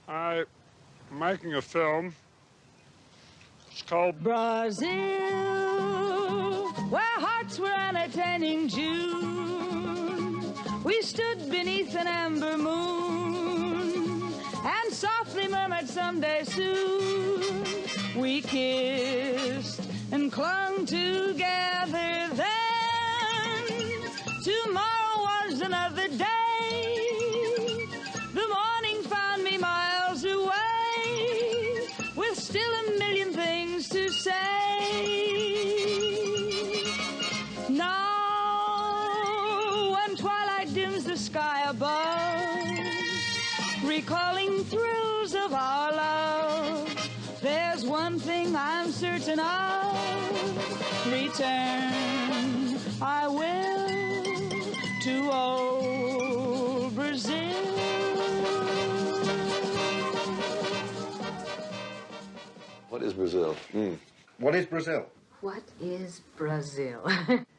I'm making a film. It's called Brazil, where hearts were entertaining June. We stood beneath an amber moon and softly murmured someday soon. We kissed and clung together then. Tomorrow was another day. The morning found me miles away with still a million things to say. Now, when twilight dims the sky above, recalling thrills of our love, there's one thing I'm certain of. Return I will to old Brazil. What is Brazil? What is Brazil? What is Brazil?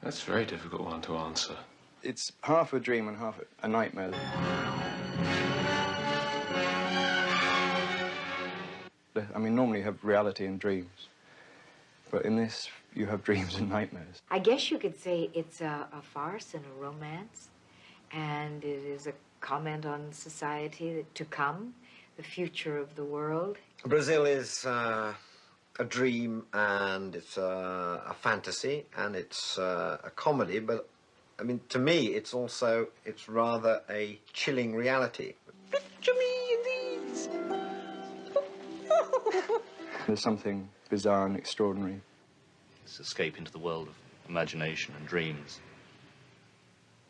That's a very difficult one to answer. It's half a dream and half a nightmare. I mean, normally you have reality and dreams, but in this, you have dreams and nightmares. I guess you could say it's a farce and a romance, and it is a comment on society to come, the future of the world. Brazil is a dream, and it's a fantasy, and it's a comedy, but I mean, to me, it's rather a chilling reality. Picture me in these. There's something bizarre and extraordinary. It's escape into the world of imagination and dreams.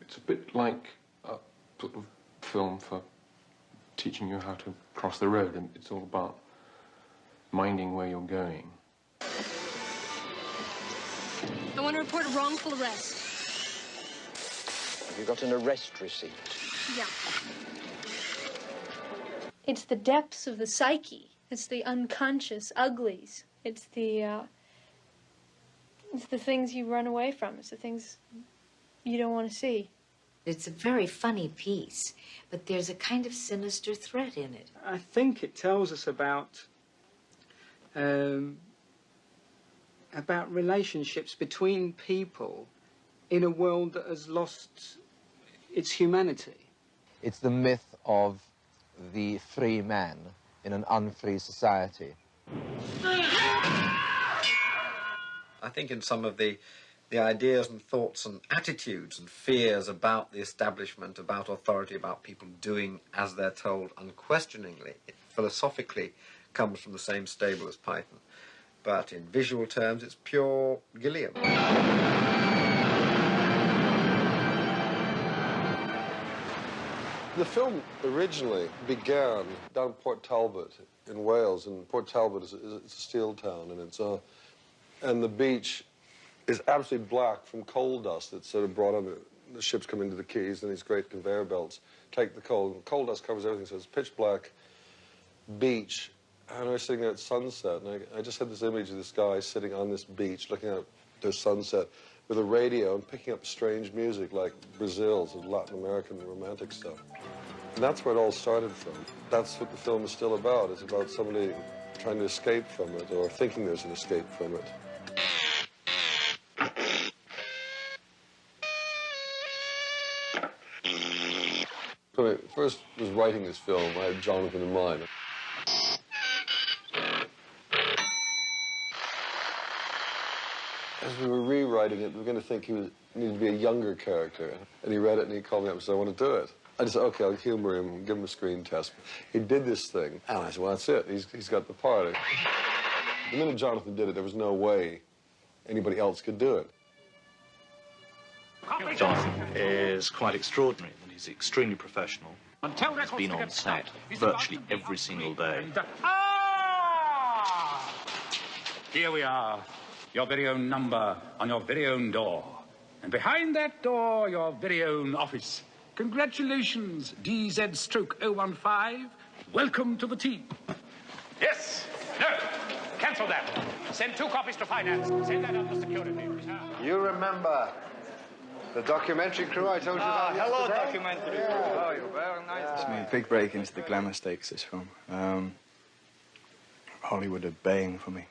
It's a bit like a sort of film for teaching you how to cross the road, and it's all about minding where you're going. I want to report a wrongful arrest. Have you got an arrest receipt? Yeah. It's the depths of the psyche. It's the unconscious uglies. It's the things you run away from. It's the things you don't want to see. It's a very funny piece, but there's a kind of sinister threat in it. I think it tells us about relationships between people in a world that has lost its humanity. It's the myth of the free man in an unfree society. I think in some of the ideas and thoughts and attitudes and fears about the establishment, about authority, about people doing as they're told unquestioningly, it philosophically comes from the same stable as Python. But in visual terms, it's pure Gilliam. The film originally began down Port Talbot in Wales, and Port Talbot is a steel town, and the beach is absolutely black from coal dust that's sort of brought on the ships come into the quays, and these great conveyor belts take the coal. And coal dust covers everything, so it's pitch black beach. And I was sitting there at sunset, and I just had this image of this guy sitting on this beach looking at the sunset with a radio and picking up strange music like Brazil's and Latin American romantic stuff. And that's where it all started from. That's what the film is still about. It's about somebody trying to escape from it or thinking there's an escape from it. When I first was writing this film, I had Jonathan in mind. As we were rewriting it, we were going to think he needed to be a younger character. And he read it and he called me up and said, I want to do it. I just said, okay, I'll humor him, give him a screen test. He did this thing, and I said, well, that's it. He's got the part. The minute Jonathan did it, there was no way anybody else could do it. Jonathan is quite extraordinary. He's extremely professional. He's been on set virtually every single day. Ah! Here we are, your very own number on your very own door. And behind that door, your very own office. Congratulations, DZ-015. Welcome to the team. Yes. No. Cancel that. Send 2 copies to finance. Send that up to security. You remember the documentary crew I told you about yesterday? Hello, documentary crew. Yeah. Oh, you're very nice. made a big break into the glamour stakes, this film. Hollywood are baying for me.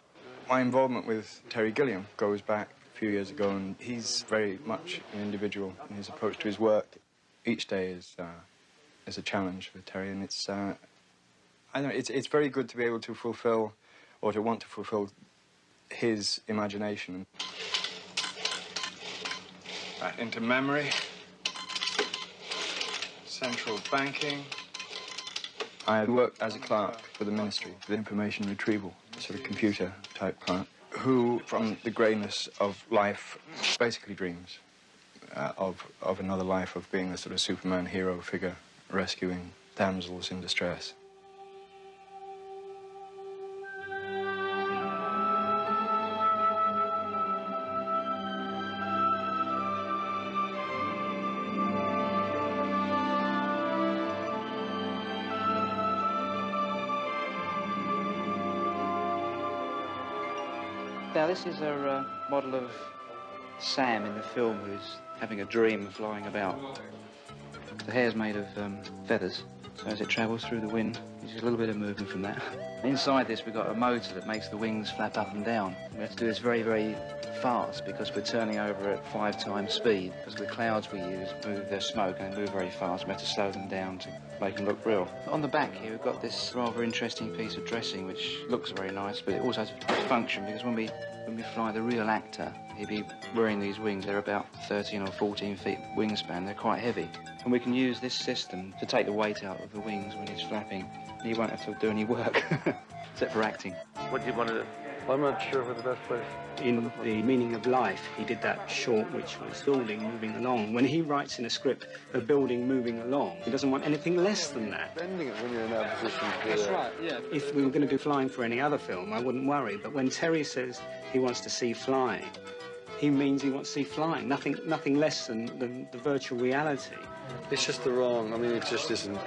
My involvement with Terry Gilliam goes back a few years ago, and he's very much an individual in his approach to his work. Each day is a challenge for Terry, and it's I don't know, it's very good to be able to fulfill, or to want to fulfill, his imagination. Back into memory. Central banking. I had worked as a clerk for the ministry, the information retrieval, sort of computer-type clerk, who, from the greyness of life, basically dreams of another life, of being a sort of Superman hero figure, rescuing damsels in distress. Now, this is a model of Sam in the film, who's having a dream of flying about. The hair's made of feathers, so as it travels through the wind, there's a little bit of movement from that. Inside this, we've got a motor that makes the wings flap up and down. We have to do this very, very fast because we're turning over at 5 times speed. Because the clouds we use move their smoke and they move very fast. We have to slow them down to make them look real. On the back here, we've got this rather interesting piece of dressing which looks very nice, but it also has a function because when we fly the real actor, he'd be wearing these wings. They're about 13 or 14 feet wingspan. They're quite heavy. And we can use this system to take the weight out of the wings when he's flapping. He won't have to do any work, except for acting. What do you want to do? I'm not sure where the best place. In The Meaning of Life, he did that short which was building moving along. When he writes in a script a building moving along, he doesn't want anything less than that. Bending it when you're in that position. That's right, yeah. If we were going to do flying for any other film, I wouldn't worry. But when Terry says he wants to see flying, he means he wants to see flying. Nothing less than the virtual reality. It's just the wrong. I mean, it just isn't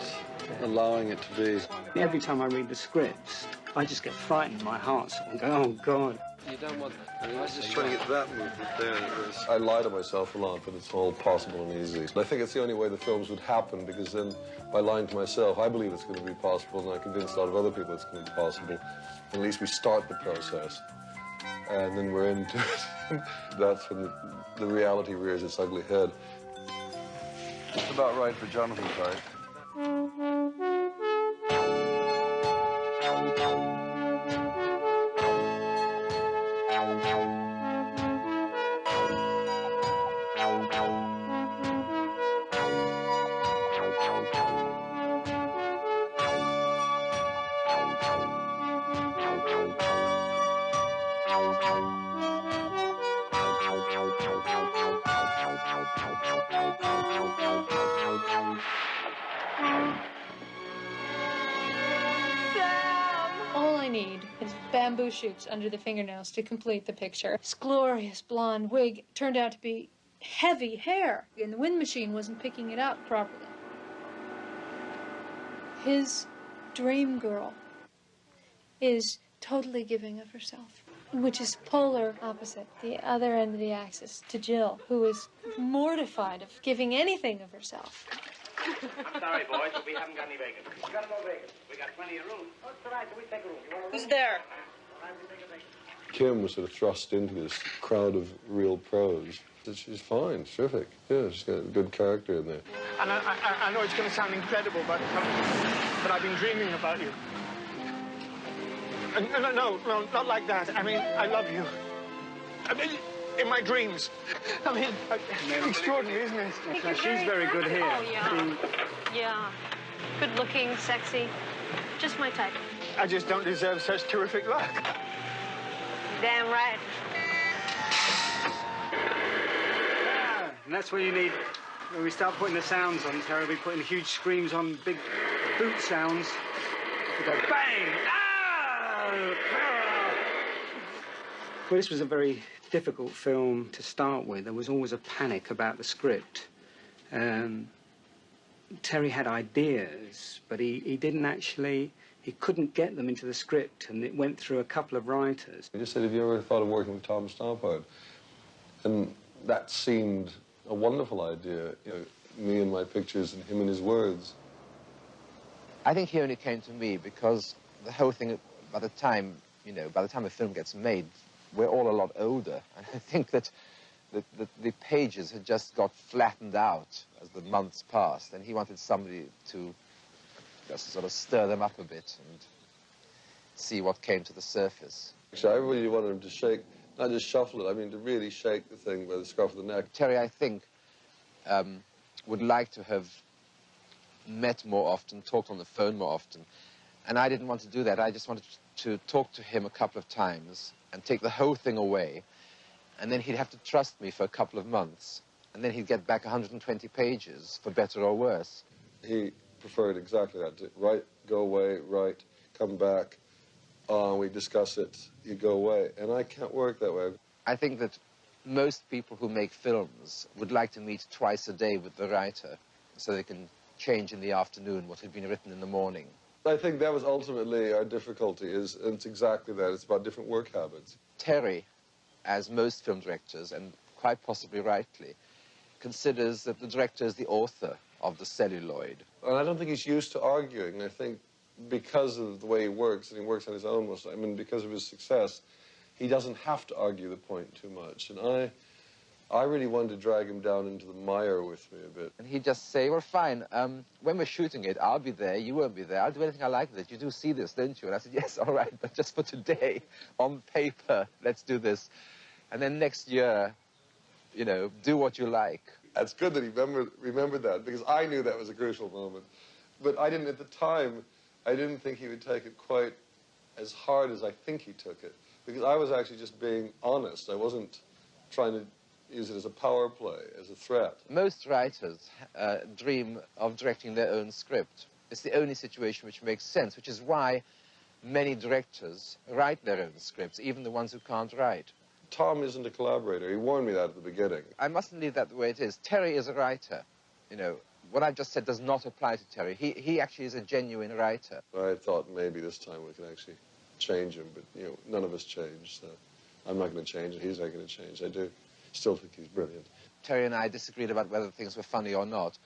allowing it to be. Every time I read the scripts, I just get frightened. My heart's going, oh, God. You don't want that. I was just trying to get that movement there. I lie to myself a lot, but it's all possible and easy. I think it's the only way the films would happen, because then by lying to myself, I believe it's going to be possible, and I convince a lot of other people it's going to be possible. At least we start the process, and then we're into it. That's when the reality rears its ugly head. It's about right for Jonathan's part. All I need is bamboo shoots under the fingernails to complete the picture. His glorious blonde wig turned out to be heavy hair, and the wind machine wasn't picking it up properly. His dream girl is totally giving of herself, which is polar opposite, the other end of the axis, to Jill, who is mortified of giving anything of herself. I'm sorry, boys, but we haven't got any bacon. We got no bacon. We got plenty of room. Oh, it's all right. We take a room. Who's there? Kim was sort of thrust into this crowd of real pros. She's fine, she's terrific. Yeah, she's got a good character in there. And I know it's going to sound incredible, but I've been dreaming about you. No, not like that. I mean, I love you. I mean, in my dreams. I mean, extraordinary, isn't it? Now, she's very good here. Oh, yeah. Yeah. Good looking, sexy. Just my type. I just don't deserve such terrific luck. Damn right. Yeah, and that's what you need. When we start putting the sounds on, Terry, we're putting huge screams on, big boot sounds. We go bang! Ah! Well, this was a very difficult film to start with. There was always a panic about the script. Terry had ideas, but he didn't actually, he couldn't get them into the script, and it went through a couple of writers. He just said, have you ever thought of working with Tom Stoppard? And that seemed a wonderful idea, you know, me and my pictures and him and his words. I think he only came to me because the whole thing, by the time, by the time a film gets made, we're all a lot older. And I think that the pages had just got flattened out as the months passed, and he wanted somebody to just sort of stir them up a bit and see what came to the surface. Actually, I really wanted him to shake, not just shuffle it, I mean to really shake the thing by the scruff of the neck. Terry, I think, would like to have met more often, talked on the phone more often, and I didn't want to do that. I just wanted to talk to him a couple of times and take the whole thing away, and then he'd have to trust me for a couple of months, and then he'd get back 120 pages, for better or worse. He preferred exactly that. Write, go away, write, come back, we discuss it, you go away. And I can't work that way. I think that most people who make films would like to meet twice a day with the writer so they can change in the afternoon what had been written in the morning. I think that was ultimately our difficulty, and it's exactly that. It's about different work habits. Terry, as most film directors, and quite possibly rightly, considers that the director is the author of the celluloid. And I don't think he's used to arguing. I think because of the way he works, and he works on his own most, I mean, because of his success, he doesn't have to argue the point too much. And I really wanted to drag him down into the mire with me a bit. And he'd just say, well, fine, when we're shooting it, I'll be there, you won't be there, I'll do anything I like with it. You do see this, don't you? And I said, yes, all right, but just for today, on paper, let's do this. And then next year, do what you like. That's good that he remembered that, because I knew that was a crucial moment. But I didn't, at the time, I didn't think he would take it quite as hard as I think he took it. Because I was actually just being honest. I wasn't trying to use it as a power play, as a threat. Most writers dream of directing their own script. It's the only situation which makes sense, which is why many directors write their own scripts, even the ones who can't write. Tom isn't a collaborator. He warned me that at the beginning. I mustn't leave that the way it is. Terry is a writer. What I've just said does not apply to Terry. He actually is a genuine writer. I thought maybe this time we could actually change him, but, none of us changed, so I'm not going to change, and he's not going to change. I do still think he's brilliant. Terry and I disagreed about whether things were funny or not,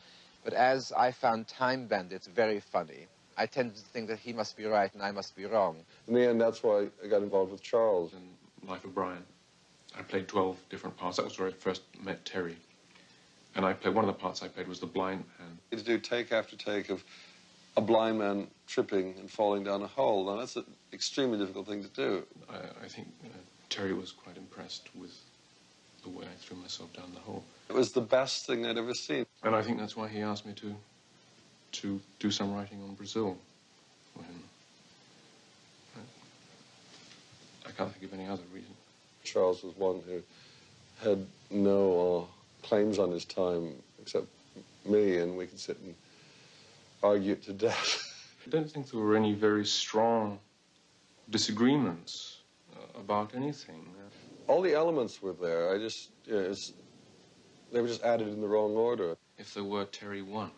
but as I found Time Bandits very funny, I tended to think that he must be right and I must be wrong. In the end, that's why I got involved with Charles. In Life of Brian, I played 12 different parts. That was where I first met Terry. And one of the parts I played was the blind man. To do take after take of a blind man tripping and falling down a hole. Now, that's an extremely difficult thing to do. I think Terry was quite impressed with the way I threw myself down the hole. It was the best thing I'd ever seen. And I think that's why he asked me to do some writing on Brazil for him. I can't think of any other reason. Charles was one who had no claims on his time except me, and we could sit and argue it to death. I don't think there were any very strong disagreements about anything. All the elements were there. They were just added in the wrong order. If there were, Terry won.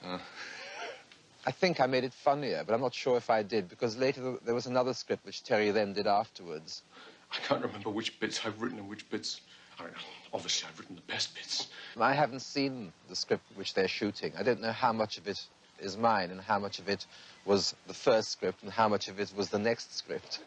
I think I made it funnier, but I'm not sure if I did, because later there was another script which Terry then did afterwards. I can't remember which bits I've written and which bits... I mean, obviously, I've written the best bits. I haven't seen the script which they're shooting. I don't know how much of it is mine and how much of it was the first script and how much of it was the next script.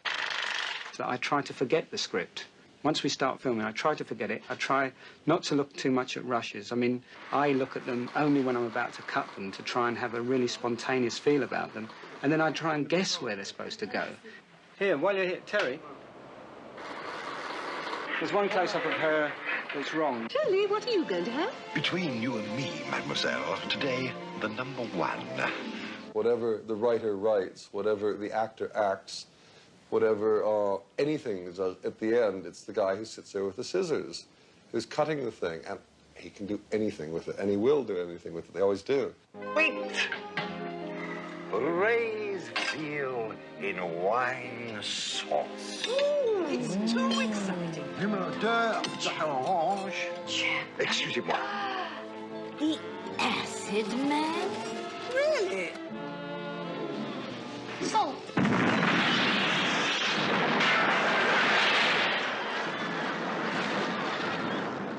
So I try to forget the script. Once we start filming, I try to forget it. I try not to look too much at rushes. I mean, I look at them only when I'm about to cut them to try and have a really spontaneous feel about them. And then I try and guess where they're supposed to go. Here, while you're here, Terry, there's one close-up of her that's wrong. Terry, what are you going to have? Between you and me, mademoiselle, today, the number one. Whatever the writer writes, whatever the actor acts, whatever anything is at the end, it's the guy who sits there with the scissors, who's cutting the thing, and he can do anything with it, and he will do anything with it. They always do. Wait! Raised veal in wine sauce. Ooh, it's too exciting. Numéro 2, orange. Excusez-moi. The acid man? Really? So...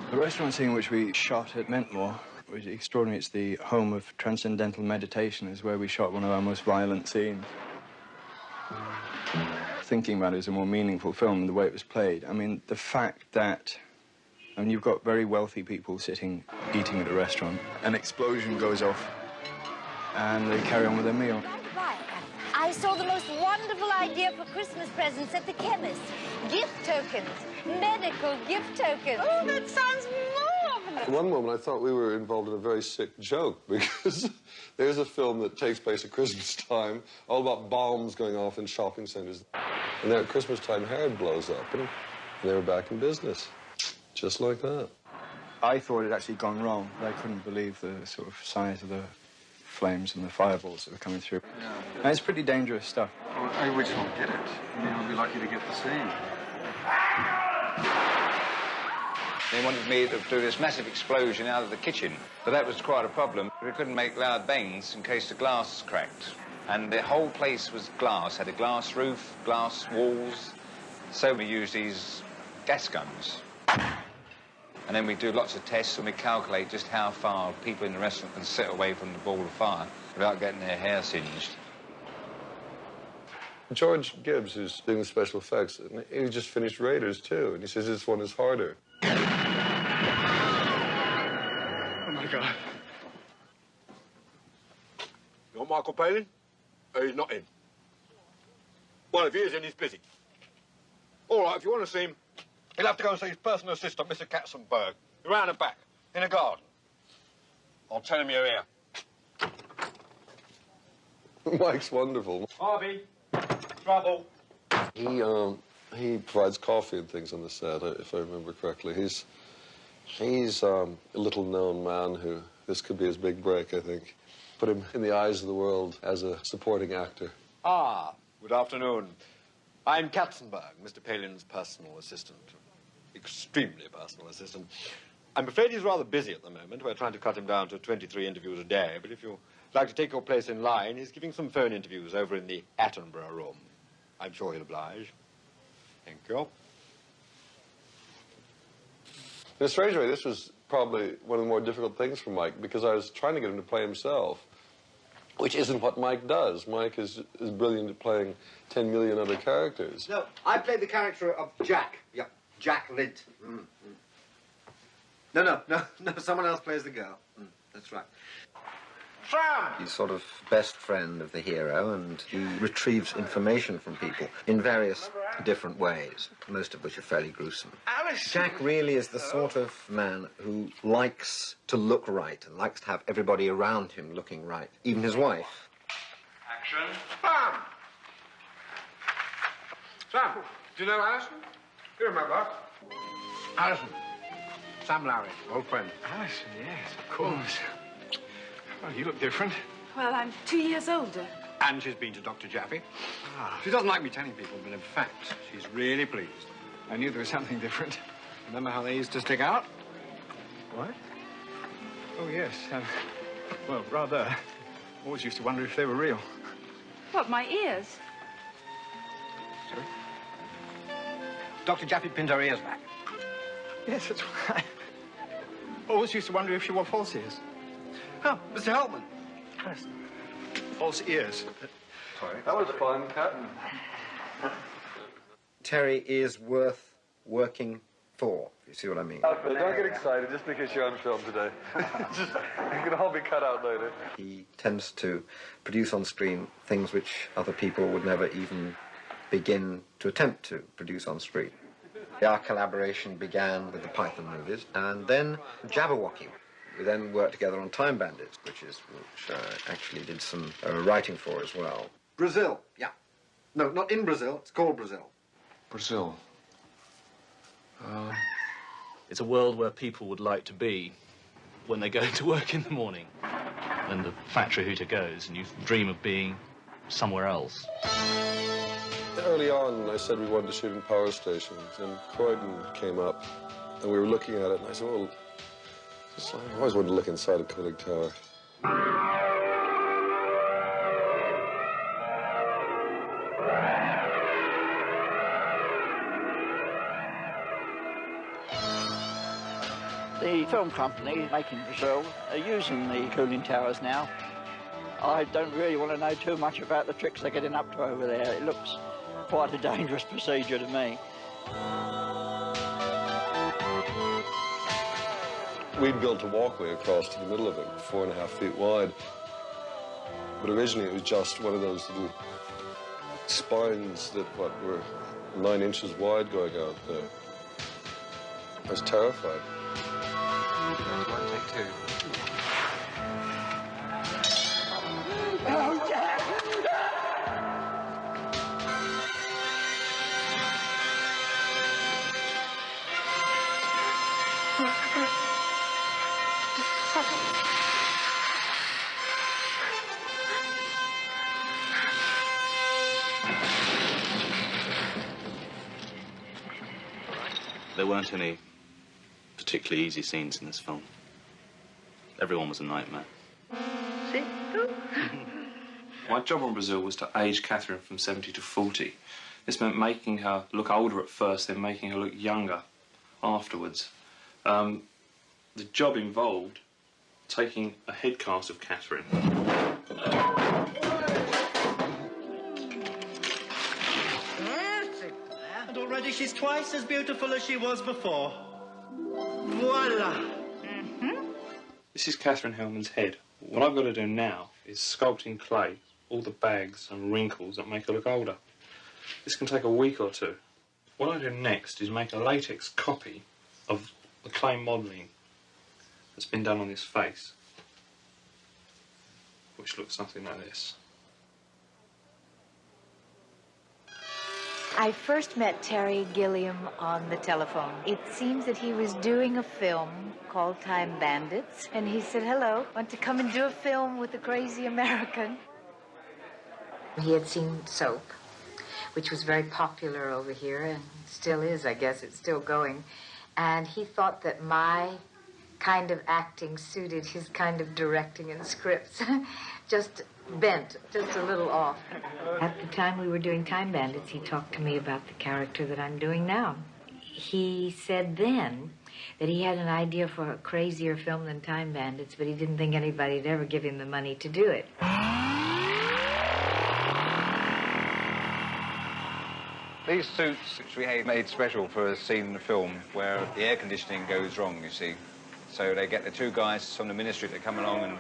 The restaurant scene which we shot at Mentmore which is extraordinary. It's the home of transcendental meditation. Is where we shot one of our most violent scenes. Thinking about it as a more meaningful film, the way it was played. I mean, the fact that, I mean, you've got very wealthy people sitting, eating at a restaurant. An explosion goes off, and they carry on with their meal. Right. I saw the most wonderful idea for Christmas presents at the chemist. Gift tokens. Medical gift tokens. Oh, that sounds marvelous. At one moment, I thought we were involved in a very sick joke, because there's a film that takes place at Christmas time, all about bombs going off in shopping centres. And then at Christmas time, Herod blows up, and they were back in business. Just like that. I thought it had actually gone wrong. I couldn't believe the sort of size of the flames and the fireballs that were coming through. Yeah. And it's pretty dangerous stuff. Well, I wish we'll get it. I mean, I'll be lucky to get the scene. They wanted me to do this massive explosion out of the kitchen, but that was quite a problem. We couldn't make loud bangs in case the glass cracked. And the whole place was glass, had a glass roof, glass walls. So we used these gas guns. And then we do lots of tests and we calculate just how far people in the restaurant can sit away from the ball of fire without getting their hair singed. George Gibbs, who's doing the special effects, and he just finished Raiders, too, and he says this one is harder. Oh, my God. You want Michael Palin? He's not in. Well, if he is in, he's busy. All right, if you want to see him, he'll have to go and see his personal assistant, Mr. Katzenberg, around the back, in a garden. I'll tell him you're here. Mike's wonderful. Harvey, trouble. He provides coffee and things on the set, if I remember correctly. He's a little-known man who, this could be his big break, I think. Put him in the eyes of the world as a supporting actor. Ah, good afternoon. I'm Katzenberg, Mr. Palin's personal assistant. Extremely personal assistant. I'm afraid he's rather busy at the moment. We're trying to cut him down to 23 interviews a day, but if you'd like to take your place in line, he's giving some phone interviews over in the Attenborough room. I'm sure he'll oblige. Thank you. In a strange way, this was probably one of the more difficult things for Mike, because I was trying to get him to play himself, which isn't what Mike does. Mike is brilliant at playing 10 million other characters. No, I played the character of Jack. Yeah, Jack Lint. No, someone else plays the girl. That's right. Sam! He's sort of best friend of the hero, and he retrieves information from people in various different ways, most of which are fairly gruesome. Alice! Jack really is the sort of man who likes to look right and likes to have everybody around him looking right, even his wife. Action. Bam! Sam, do you know Alison? You remember? Alison. Sam Larry, old friend. Alison, yes, of course. Well, you look different. Well, I'm 2 years older. And she's been to Dr. Jaffe. She doesn't like me telling people, but in fact, she's really pleased. I knew there was something different. Remember how they used to stick out? What? Oh, yes. Well, rather. Always used to wonder if they were real. What, my ears? Sorry? Dr. Jaffe pinned her ears back. Yes, that's right. Always used to wonder if she wore false ears. Oh, Mr. Heltman. Yes. False ears. Sorry. That was fun, Captain. Terry is worth working for, if you see what I mean. Alfred, don't get excited just because you're unfilmed today. You can all be cut out later. He tends to produce on screen things which other people would never even begin to attempt to produce on screen. Our collaboration began with the Python movies, and then Jabberwocky. We then worked together on Time Bandits, which actually did some writing for as well. Brazil, yeah. No, not in Brazil. It's called Brazil. Brazil. It's a world where people would like to be when they go to work in the morning. And the factory hooter goes, and you dream of being somewhere else. Early on, I said we wanted to shoot in power stations, and Croydon came up, and we were looking at it, and I said, well, I always wanted to look inside a Koenig Tower. The film company making Brazil are using the cooling towers now. I don't really want to know too much about the tricks they're getting up to over there. It looks quite a dangerous procedure to me. We'd built a walkway across to the middle of it, 4.5 feet wide. But originally it was just one of those little spines that, were 9 inches wide going out there. I was terrified. One, take two. Oh, yeah. There weren't any particularly easy scenes in this film. Everyone was a nightmare. My job on Brazil was to age Catherine from 70 to 40. This meant making her look older at first, then making her look younger afterwards. The job involved taking a head cast of Catherine. And already she's twice as beautiful as she was before. Voila! This is Catherine Hellman's head. What I've got to do now is sculpt in clay all the bags and wrinkles that make her look older. This can take a week or two. What I do next is make a latex copy of the clay modelling that's been done on this face, which looks something like this. I first met Terry Gilliam on the telephone. It seems that he was doing a film called Time Bandits, and he said, hello, want to come and do a film with a crazy American? He had seen Soap, which was very popular over here, and still is, I guess, it's still going. And he thought that my kind of acting suited his kind of directing and scripts. Just bent, just a little off. At the time we were doing Time Bandits, he talked to me about the character that I'm doing now. He said then that he had an idea for a crazier film than Time Bandits, but he didn't think anybody'd ever give him the money to do it. These suits, which we had made special for a scene in the film where the air conditioning goes wrong, you see. So they get the two guys from the ministry to come along and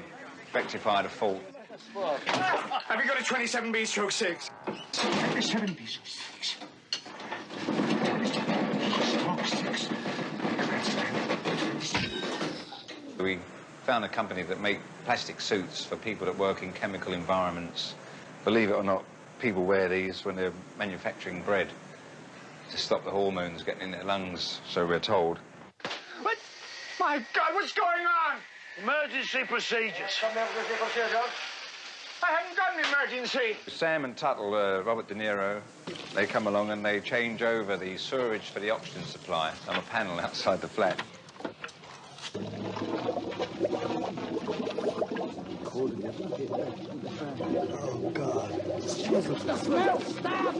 rectify the fault. Have you got a 27B/6? 27B/6. We found a company that make plastic suits for people that work in chemical environments. Believe it or not, people wear these when they're manufacturing bread to stop the hormones getting in their lungs, so we're told. What? My God, what's going on? Emergency procedures. I haven't got an emergency. Sam and Tuttle, Robert De Niro, they come along and they change over the sewerage for the oxygen supply on a panel outside the flat. Oh, God. The smell! Stop!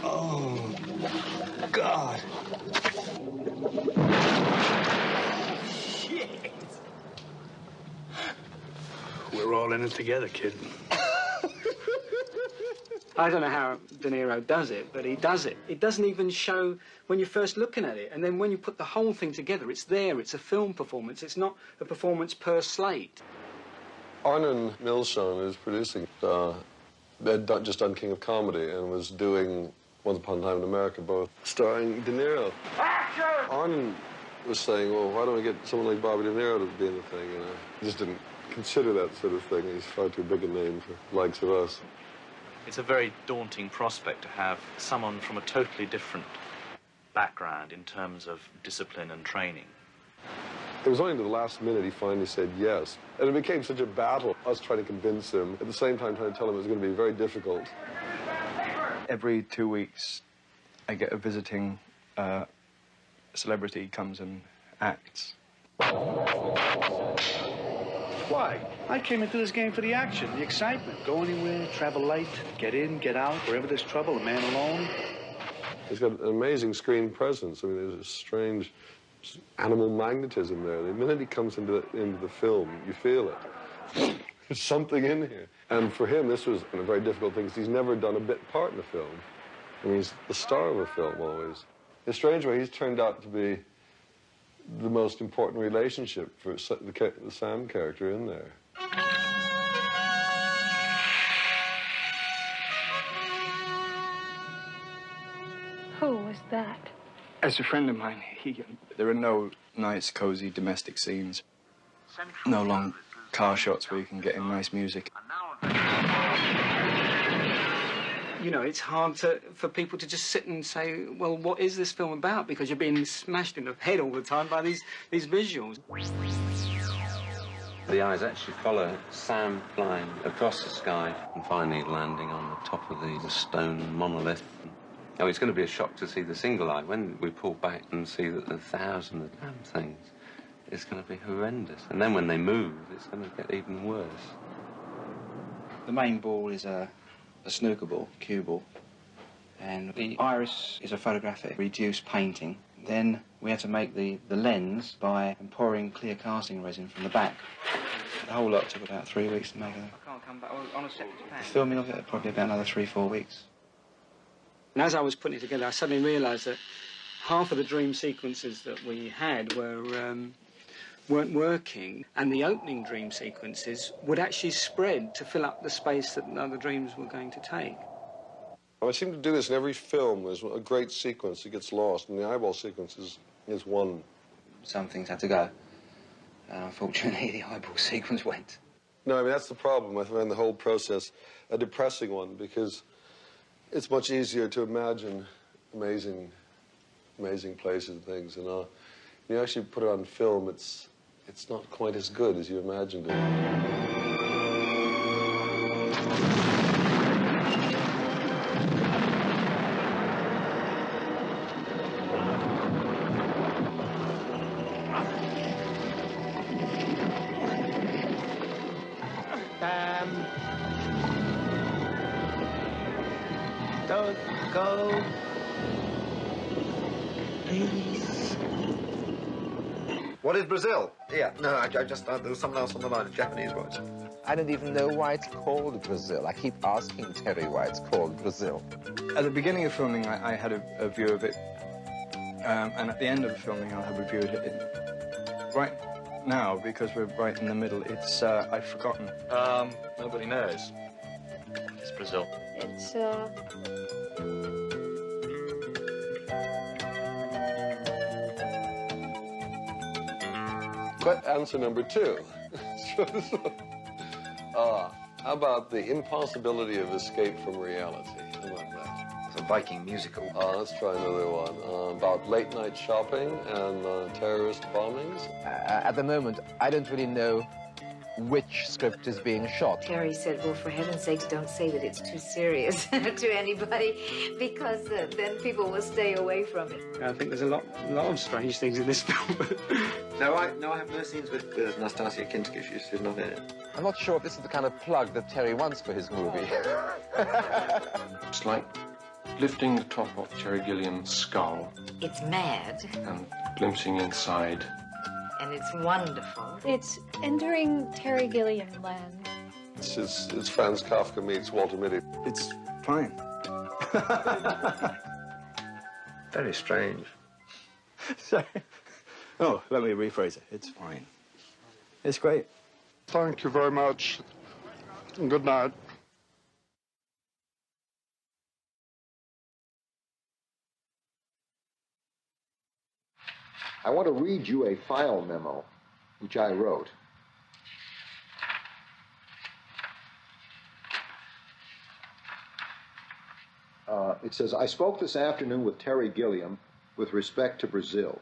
Oh, God. Shit. We're all in it together, kid. I don't know how De Niro does it, but he does it. It doesn't even show when you're first looking at it. And then when you put the whole thing together, it's there. It's a film performance. It's not a performance per slate. Arnon Milchan is producing. Had just done King of Comedy and was doing Once Upon a Time in America, both starring De Niro. Arnon was saying, well, why don't we get someone like Bobby De Niro to be in the thing, you know? He just didn't consider that sort of thing. He's far too big a name for the likes of us. It's a very daunting prospect to have someone from a totally different background in terms of discipline and training. It was only to the last minute he finally said yes. And it became such a battle, us trying to convince him, at the same time trying to tell him it was going to be very difficult. Every 2 weeks, I get a visiting celebrity comes and acts. Why? I came into this game for the action, the excitement. Go anywhere, travel light, get in, get out. Wherever there's trouble, a man alone. He's got an amazing screen presence. I mean, there's a strange animal magnetism there. The minute he comes into the film, you feel it. There's something in here. And for him, this was a very difficult thing, because he's never done a bit part in a film. I mean, he's the star of a film always. In a strange way, he's turned out to be the most important relationship for the Sam character in there. Who was that? As a friend of mine, there are no nice, cozy domestic scenes. No long car shots where you can get in nice music. You know, it's hard for people to just sit and say, well, what is this film about? Because you're being smashed in the head all the time by these visuals. The eyes actually follow Sam flying across the sky and finally landing on the top of the stone monolith. Oh, it's going to be a shock to see the single eye. When we pull back and see that there's thousands of damn things, it's going to be horrendous. And then when they move, it's going to get even worse. The main ball is a snooker ball, cue ball, and the iris is a photographic reduced painting. Then we had to make the lens by pouring clear casting resin from the back. The whole lot took about 3 weeks to make it. I can't come back on a separate pan. The filming of it probably about another 3-4 weeks. And as I was putting it together, I suddenly realised that half of the dream sequences that we had weren't working, and the opening dream sequences would actually spread to fill up the space that the other dreams were going to take. I seem to do this in every film. There's a great sequence that gets lost, and the eyeball sequence is one. Some things had to go. And unfortunately, the eyeball sequence went. No, I mean, that's the problem. I find the whole process a depressing one, because it's much easier to imagine amazing places and things. And when you actually put it on film, it's not quite as good as you imagined it. Don't go. Please. What is Brazil? Yeah, no, I just, there was someone else on the line, a Japanese voice. I don't even know why it's called Brazil. I keep asking Terry why it's called Brazil. At the beginning of filming, I had a view of it, and at the end of the filming, I'll have a view of it. Right now, because we're right in the middle, it's, I've forgotten. Nobody knows. It's Brazil. It's, But answer number 2. How about the impossibility of escape from reality? How about that? It's a Viking musical. Let's try another one. About late-night shopping and terrorist bombings. At the moment, I don't really know which script is being shot. Terry said, well, for heaven's sakes, don't say that it's too serious to anybody, because then people will stay away from it. I think there's a lot of strange things in this film. No, I have no scenes with Nastasia Kinski. She's not in it. I'm not sure if this is the kind of plug that Terry wants for his movie. It's like lifting the top off Terry Gilliam's skull It's mad, and glimpsing inside. and it's wonderful. it's entering Terry Gilliam land. It's Franz Kafka meets Walter Mitty. It's fine. Very strange. Sorry. Oh, let me rephrase it. It's fine. It's great. Thank you very much. Good night. I want to read you a file memo, which I wrote. It says, I spoke this afternoon with Terry Gilliam with respect to Brazil.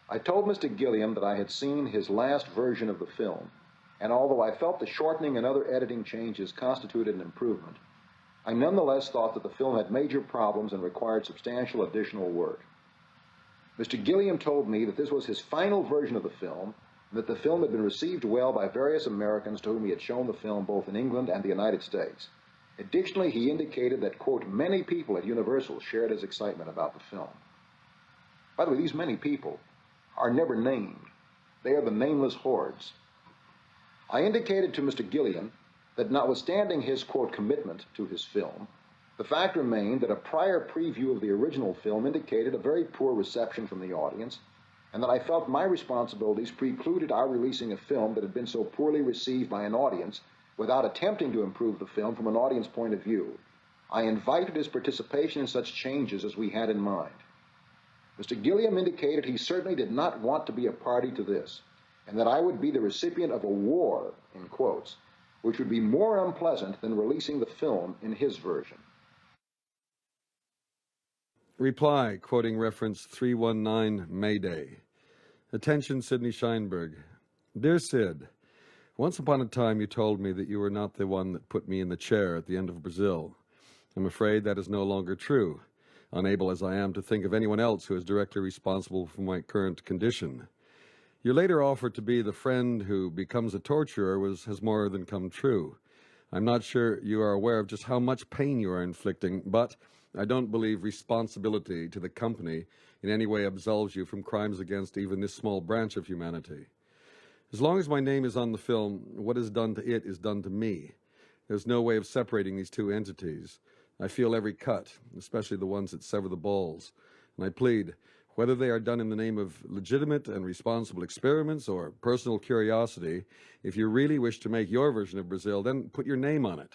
I told Mr. Gilliam that I had seen his last version of the film, and although I felt the shortening and other editing changes constituted an improvement, I nonetheless thought that the film had major problems and required substantial additional work. Mr. Gilliam told me that this was his final version of the film, and that the film had been received well by various Americans to whom he had shown the film both in England and the United States. Additionally, he indicated that, quote, many people at Universal shared his excitement about the film. By the way, these many people are never named. They are the nameless hordes. I indicated to Mr. Gilliam that notwithstanding his, quote, commitment to his film, the fact remained that a prior preview of the original film indicated a very poor reception from the audience, and that I felt my responsibilities precluded our releasing a film that had been so poorly received by an audience without attempting to improve the film from an audience point of view. I invited his participation in such changes as we had in mind. Mr. Gilliam indicated he certainly did not want to be a party to this, and that I would be the recipient of a war, in quotes, which would be more unpleasant than releasing the film in his version. Reply, quoting reference 319 Mayday. Attention, Sidney Sheinberg. Dear Sid, once upon a time you told me that you were not the one that put me in the chair at the end of Brazil. I'm afraid that is no longer true, unable as I am to think of anyone else who is directly responsible for my current condition. Your later offer to be the friend who becomes a torturer has more than come true. I'm not sure you are aware of just how much pain you are inflicting, but I don't believe responsibility to the company in any way absolves you from crimes against even this small branch of humanity. As long as my name is on the film, what is done to it is done to me. There's no way of separating these two entities. I feel every cut, especially the ones that sever the balls, and I plead, whether they are done in the name of legitimate and responsible experiments or personal curiosity, if you really wish to make your version of Brazil, then put your name on it.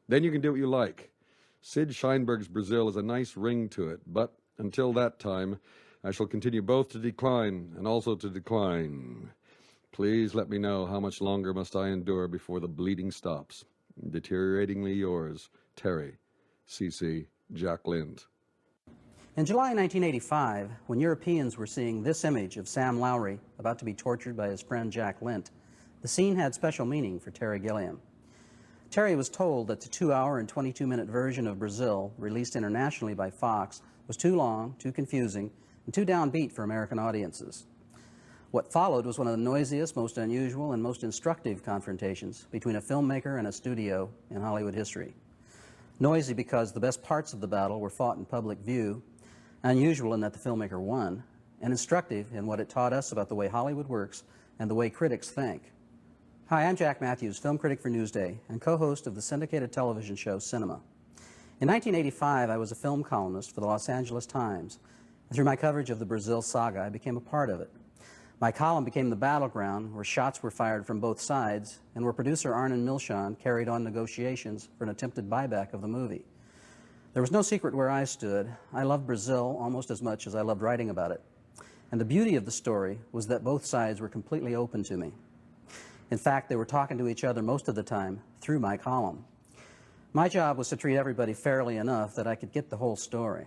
Then you can do what you like. Sid Sheinberg's Brazil has a nice ring to it, but until that time, I shall continue both to decline and also to decline. Please let me know how much longer must I endure before the bleeding stops. Deterioratingly yours, Terry. C.C. Jack Lind. In July 1985, when Europeans were seeing this image of Sam Lowry about to be tortured by his friend Jack Lint, the scene had special meaning for Terry Gilliam. Terry was told that the 2-hour and 22-minute version of Brazil, released internationally by Fox, was too long, too confusing, and too downbeat for American audiences. What followed was one of the noisiest, most unusual, and most instructive confrontations between a filmmaker and a studio in Hollywood history. Noisy because the best parts of the battle were fought in public view, unusual in that the filmmaker won, and instructive in what it taught us about the way Hollywood works and the way critics think. Hi, I'm Jack Matthews, film critic for Newsday and co-host of the syndicated television show Cinema. In 1985, I was a film columnist for the Los Angeles Times, and through my coverage of the Brazil saga, I became a part of it. My column became the battleground where shots were fired from both sides and where producer Arnon Milchan carried on negotiations for an attempted buyback of the movie. There was no secret where I stood. I loved Brazil almost as much as I loved writing about it. And the beauty of the story was that both sides were completely open to me. In fact, they were talking to each other most of the time through my column. My job was to treat everybody fairly enough that I could get the whole story.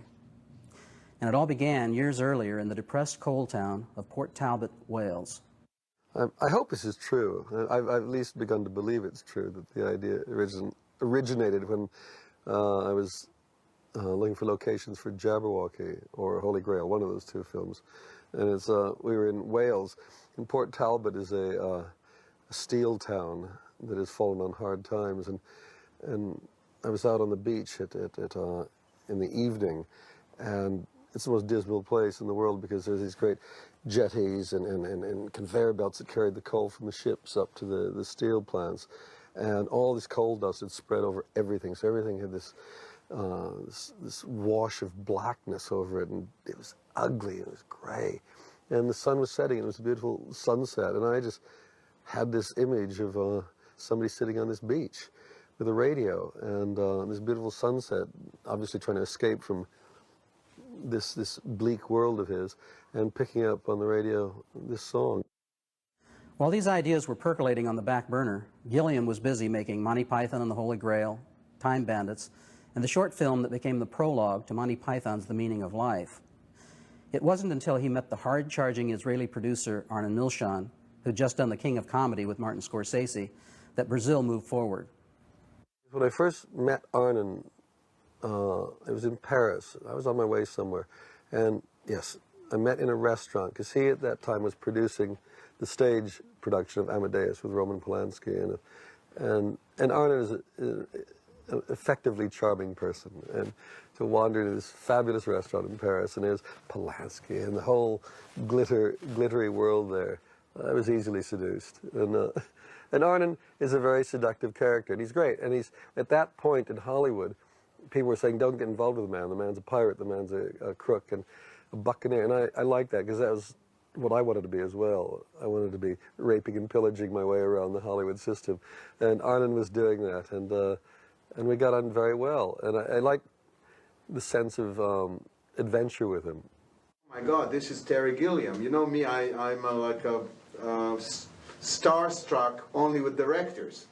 And it all began years earlier in the depressed coal town of Port Talbot, Wales. I hope this is true. I've at least begun to believe it's true, that the idea originated when I was looking for locations for Jabberwocky or Holy Grail, one of those two films. And it's we were in Wales, and Port Talbot is a steel town that has fallen on hard times. And I was out on the beach in the evening, and it's the most dismal place in the world because there's these great jetties and conveyor belts that carried the coal from the ships up to the steel plants. And all this coal dust had spread over everything, so everything had this wash of blackness over it, and it was ugly, it was gray. And the sun was setting, and it was a beautiful sunset, and I just had this image of somebody sitting on this beach with a radio, and this beautiful sunset, obviously trying to escape from this bleak world of his, and picking up on the radio this song. While these ideas were percolating on the back burner, Gilliam was busy making Monty Python and the Holy Grail, Time Bandits, and the short film that became the prologue to Monty Python's The Meaning of Life. It wasn't until he met the hard-charging Israeli producer Arnon Milchan, who'd just done The King of Comedy with Martin Scorsese, that Brazil moved forward. When I first met Arnon, it was in Paris. I was on my way somewhere, and yes, I met in a restaurant because he at that time was producing the stage production of Amadeus with Roman Polanski, and Arnon effectively charming person, and to wander into this fabulous restaurant in Paris, and there's Polanski and the whole glittery world there. I was easily seduced. And Arnon is a very seductive character, and he's great. And he's, at that point in Hollywood, people were saying, don't get involved with the man. The man's a pirate, the man's a crook, and a buccaneer. And I like that, because that was what I wanted to be as well. I wanted to be raping and pillaging my way around the Hollywood system. And Arnon was doing that, and we got on very well. And I like the sense of adventure with him. Oh my God, this is Terry Gilliam. You know me, I'm like a starstruck only with directors.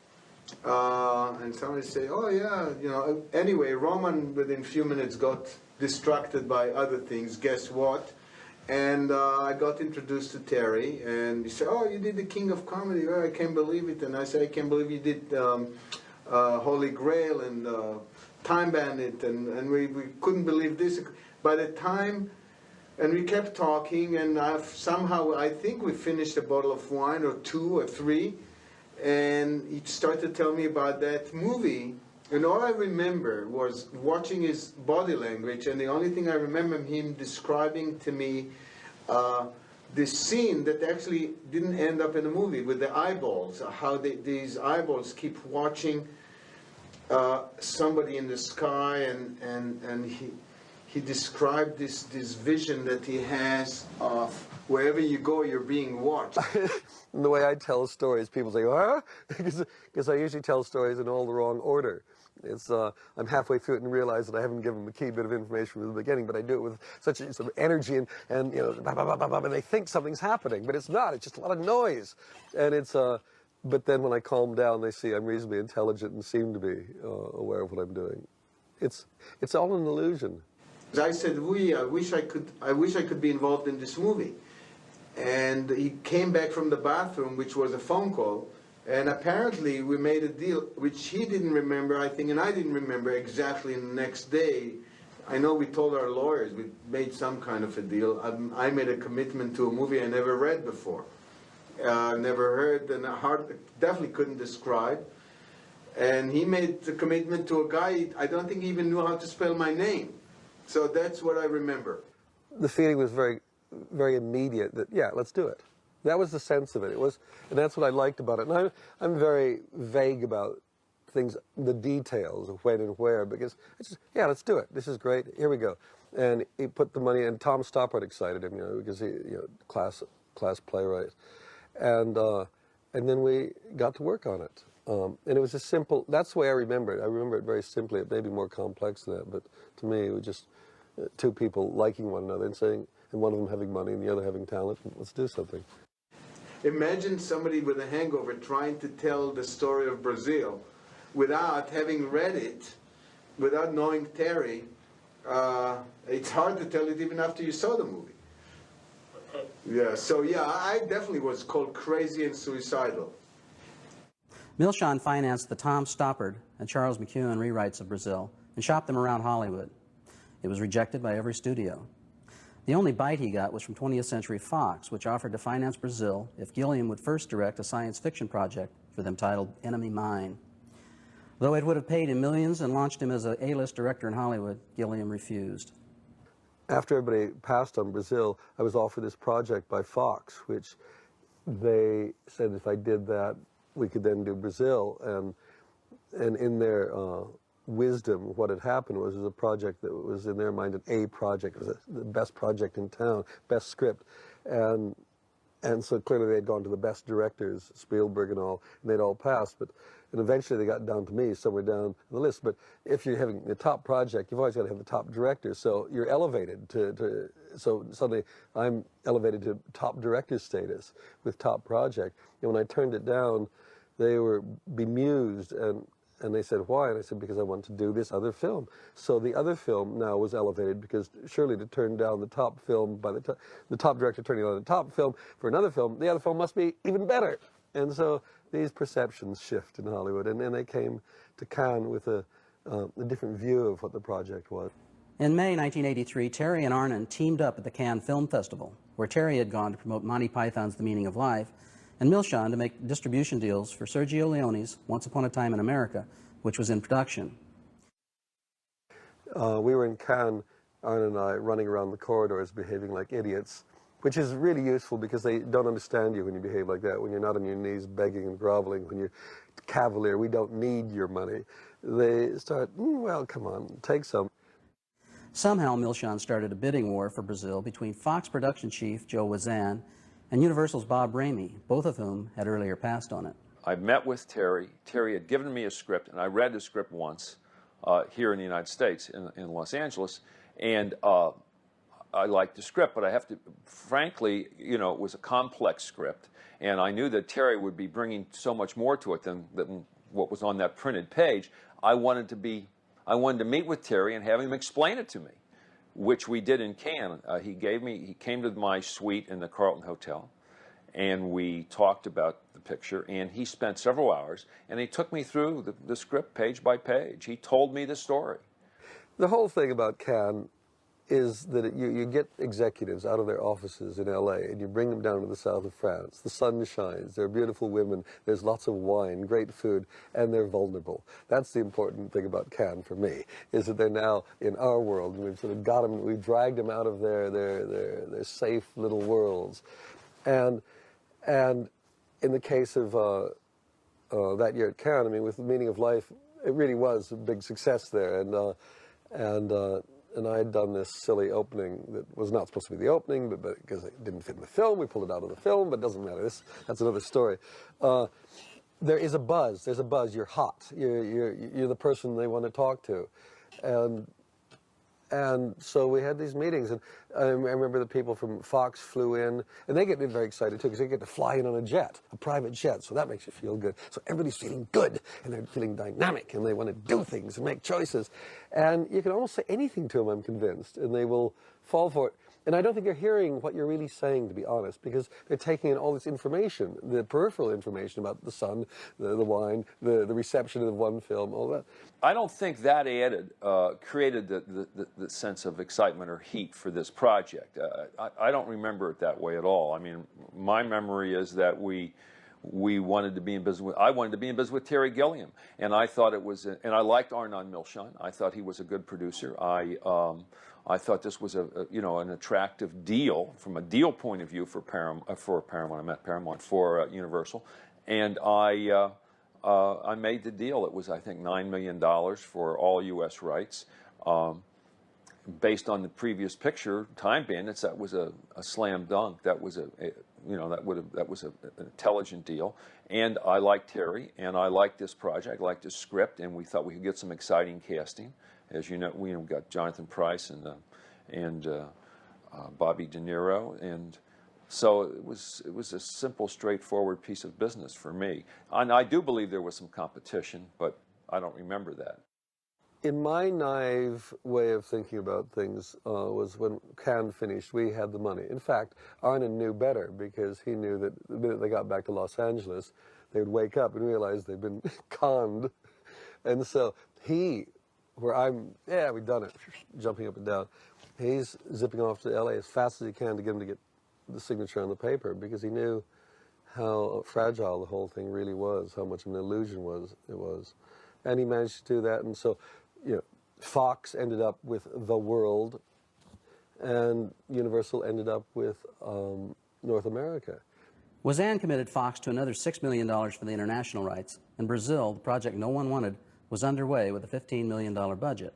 And somebody say, oh yeah, you know, anyway, Roman within a few minutes got distracted by other things, guess what? And I got introduced to Terry, and he said, oh, you did The King of Comedy, oh, I can't believe it. And I said, I can't believe you did Holy Grail and Time Bandit, and we couldn't believe this. By the time, and we kept talking, and somehow, I think we finished a bottle of wine, or 2 or 3, and he started to tell me about that movie. And all I remember was watching his body language, and the only thing I remember him describing to me this scene that actually didn't end up in the movie with the eyeballs, how these eyeballs keep watching somebody in the sky, and he described this vision that he has of wherever you go, you're being watched. And the way I tell stories, people say, huh? Because I usually tell stories in all the wrong order. It's I'm halfway through it and realize that I haven't given them a key bit of information from the beginning, but I do it with such sort of energy and you know, blah, blah, blah, blah, blah, and they think something's happening, but it's not. It's just a lot of noise. And it's but then when I calm down, they see I'm reasonably intelligent and seem to be aware of what I'm doing. It's all an illusion. I said, I wish I could be involved in this movie. And he came back from the bathroom, which was a phone call, and apparently we made a deal, which he didn't remember, I think, and I didn't remember exactly the next day. I know we told our lawyers we made some kind of a deal. I made a commitment to a movie I never read before, never heard, and definitely couldn't describe. And he made the commitment to a guy, I don't think he even knew how to spell my name. So that's what I remember. The feeling was very, very immediate that, yeah, let's do it. That was the sense of it. And that's what I liked about it. And I'm very vague about things, the details of when and where, because it's just, yeah, let's do it. This is great. Here we go. And he put the money, and Tom Stoppard excited him, you know, because he, you know, class playwright. And then we got to work on it. And it was a simple, that's the way I remember it. I remember it very simply. It may be more complex than that, but to me it was just two people liking one another and saying, and one of them having money and the other having talent, and let's do something. Imagine somebody with a hangover trying to tell the story of Brazil without having read it, without knowing Terry. It's hard to tell it even after you saw the movie. Yeah, so yeah, I definitely was called crazy and suicidal. Milchon financed the Tom Stoppard and Charles McEwen rewrites of Brazil and shopped them around Hollywood. It was rejected by every studio. The only bite he got was from 20th Century Fox, which offered to finance Brazil if Gilliam would first direct a science fiction project for them titled Enemy Mine. Though it would have paid him millions and launched him as an A-list director in Hollywood, Gilliam refused. After everybody passed on Brazil, I was offered this project by Fox, which they said if I did that, we could then do Brazil. And in their wisdom, what had happened was a project that was in their mind an A project. It was the best project in town, best script. And so clearly they'd gone to the best directors, Spielberg and all, and they'd all passed. And eventually they got down to me, somewhere down the list. But if you're having the top project, you've always got to have the top director. So you're elevated so suddenly I'm elevated to top director status with top project. And when I turned it down, they were bemused, and they said, why? And I said, because I want to do this other film. So the other film now was elevated, because surely to turn down the top film by the top director turning down the top film for another film, the other film must be even better. And so these perceptions shift in Hollywood, and then they came to Cannes with a different view of what the project was. In May 1983, Terry and Arnon teamed up at the Cannes Film Festival, where Terry had gone to promote Monty Python's The Meaning of Life, and Milchon to make distribution deals for Sergio Leone's Once Upon a Time in America, which was in production. We were in Cannes, Arne and I, running around the corridors behaving like idiots, which is really useful because they don't understand you when you behave like that, when you're not on your knees begging and groveling, when you're cavalier, we don't need your money. They start, well, come on, take some. Somehow Milchon started a bidding war for Brazil between Fox production chief Joe Wazan and Universal's Bob Ramey, both of whom had earlier passed on it. I met with Terry. Terry had given me a script, and I read the script once here in the United States, in Los Angeles, and I liked the script, but I have to, frankly, you know, it was a complex script, and I knew that Terry would be bringing so much more to it than what was on that printed page. I wanted to meet with Terry and have him explain it to me, which we did in Cannes. He came to my suite in the Carlton Hotel, and we talked about the picture, and he spent several hours, and he took me through the script page by page. He told me the story. The whole thing about Cannes is that you get executives out of their offices in LA and you bring them down to the south of France. The sun shines, there are beautiful women, there's lots of wine, great food, and they're vulnerable. That's the important thing about Cannes for me, is that they're now in our world, and we've sort of got them, we've dragged them out of their safe little worlds. And in the case of that year at Cannes, I mean, with The Meaning of Life, it really was a big success there. And I had done this silly opening that was not supposed to be the opening, but because it didn't fit in the film, we pulled it out of the film, but it doesn't matter. That's another story. There is a buzz. There's a buzz. You're hot. You're the person they want to talk to. And so we had these meetings, and I remember the people from Fox flew in, and they get very excited too, because they get to fly in on a jet, a private jet, so that makes you feel good. So everybody's feeling good, and they're feeling dynamic, and they want to do things and make choices. And you can almost say anything to them, I'm convinced, and they will fall for it. And I don't think they're hearing what you're really saying, to be honest, because they're taking in all this information, the peripheral information about the sun, the wine, the reception of one film, all that. I don't think that created the sense of excitement or heat for this project. I don't remember it that way at all. I mean, my memory is that we wanted to be in business I wanted to be in business with Terry Gilliam, and I thought it was, and I liked Arne Milchon. I thought he was a good producer. I thought this was an attractive deal from a deal point of view for Paramount. I met Paramount for Universal, and I made the deal. It was, I think, $9 million for all U.S. rights, based on the previous picture, Time Bandits. That was a slam dunk. That was an intelligent deal. And I liked Terry, and I liked this project. I liked the script, and we thought we could get some exciting casting. As you know, we got Jonathan Pryce and Bobby De Niro, and so it was a simple, straightforward piece of business for me. And I do believe there was some competition, but I don't remember that. In my naive way of thinking about things was when Cannes finished, we had the money. In fact, Arne knew better, because he knew that the minute they got back to Los Angeles, they would wake up and realize they'd been conned. And so we've done it, jumping up and down. He's zipping off to LA as fast as he can to get him to get the signature on the paper, because he knew how fragile the whole thing really was, how much of an illusion it was. And he managed to do that, and so, Fox ended up with The World, and Universal ended up with North America. Wazan committed Fox to another $6 million for the international rights. In Brazil, the project no one wanted was underway with a $15 million budget.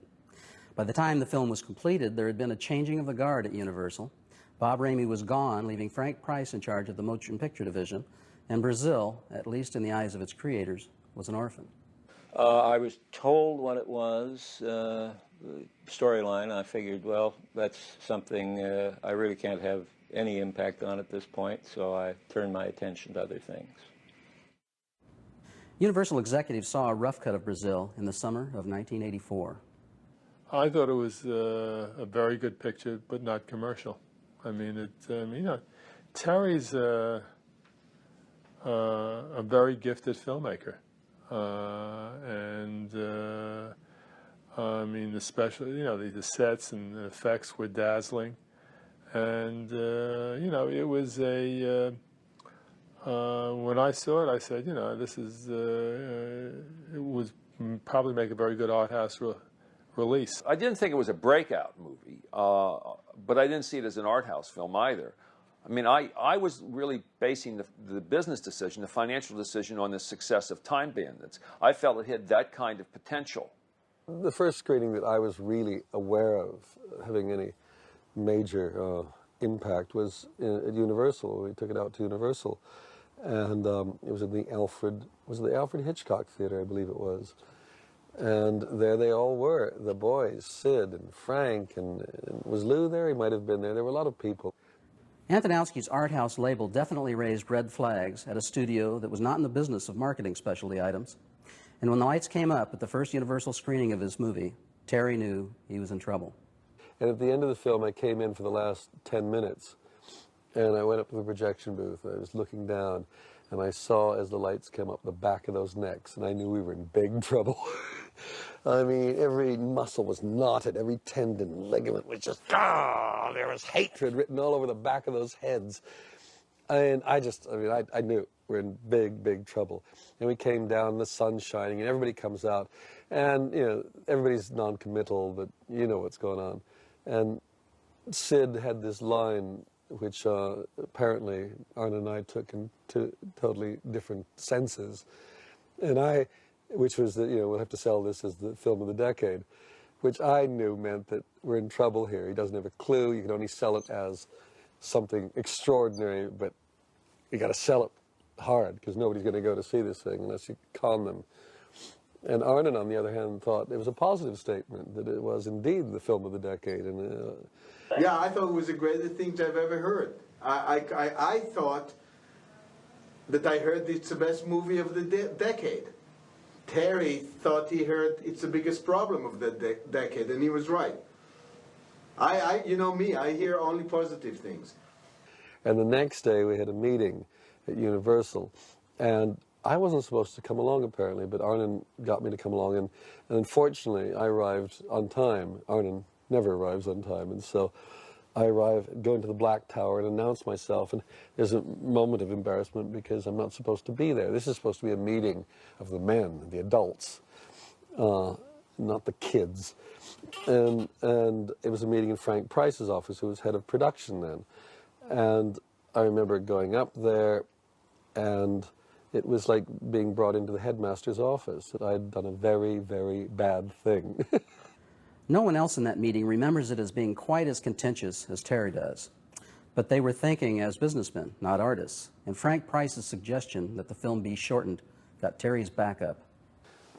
By the time the film was completed, there had been a changing of the guard at Universal. Bob Ramey was gone, leaving Frank Price in charge of the motion picture division, and Brazil, at least in the eyes of its creators, was an orphan. I was told what it was, storyline. I figured, well, that's something I really can't have any impact on at this point, so I turned my attention to other things. Universal executives saw a rough cut of Brazil in the summer of 1984. I thought it was a very good picture, but not commercial. I mean, Terry's a very gifted filmmaker, and I mean, the sets and the effects were dazzling, and it was when I saw it, I said, this is it was probably make a very good art house release. I didn't think it was a breakout movie, but I didn't see it as an art house film either. I mean, I was really basing the business decision, the financial decision, on the success of Time Bandits. I felt it had that kind of potential. The first screening that I was really aware of having any major impact was at Universal. We took it out to Universal, and it was in the Alfred Hitchcock Theater, I believe it was. And there they all were, the boys, Sid and Frank, and was Lou there? He might have been there. There were a lot of people. Antonowski's art house label definitely raised red flags at a studio that was not in the business of marketing specialty items. And when the lights came up at the first Universal screening of his movie, Terry knew he was in trouble. And at the end of the film, I came in for the last 10 minutes, and I went up to the projection booth, and I was looking down, and I saw, as the lights came up, the back of those necks, and I knew we were in big trouble. I mean, every muscle was knotted, every tendon, ligament was just, there was hatred written all over the back of those heads. And I knew we're in big, big trouble. And we came down, the sun's shining, and everybody comes out. And, you know, everybody's non-committal, but you know what's going on. And Sid had this line, which apparently Arne and I took into totally different senses. And which was that, you know, we'll have to sell this as the film of the decade, which I knew meant that we're in trouble here. He doesn't have a clue. You can only sell it as something extraordinary, but you got to sell it hard because nobody's going to go to see this thing unless you con them. And Arne, on the other hand, thought it was a positive statement, that it was indeed the film of the decade. And yeah, I thought it was the greatest thing I've ever heard. I thought that I heard it's the best movie of the decade. Terry thought he heard it's the biggest problem of the decade, and he was right. You know me, I hear only positive things. And the next day we had a meeting at Universal, and I wasn't supposed to come along apparently, but Arne got me to come along, and unfortunately I arrived on time. Arne never arrives on time, and so I arrive, go into the Black Tower and announce myself, and there's a moment of embarrassment because I'm not supposed to be there. This is supposed to be a meeting of the men, the adults, not the kids. And it was a meeting in Frank Price's office, who was head of production then. And I remember going up there, and it was like being brought into the headmaster's office, that I'd done a very, very bad thing. No one else in that meeting remembers it as being quite as contentious as Terry does. But they were thinking as businessmen, not artists. And Frank Price's suggestion that the film be shortened got Terry's back up.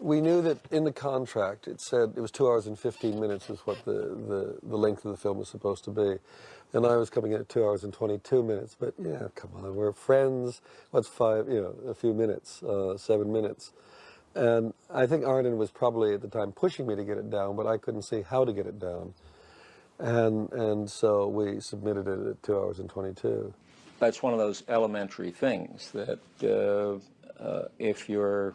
We knew that in the contract it said it was 2 hours and 15 minutes was what the length of the film was supposed to be. And I was coming in at 2 hours and 22 minutes. But yeah, come on, we're friends. What's a few minutes, 7 minutes. And I think Arne was probably at the time pushing me to get it down, but I couldn't see how to get it down. And so we submitted it at 2 hours and 22. That's one of those elementary things that if you're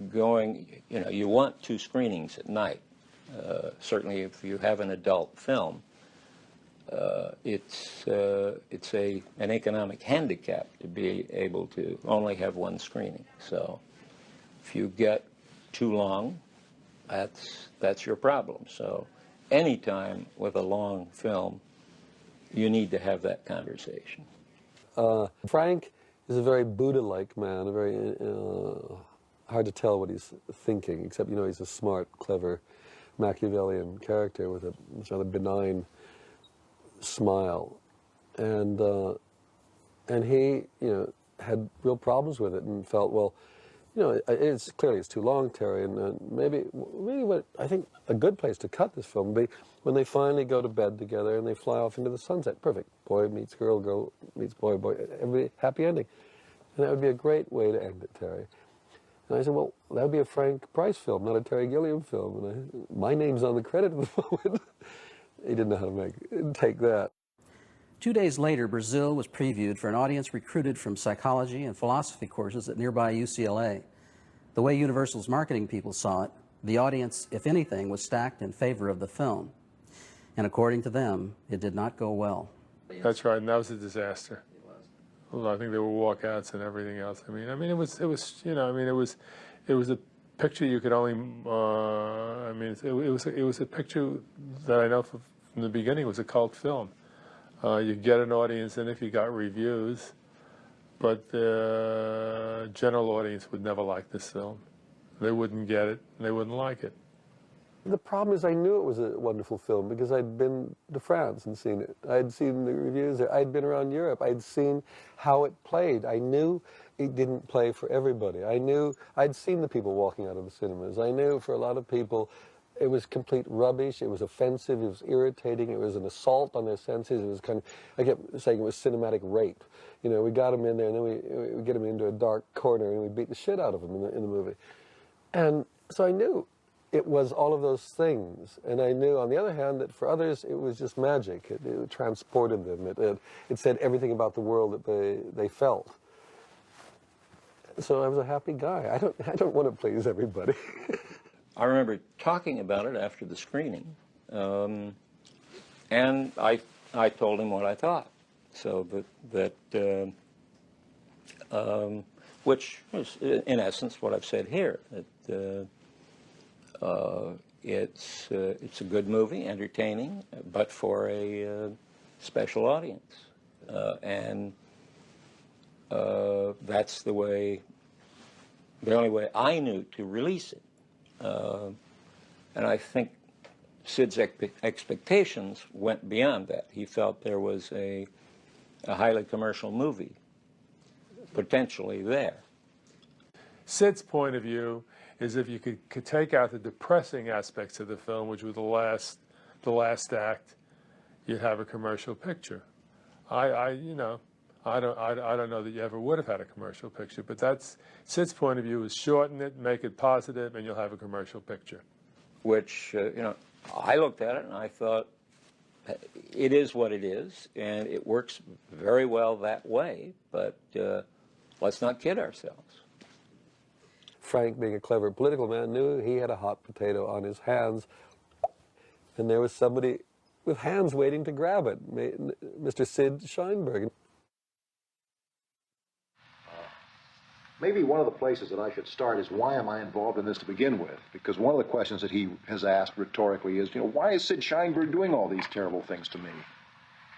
going, you want 2 screenings at night. Certainly if you have an adult film, it's an economic handicap to be able to only have 1 screening. So if you get too long, that's your problem. So anytime with a long film, you need to have that conversation. Frank is a very Buddha-like man, a very hard to tell what he's thinking, except he's a smart, clever Machiavellian character with a rather benign smile, and he had real problems with it and felt, well, it's clearly it's too long, Terry, and maybe what I think a good place to cut this film would be when they finally go to bed together and they fly off into the sunset. Perfect. Boy meets girl, girl meets boy, boy. Every happy ending, and that would be a great way to end it, Terry. And I said, well, that would be a Frank Price film, not a Terry Gilliam film. And my name's on the credit at the moment. He didn't know how to take that. 2 days later, Brazil was previewed for an audience recruited from psychology and philosophy courses at nearby UCLA. The way Universal's marketing people saw it, the audience, if anything, was stacked in favor of the film. And according to them, it did not go well. That's right, and that was a disaster. Well, I think there were walkouts and everything else. It was a picture you could only, I mean, it was a picture that I know from the beginning was a cult film. You get an audience in if you got reviews, but the general audience would never like this film. They wouldn't get it, and they wouldn't like it. The problem is I knew it was a wonderful film because I'd been to France and seen it. I'd seen the reviews there. I'd been around Europe. I'd seen how it played. I knew it didn't play for everybody. I knew I'd seen the people walking out of the cinemas. I knew for a lot of people it was complete rubbish. It was offensive. It was irritating. It was an assault on their senses. It was kind of, I kept saying it was cinematic rape. You know, we got them in there and then we get them into a dark corner and we beat the shit out of them in the movie. And so I knew it was all of those things. And I knew, on the other hand, that for others, it was just magic. It transported them. It said everything about the world that they felt. So I was a happy guy. I don't want to please everybody. I remember talking about it after the screening, and I told him what I thought. So which is in essence what I've said here. It's a good movie, entertaining, but for a special audience, and that's the only way I knew to release it. And I think Sid's expectations went beyond that. He felt there was a highly commercial movie potentially there. Sid's point of view is if you could take out the depressing aspects of the film, which was the last act, you'd have a commercial picture. I don't know that you ever would have had a commercial picture, but that's Sid's point of view: is shorten it, make it positive, and you'll have a commercial picture. Which I looked at it and I thought, it is what it is, and it works very well that way. But let's not kid ourselves. Frank, being a clever political man, knew he had a hot potato on his hands, and there was somebody with hands waiting to grab it, Mr. Sid Sheinberg. Maybe one of the places that I should start is, why am I involved in this to begin with? Because one of the questions that he has asked rhetorically is, why is Sid Sheinberg doing all these terrible things to me?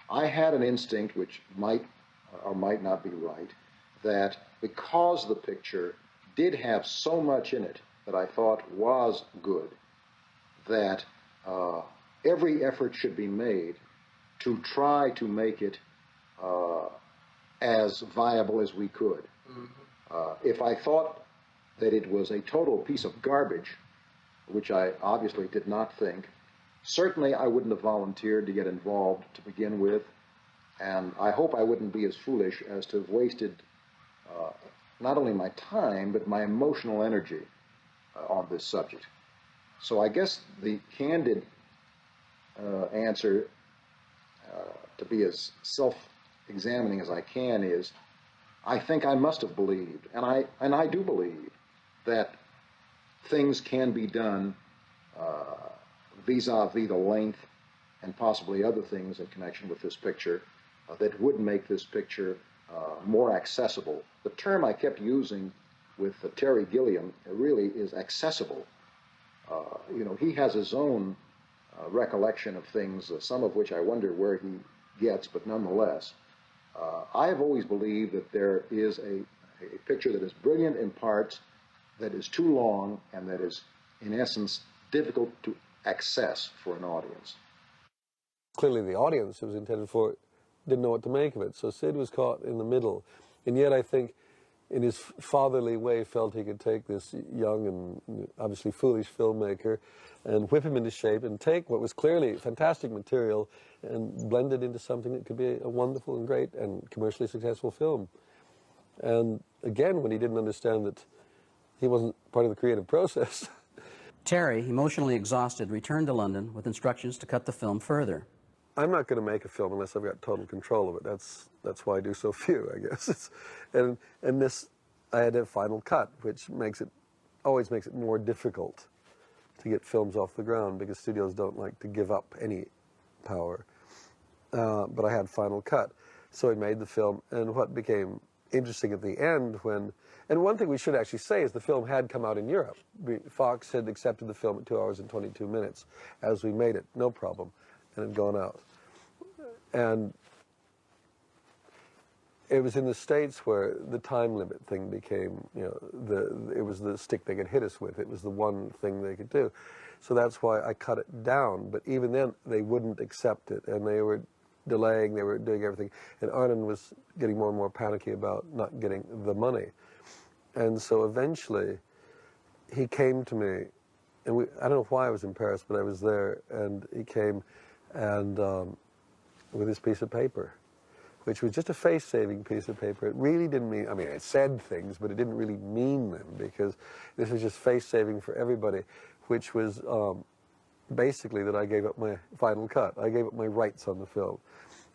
I had an instinct, which might or might not be right, that because the picture did have so much in it that I thought was good, that every effort should be made to try to make it as viable as we could. If I thought that it was a total piece of garbage, which I obviously did not think, certainly I wouldn't have volunteered to get involved to begin with, and I hope I wouldn't be as foolish as to have wasted not only my time, but my emotional energy on this subject. So I guess the candid answer, to be as self-examining as I can, is I think I must have believed, and I do believe, that things can be done vis-a-vis the length and possibly other things in connection with this picture that would make this picture more accessible. The term I kept using with Terry Gilliam really is accessible. He has his own recollection of things, some of which I wonder where he gets, but nonetheless, I have always believed that there is a picture that is brilliant in parts, that is too long, and that is, in essence, difficult to access for an audience. Clearly the audience it was intended for didn't know what to make of it, so Sid was caught in the middle. And yet I think, in his fatherly way, felt he could take this young and obviously foolish filmmaker and whip him into shape and take what was clearly fantastic material and blend it into something that could be a wonderful and great and commercially successful film. And again, when he didn't understand that he wasn't part of the creative process. Terry, emotionally exhausted, returned to London with instructions to cut the film further. I'm not going to make a film unless I've got total control of it. That's why I do so few, I guess. And this, I had a final cut, which always makes it more difficult to get films off the ground because studios don't like to give up any power. But I had final cut, so I made the film. And what became interesting at the end, when And one thing we should actually say is the film had come out in Europe. Fox had accepted the film at 2 hours and 22 minutes as we made it, no problem, and had gone out. And it was in the States where the time limit thing became, you know, it was the stick they could hit us with. It was the one thing they could do. So that's why I cut it down. But even then, they wouldn't accept it, and they were delaying, they were doing everything. And Arnon was getting more and more panicky about not getting the money. And so eventually, he came to me, and I don't know why I was in Paris, but I was there, and he came and with this piece of paper, which was just a face-saving piece of paper. It really didn't mean, I mean, it said things, but it didn't really mean them, because this was just face-saving for everybody, which was basically that I gave up my final cut. I gave up my rights on the film.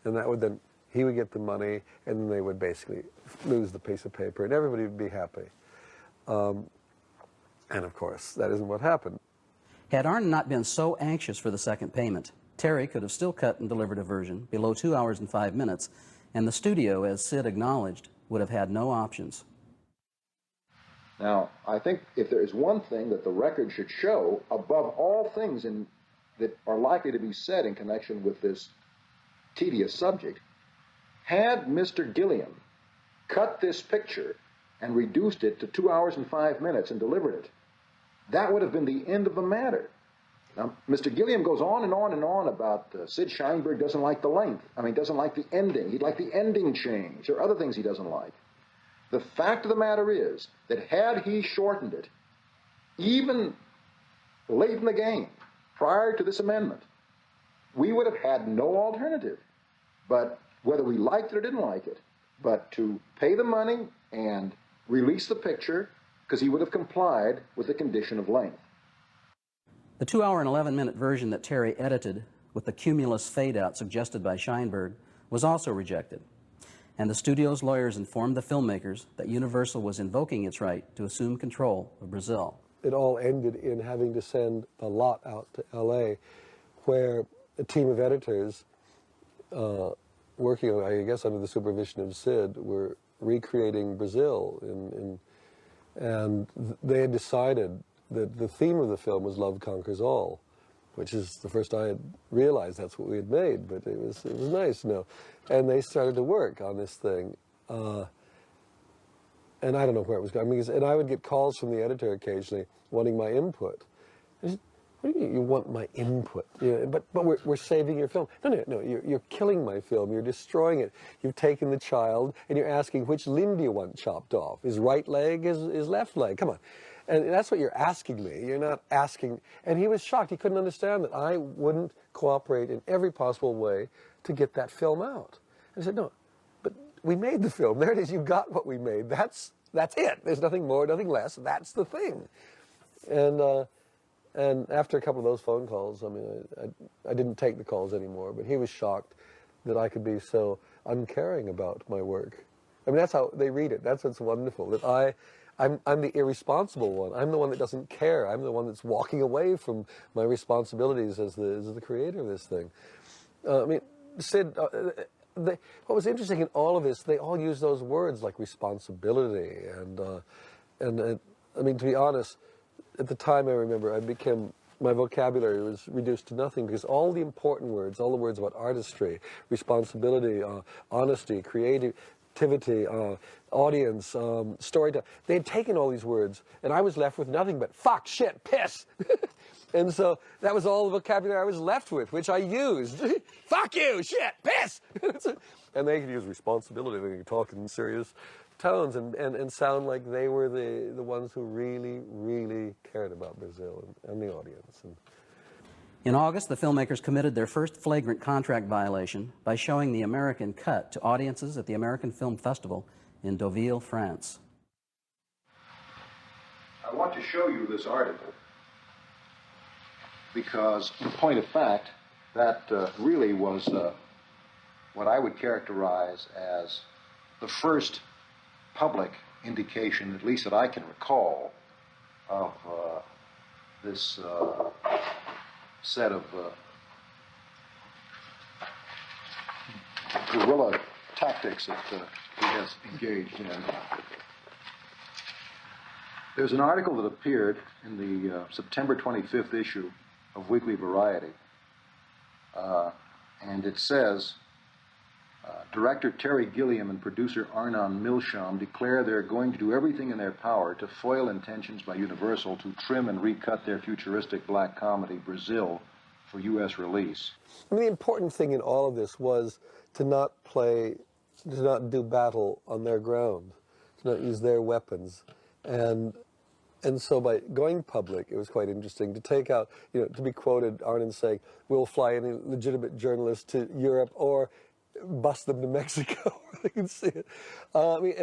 And that would then, he would get the money, and then they would basically lose the piece of paper, and everybody would be happy. And of course, that isn't what happened. Had Arnon not been so anxious for the second payment, Terry could have still cut and delivered a version below 2 hours and 5 minutes, and the studio, as Sid acknowledged, would have had no options. Now, I think if there is one thing that the record should show, above all things that are likely to be said in connection with this tedious subject, had Mr. Gilliam cut this picture and reduced it to 2 hours and 5 minutes and delivered it, that would have been the end of the matter. Now, Mr. Gilliam goes on and on and on about Sid Sheinberg doesn't like the length. I mean, doesn't like the ending. He'd like the ending change. There are other things he doesn't like. The fact of the matter is that had he shortened it, even late in the game, prior to this amendment, we would have had no alternative. But whether we liked it or didn't like it, but to pay the money and release the picture, because he would have complied with the condition of length. The 2 hour and 11-minute version that Terry edited with the cumulus fade-out suggested by Sheinberg was also rejected, and the studio's lawyers informed the filmmakers that Universal was invoking its right to assume control of Brazil. It all ended in having to send a lot out to L.A., where a team of editors working, I guess, under the supervision of Sid, were recreating Brazil, and they had decided that the theme of the film was Love Conquers All, which is the first I had realized that's what we had made, but it was nice, you know. And they started to work on this thing, and I don't know where it was going. I mean, and I would get calls from the editor occasionally wanting my input. I said, what do you mean you want my input? Yeah, but we're saving your film. No, you're killing my film. You're destroying it. You've taken the child, and you're asking which limb do you want chopped off? His right leg, his left leg? Come on. And that's what you're asking me. You're not asking. And he was shocked. He couldn't understand that I wouldn't cooperate in every possible way to get that film out. And I said, no, but we made the film. There it is. You got what we made. That's it. There's nothing more, nothing less. That's the thing. And after a couple of those phone calls, I mean, I didn't take the calls anymore, but he was shocked that I could be so uncaring about my work. I mean, that's how they read it. That's what's wonderful, that I'm the irresponsible one. I'm the one that doesn't care. I'm the one that's walking away from my responsibilities as the creator of this thing. I mean, Sid, what was interesting in all of this, they all use those words like responsibility and I mean, to be honest, at the time I remember my vocabulary was reduced to nothing, because all the important words, all the words about artistry, responsibility, honesty, creativity, audience, storytelling, they had taken all these words, and I was left with nothing but fuck, shit, piss. And so that was all the vocabulary I was left with, which I used. Fuck you, shit, piss. And they could use responsibility. They could talk in serious tones and sound like they were the ones who really, really cared about Brazil and the audience. In August, the filmmakers committed their first flagrant contract violation by showing the American cut to audiences at the American Film Festival in Deauville, France. I want to show you this article because, in point of fact, that really was what I would characterize as the first public indication, at least that I can recall, of this set of guerrilla tactics that he has engaged in. There's an article that appeared in the September 25th issue of Weekly Variety, and it says, Director Terry Gilliam and producer Arnon Milsham declare they're going to do everything in their power to foil intentions by Universal to trim and recut their futuristic black comedy, Brazil, for U.S. release. I mean, the important thing in all of this was to not do battle on their ground, to not use their weapons. And so by going public, it was quite interesting to take out, to be quoted, Arnon saying, we'll fly any legitimate journalists to Europe or bust them to Mexico where they can see it. I mean,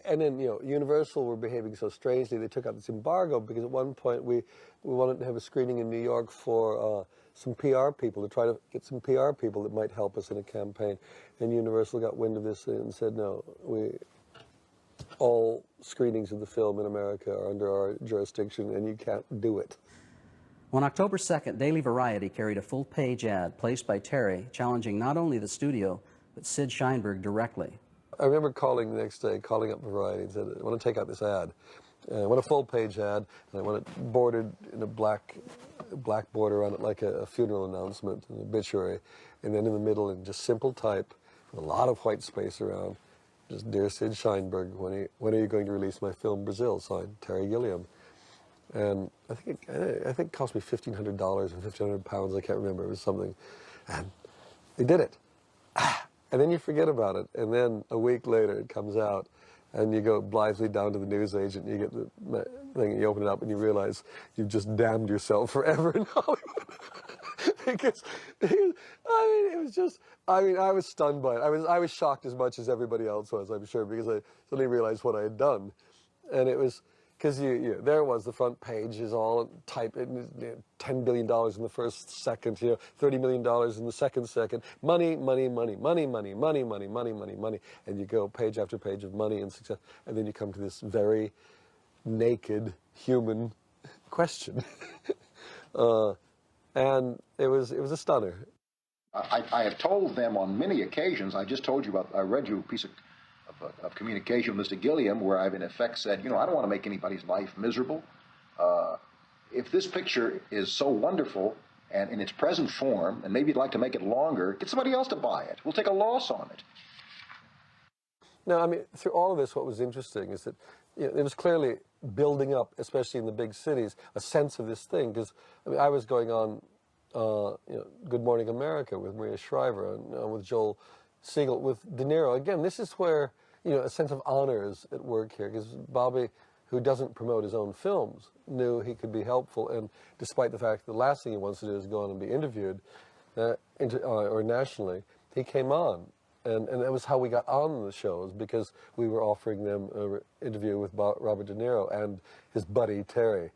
and then Universal were behaving so strangely. They took out this embargo because at one point we wanted to have a screening in New York for some PR people, to try to get some PR people that might help us in a campaign. And Universal got wind of this and said, no, all screenings of the film in America are under our jurisdiction and you can't do it. On October 2nd, Daily Variety carried a full-page ad placed by Terry challenging not only the studio, but Sid Sheinberg directly. I remember calling the next day, calling up Variety and said, I want to take out this ad. I want a full-page ad, and I want it bordered in a black border on it like a funeral announcement, an obituary, and then in the middle in just simple type, with a lot of white space around, just, Dear Sid Sheinberg, when are you going to release my film Brazil? Signed, Terry Gilliam. And I think it cost me $1,500 or £1,500, I can't remember, it was something. And they did it. And then you forget about it, and then a week later it comes out, and you go blithely down to the newsagent, and you get the thing, and you open it up, and you realize you've just damned yourself forever in Hollywood. Because, it was just, I was stunned by it. I was shocked as much as everybody else was, I'm sure, because I suddenly realized what I had done. And it was, because there it was, the front page is all typed, $10 billion in the first second, $30 million in the second. Money, money, money, money, money, money, money, money, money, money. And you go page after page of money and success. And then you come to this very naked human question. And it was a stunner. I have told them on many occasions, I just told you about, I read you a piece of communication with Mr. Gilliam where I've in effect said, I don't want to make anybody's life miserable. If this picture is so wonderful and in its present form, and maybe you'd like to make it longer, get somebody else to buy it. We'll take a loss on it. No, I mean, through all of this, what was interesting is that it was clearly building up, especially in the big cities, a sense of this thing. Because I was going on, Good Morning America with Maria Shriver and with Joel Siegel, with De Niro. Again, this is where a sense of honor is at work here, because Bobby, who doesn't promote his own films, knew he could be helpful, and despite the fact that the last thing he wants to do is go on and be interviewed, or nationally, he came on. And that was how we got on the shows, because we were offering them an interview with Robert De Niro and his buddy Terry.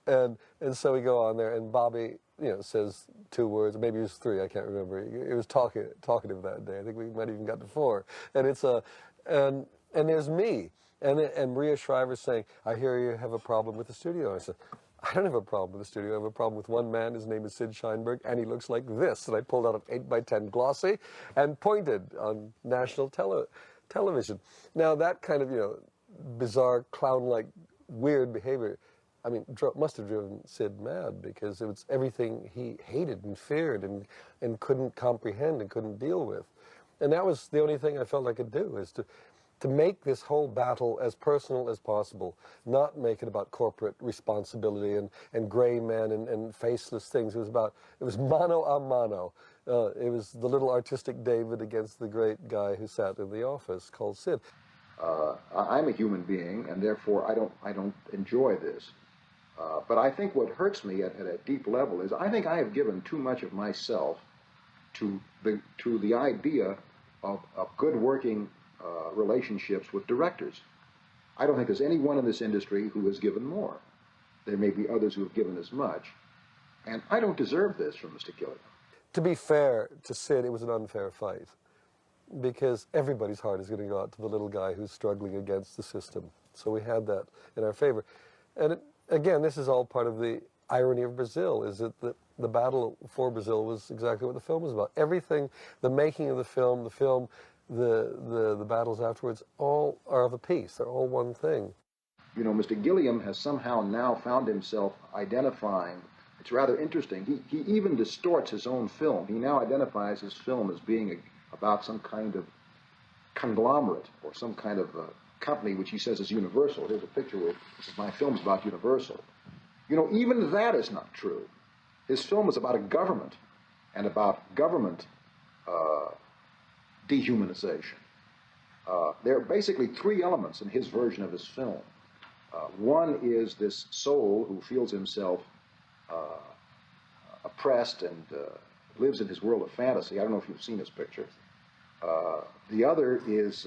and so we go on there, and Bobby, says 2 words, maybe it was 3, I can't remember. It was talkative that day. I think we might have even got to 4. And it's and there's me, and Maria Shriver saying, I hear you have a problem with the studio. I said, I don't have a problem with the studio. I have a problem with one man. His name is Sid Sheinberg, and he looks like this. And I pulled out an 8x10 glossy and pointed on national television. Now, that kind of, bizarre, clown-like, weird behavior, must have driven Sid mad, because it was everything he hated and feared and couldn't comprehend and couldn't deal with. And that was the only thing I felt I could do, is to make this whole battle as personal as possible, not make it about corporate responsibility and gray men and faceless things. It was mano a mano. It was the little artistic David against the great guy who sat in the office called Sid. I'm a human being, and therefore I don't enjoy this. But I think what hurts me at a deep level is I think I have given too much of myself to the idea of good working relationships with directors. I don't think there's anyone in this industry who has given more. There may be others who have given as much. And I don't deserve this from Mr. Gilliam. To be fair to Sid, it was an unfair fight, because everybody's heart is going to go out to the little guy who's struggling against the system. So we had that in our favor. And again, this is all part of the irony of Brazil, is that the battle for Brazil was exactly what the film was about. Everything, the making of the film, the battles afterwards, all are of a piece. They're all one thing. You know, Mr. Gilliam has somehow now found himself identifying. It's rather interesting. He even distorts his own film. He now identifies his film as being about some kind of conglomerate or some kind of company which he says is Universal. Here's a picture where this is my film's about Universal. You know, even that is not true. His film is about a government and about government dehumanization. There are basically three elements in his version of his film. One is this soul who feels himself oppressed and lives in his world of fantasy. I don't know if you've seen this picture. The other is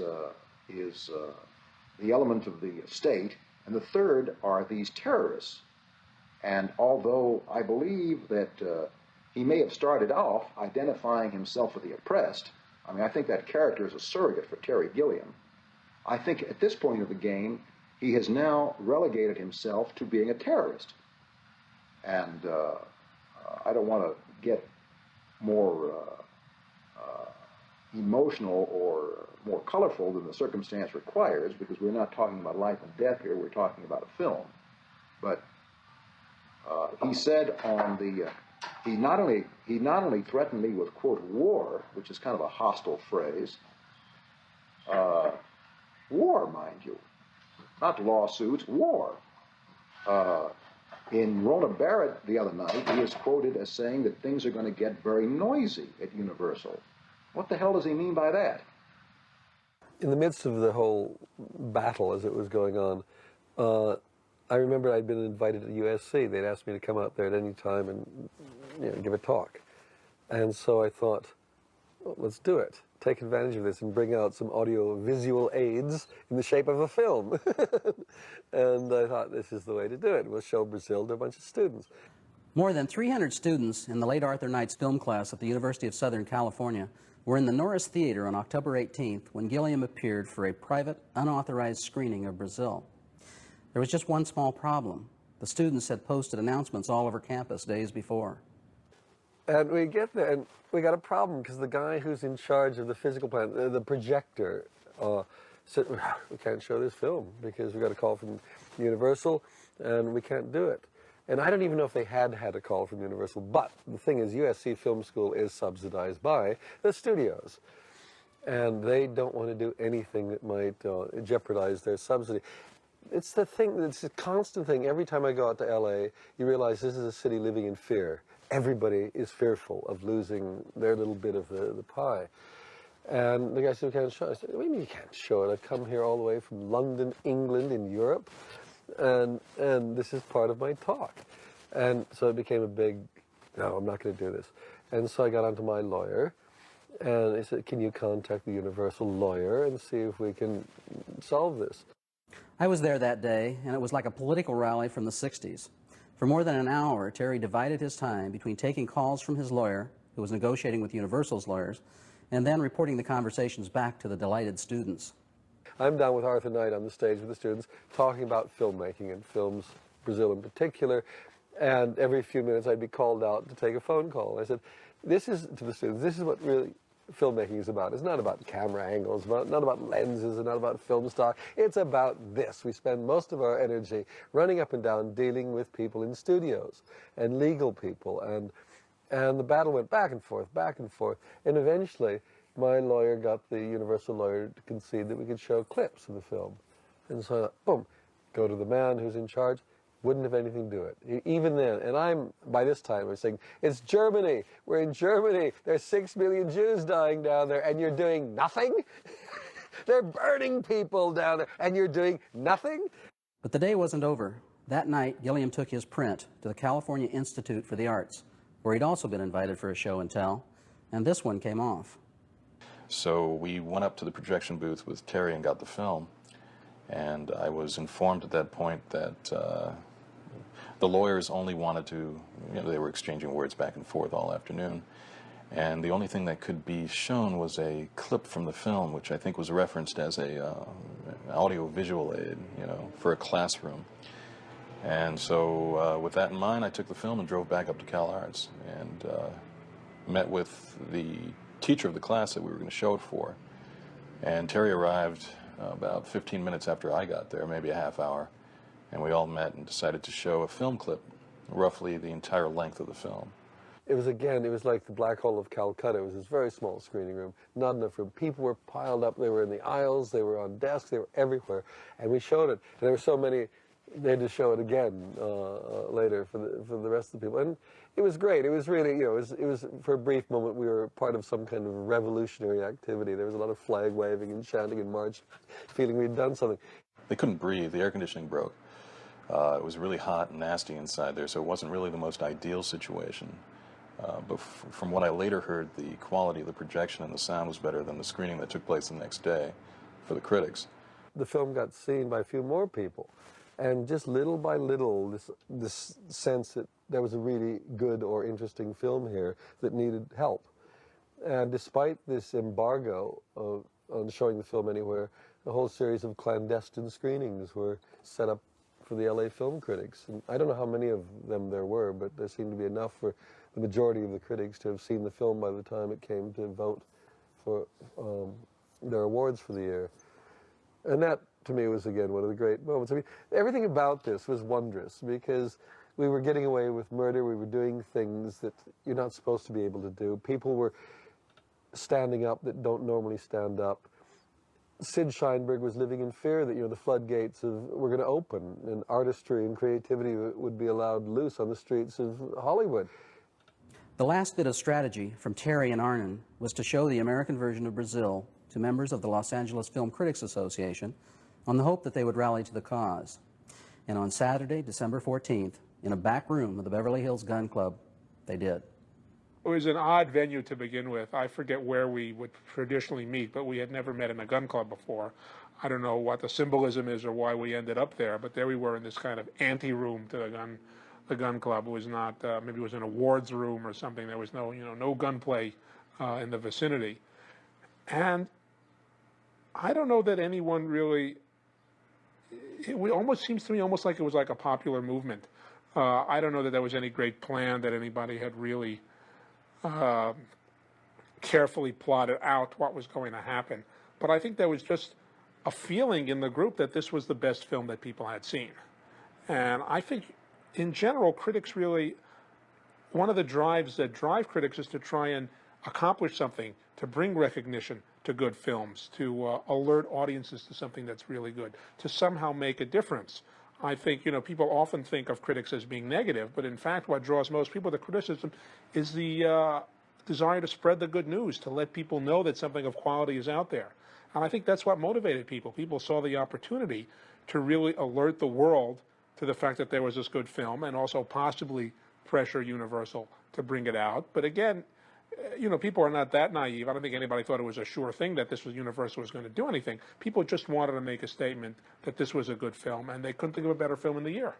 the element of the state, and the third are these terrorists. And although I believe that he may have started off identifying himself with the oppressed, I mean, I think that character is a surrogate for Terry Gilliam. I think at this point of the game, he has now relegated himself to being a terrorist. And I don't want to get more emotional or more colorful than the circumstance requires, because we're not talking about life and death here, we're talking about a film. But he said on the, he not only threatened me with, quote, war, which is kind of a hostile phrase, war, mind you, not lawsuits, war. In Rona Barrett the other night, he is quoted as saying that things are going to get very noisy at Universal. What the hell does he mean by that? In the midst of the whole battle as it was going on, I remember I'd been invited to USC. They'd asked me to come out there at any time and give a talk. And so I thought, well, let's do it. Take advantage of this and bring out some audio-visual aids in the shape of a film. And I thought, this is the way to do it. We'll show Brazil to a bunch of students. More than 300 students in the late Arthur Knights film class at the University of Southern California were in the Norris Theater on October 18th when Gilliam appeared for a private, unauthorized screening of Brazil. There was just one small problem. The students had posted announcements all over campus days before. And we get there, and we got a problem, because the guy who's in charge of the physical plant, the projector, said, we can't show this film, because we got a call from Universal, and we can't do it. And I don't even know if they had a call from Universal, but the thing is, USC Film School is subsidized by the studios. And they don't want to do anything that might jeopardize their subsidy. It's the thing, it's a constant thing. Every time I go out to LA, you realize this is a city living in fear. Everybody is fearful of losing their little bit of the pie. And the guy said, we can't show it. I said, what do you mean you can't show it? I've come here all the way from London, England, in Europe, and this is part of my talk. And so it became a big, no, I'm not going to do this. And so I got onto my lawyer, and he said, can you contact the Universal lawyer and see if we can solve this? I was there that day, and it was like a political rally from the 60s. For more than an hour, Terry divided his time between taking calls from his lawyer, who was negotiating with Universal's lawyers, and then reporting the conversations back to the delighted students. I'm down with Arthur Knight on the stage with the students, talking about filmmaking and films, Brazil in particular, and every few minutes I'd be called out to take a phone call. I said, this is, to the students, this is what really filmmaking is about. It's not about camera angles, not about lenses, and not about film stock. It's about this. We spend most of our energy running up and down dealing with people in studios and legal people, and the battle went back and forth, and eventually my lawyer got the Universal lawyer to concede that we could show clips of the film. And so I thought, boom, go to the man who's in charge. Wouldn't have anything to do it. Even then, and by this time, I'm saying, it's Germany. We're in Germany. There's 6 million Jews dying down there, and you're doing nothing? They're burning people down there, and you're doing nothing? But the day wasn't over. That night, Gilliam took his print to the California Institute for the Arts, where he'd also been invited for a show and tell, and this one came off. So we went up to the projection booth with Terry and got the film, and I was informed at that point that the lawyers only wanted to, they were exchanging words back and forth all afternoon, and the only thing that could be shown was a clip from the film, which I think was referenced as a audio-visual aid, for a classroom. And so with that in mind, I took the film and drove back up to Cal Arts and met with the teacher of the class that we were going to show it for. And Terry arrived about 15 minutes after I got there, maybe a half hour. and we all met and decided to show a film clip, roughly the entire length of the film. It was, again, it was like the Black Hole of Calcutta. It was this very small screening room, not enough room. People were piled up. They were in the aisles. They were on desks. They were everywhere. And we showed it. And there were so many, they had to show it again later for the rest of the people. And it was great. It was really, you know, it was for a brief moment, we were part of some kind of revolutionary activity. There was a lot of flag waving and chanting and marching, feeling we'd done something. They couldn't breathe. The air conditioning broke. It was really hot and nasty inside there, so it wasn't really the most ideal situation. But from what I later heard, the quality of the projection and the sound was better than the screening that took place the next day for the critics. The film got seen by a few more people, and just little by little, this sense that there was a really good or interesting film here that needed help. And despite this embargo on showing the film anywhere, a whole series of clandestine screenings were set up for the LA film critics. And I don't know how many of them there were, but there seemed to be enough for the majority of the critics to have seen the film by the time it came to vote for their awards for the year. And that, to me, was, again, one of the great moments. I mean, everything about this was wondrous because we were getting away with murder. We were doing things that you're not supposed to be able to do. People were standing up that don't normally stand up. Sid Sheinberg was living in fear that, you know, the floodgates were going to open and artistry and creativity would be allowed loose on the streets of Hollywood. The last bit of strategy from Terry and Arnon was to show the American version of Brazil to members of the Los Angeles Film Critics Association on the hope that they would rally to the cause. And on Saturday, December 14th, in a back room of the Beverly Hills Gun Club, they did. It was an odd venue to begin with. I forget where we would traditionally meet, but we had never met in a gun club before. I don't know what the symbolism is or why we ended up there, but there we were in this kind of ante-room to the gun club. It was not, maybe it was an awards room or something. There was no, no gunplay in the vicinity. And I don't know that anyone really, it almost seems to me almost like it was like a popular movement. I don't know that there was any great plan that anybody had really carefully plotted out what was going to happen. But I think there was just a feeling in the group that this was the best film that people had seen. And I think, in general, critics really, one of the drives that drive critics is to try and accomplish something, to bring recognition to good films, to alert audiences to something that's really good, to somehow make a difference. I think, people often think of critics as being negative, but in fact what draws most people to criticism is the desire to spread the good news, to let people know that something of quality is out there. And I think that's what motivated people. People saw the opportunity to really alert the world to the fact that there was this good film and also possibly pressure Universal to bring it out. But again, people are not that naive. I don't think anybody thought it was a sure thing that this was Universal was going to do anything. People just wanted to make a statement that this was a good film, and they couldn't think of a better film in the year.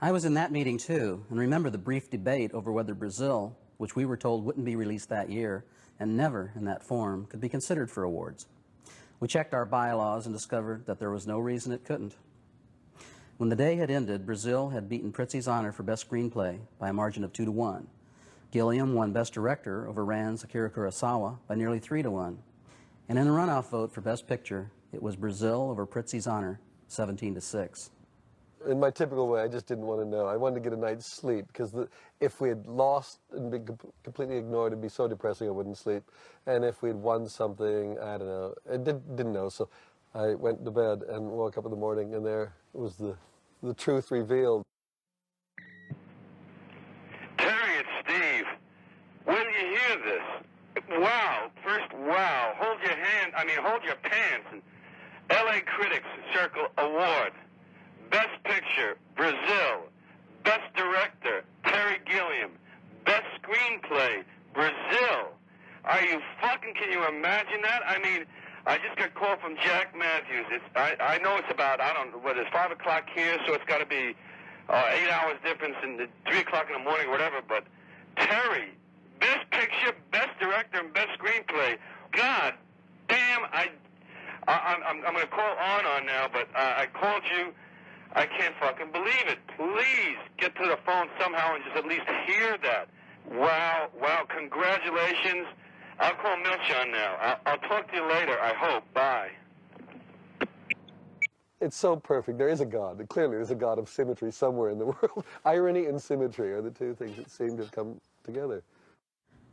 I was in that meeting too, and remember the brief debate over whether Brazil, which we were told wouldn't be released that year, and never in that form, could be considered for awards. We checked our bylaws and discovered that there was no reason it couldn't. When the day had ended, Brazil had beaten Prizzi's honor for Best Screenplay by a margin of 2-1. Gilliam won Best Director over Rand's Akira Kurosawa by nearly 3-1. And in a runoff vote for Best Picture, it was Brazil over Prizzi's honor, 17-6. In my typical way, I just didn't want to know. I wanted to get a night's sleep, because if we had lost and been completely ignored, it'd be so depressing I wouldn't sleep. And if we'd won something, I don't know. I didn't know, so I went to bed and woke up in the morning, and there was the truth revealed. Terry, it's Steve. When you hear this, wow, first wow, hold your pants. And LA Critics Circle Award. Best Picture, Brazil. Best Director, Terry Gilliam. Best Screenplay, Brazil. Can you imagine that? I just got a call from Jack Matthews. I know it's about, it's 5 o'clock here, so it's got to be 8 hours difference in 3 o'clock in the morning or whatever, but Terry, Best Picture, Best Director, and Best Screenplay. God damn, I'm going to call on now, but I called you. I can't fucking believe it. Please get to the phone somehow and just at least hear that. Wow, congratulations. I'll call Milch on now. I'll talk to you later, I hope. Bye. it's so perfect. There is a God. Clearly, there's a God of symmetry somewhere in the world. Irony and symmetry are the two things that seem to have come together.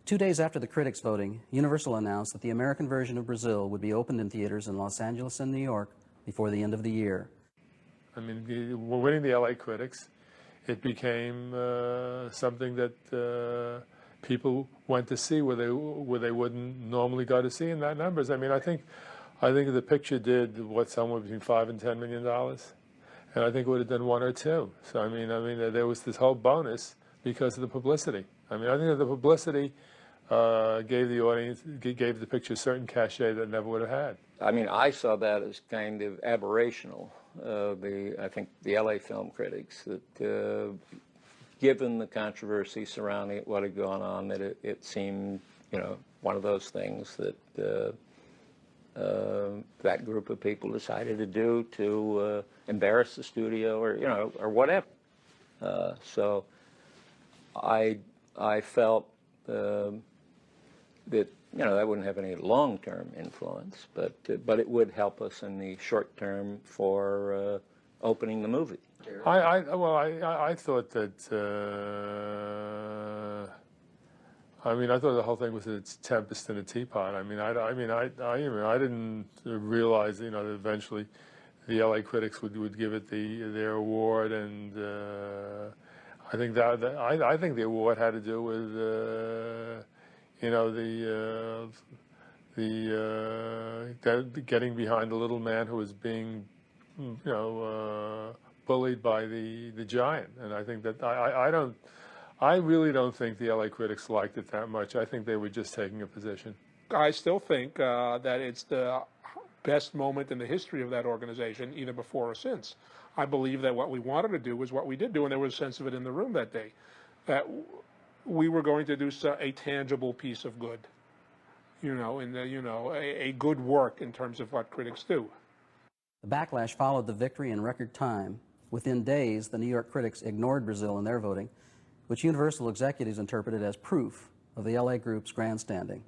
2 days after the critics' voting, Universal announced that the American version of Brazil would be opened in theaters in Los Angeles and New York before the end of the year. I mean, winning the LA critics, it became something that people went to see where they wouldn't normally go to see in that numbers. I mean, I think the picture did somewhere between $5 and $10 million, and I think it would have done 1 or 2. So I mean, there was this whole bonus because of the publicity. I mean, I think that the publicity gave the audience, gave the picture a certain cachet that it never would have had. I mean, I saw that as kind of aberrational. I think the LA film critics, that given the controversy surrounding what had gone on, that it seemed, one of those things that that group of people decided to do to embarrass the studio or whatever. So I felt that that wouldn't have any long-term influence, but it would help us in the short term for opening the movie. I thought that. I thought the whole thing was a tempest in a teapot. I didn't realize, that eventually the LA critics would give it their award, and I think the award had to do with. Getting behind the little man who was being, bullied by the giant, and I think that I really don't think the LA critics liked it that much. I think they were just taking a position. I still think that it's the best moment in the history of that organization, either before or since. I believe that what we wanted to do was what we did do, and there was a sense of it in the room that day, that we were going to do a tangible piece of good, a good work in terms of what critics do. The backlash followed the victory in record time. Within days, the New York critics ignored Brazil in their voting, which Universal executives interpreted as proof of the LA group's grandstanding.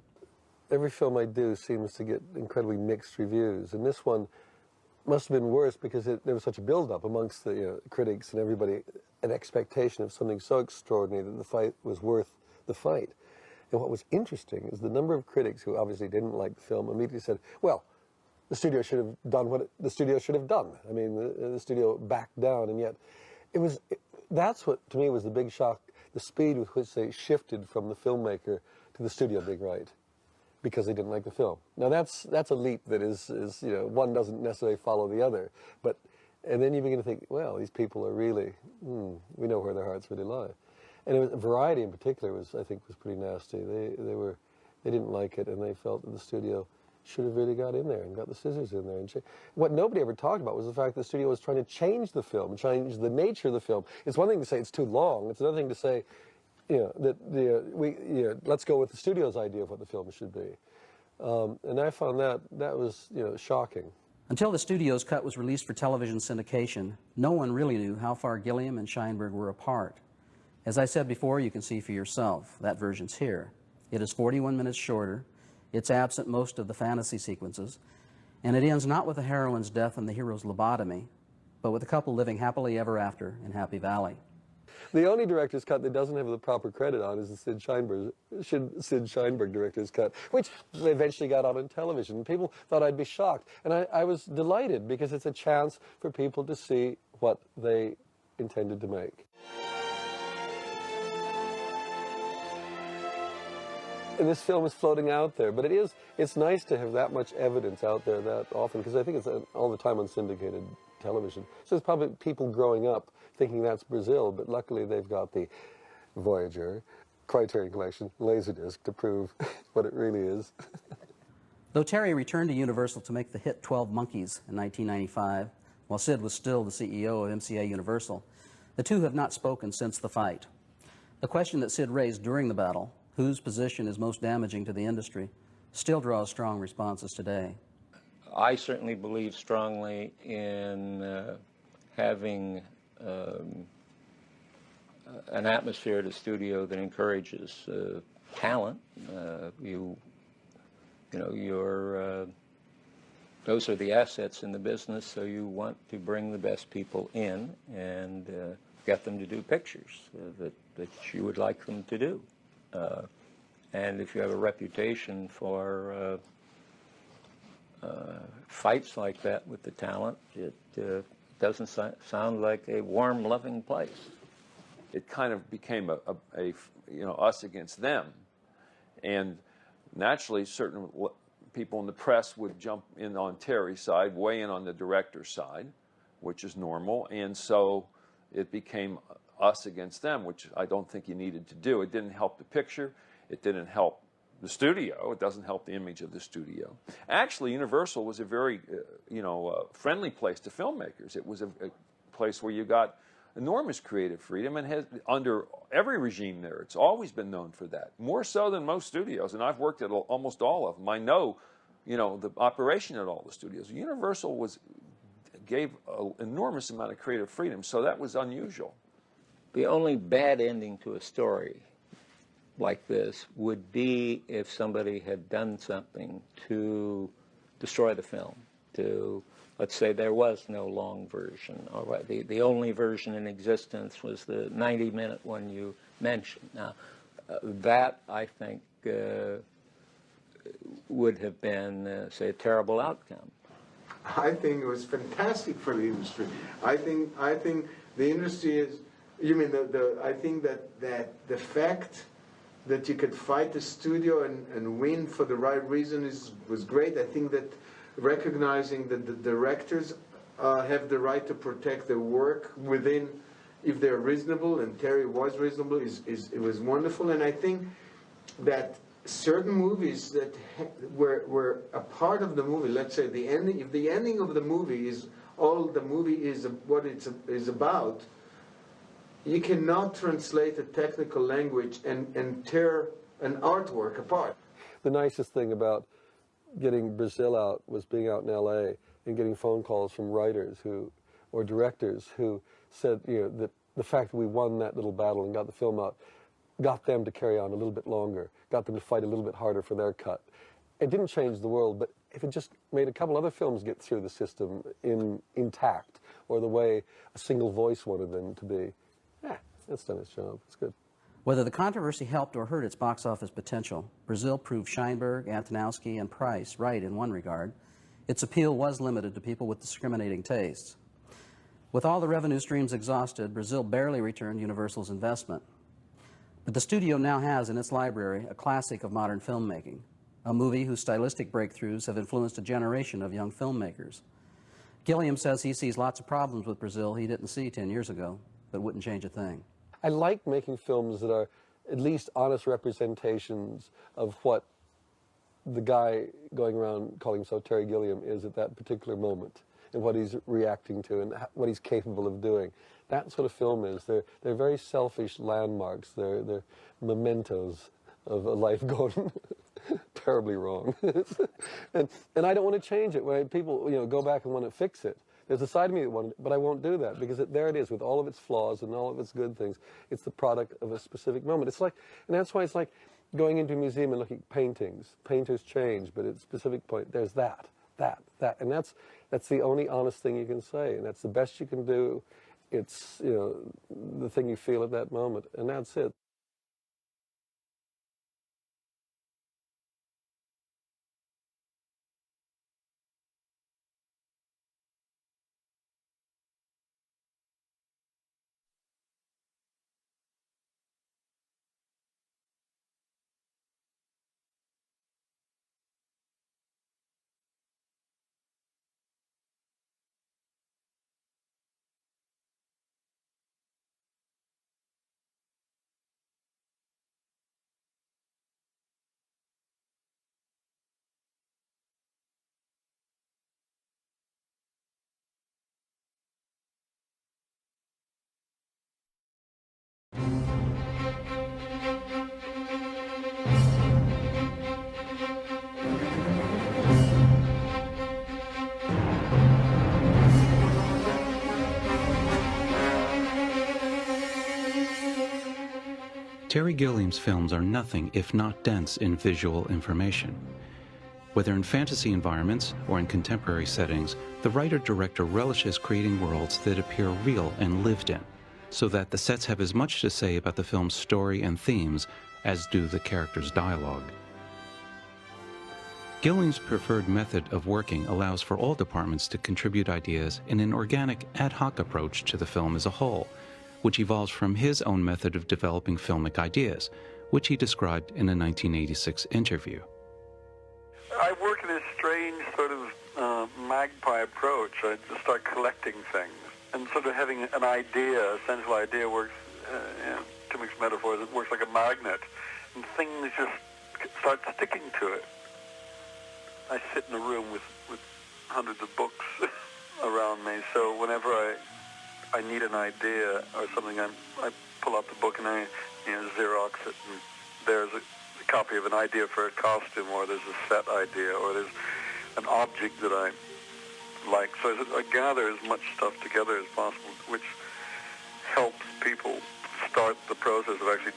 Every film I do seems to get incredibly mixed reviews, and this one must have been worse because there was such a build-up amongst the critics and everybody, an expectation of something so extraordinary that the fight was worth the fight. And what was interesting is the number of critics who obviously didn't like the film immediately said, well, the studio should have done what the studio should have done. I mean, the studio backed down, and yet that's what, to me, was the big shock, the speed with which they shifted from the filmmaker to the studio being right, because they didn't like the film. Now that's a leap that is one doesn't necessarily follow the other, and then you begin to think, well, these people are really, we know where their hearts really lie. And it was, Variety in particular was pretty nasty. They didn't like it, and they felt that the studio should have really got in there and got the scissors in there. And what nobody ever talked about was the fact that the studio was trying to change the film, change the nature of the film. It's one thing to say it's too long. It's another thing to say, let's go with the studio's idea of what the film should be. And I found that was shocking. Until the studio's cut was released for television syndication, no one really knew how far Gilliam and Sheinberg were apart. As I said before, you can see for yourself. That version's here. It is 41 minutes shorter. It's absent most of the fantasy sequences, and it ends not with the heroine's death and the hero's lobotomy, but with the couple living happily ever after in Happy Valley. The only director's cut that doesn't have the proper credit on is the Sid Sheinberg director's cut, which eventually got out on television. People thought I'd be shocked, and I was delighted because it's a chance for people to see what they intended to make. And this film is floating out there, but it's nice to have that much evidence out there that often, because I think it's all the time on syndicated television. So there's probably people growing up thinking that's Brazil, but luckily they've got the Voyager, Criterion Collection, Laserdisc to prove what it really is. Though Terry returned to Universal to make the hit 12 Monkeys in 1995, while Sid was still the CEO of MCA Universal, the two have not spoken since the fight. The question that Sid raised during the battle, whose position is most damaging to the industry, still draws strong responses today. I certainly believe strongly in having an atmosphere at a studio that encourages talent. You're those are the assets in the business, so you want to bring the best people in and get them to do pictures that you would like them to do. And if you have a reputation for fights like that with the talent, it doesn't sound like a warm, loving place. It kind of became a us against them, and naturally certain people in the press would jump in on Terry's side, weigh in on the director's side, which is normal, and so it became us against them, which I don't think you needed to do. It didn't help the picture. It didn't help the studio. It doesn't help the image of the studio. Actually, Universal was a very, friendly place to filmmakers. It was a place where you got enormous creative freedom, and has, under every regime there, it's always been known for that. More so than most studios, and I've worked at almost all of them. I know, the operation at all the studios. Universal gave an enormous amount of creative freedom, so that was unusual. The only bad ending to a story like this would be if somebody had done something to destroy the film, let's say there was no long version. All right, the only version in existence was the 90-minute one you mentioned. Now, that, I think, would have been, say, a terrible outcome. I think it was fantastic for the industry. I think the industry is, you mean, I think that the fact that you could fight the studio and win for the right reason was great. I think that recognizing that the directors have the right to protect their work within, if they're reasonable, and Terry was reasonable, it was wonderful. And I think that certain movies that were a part of the movie, let's say the ending, if the ending of the movie is all the movie is what it is about, you cannot translate a technical language and tear an artwork apart. The nicest thing about getting Brazil out was being out in LA and getting phone calls from writers or directors who said, that the fact that we won that little battle and got the film out got them to carry on a little bit longer, got them to fight a little bit harder for their cut. It didn't change the world, but if it just made a couple other films get through the system intact, or the way a single voice wanted them to be, it's done its job. It's good. Whether the controversy helped or hurt its box office potential, Brazil proved Sheinberg, Antonowsky, and Price right in one regard. Its appeal was limited to people with discriminating tastes. With all the revenue streams exhausted, Brazil barely returned Universal's investment. But the studio now has in its library a classic of modern filmmaking, a movie whose stylistic breakthroughs have influenced a generation of young filmmakers. Gilliam says he sees lots of problems with Brazil he didn't see 10 years ago, but wouldn't change a thing. I like making films that are at least honest representations of what the guy going around calling himself Terry Gilliam is at that particular moment, and what he's reacting to, and what he's capable of doing. That's what a film is. They're very selfish landmarks. They're mementos of a life gone terribly wrong. and I don't want to change it. When people go back and want to fix it, there's a side of me that wanted it, but I won't do that, because there it is with all of its flaws and all of its good things. It's the product of a specific moment. It's like, and that's why it's like going into a museum and looking at paintings. Painters change, but at a specific point, there's that, and that's the only honest thing you can say, and that's the best you can do. It's the thing you feel at that moment, and that's it. Terry Gilliam's films are nothing if not dense in visual information. Whether in fantasy environments or in contemporary settings, the writer-director relishes creating worlds that appear real and lived in, so that the sets have as much to say about the film's story and themes as do the characters' dialogue. Gilliam's preferred method of working allows for all departments to contribute ideas in an organic, ad hoc approach to the film as a whole, which evolves from his own method of developing filmic ideas, which he described in a 1986 interview. I work in a strange sort of magpie approach. I just start collecting things, and sort of having an idea, a central idea works, to mix metaphors, it works like a magnet, and things just start sticking to it. I sit in a room with hundreds of books around me, so whenever I need an idea or something, I pull out the book and I Xerox it, and there's a copy of an idea for a costume, or there's a set idea, or there's an object that I like. So I gather as much stuff together as possible, which helps people start the process of actually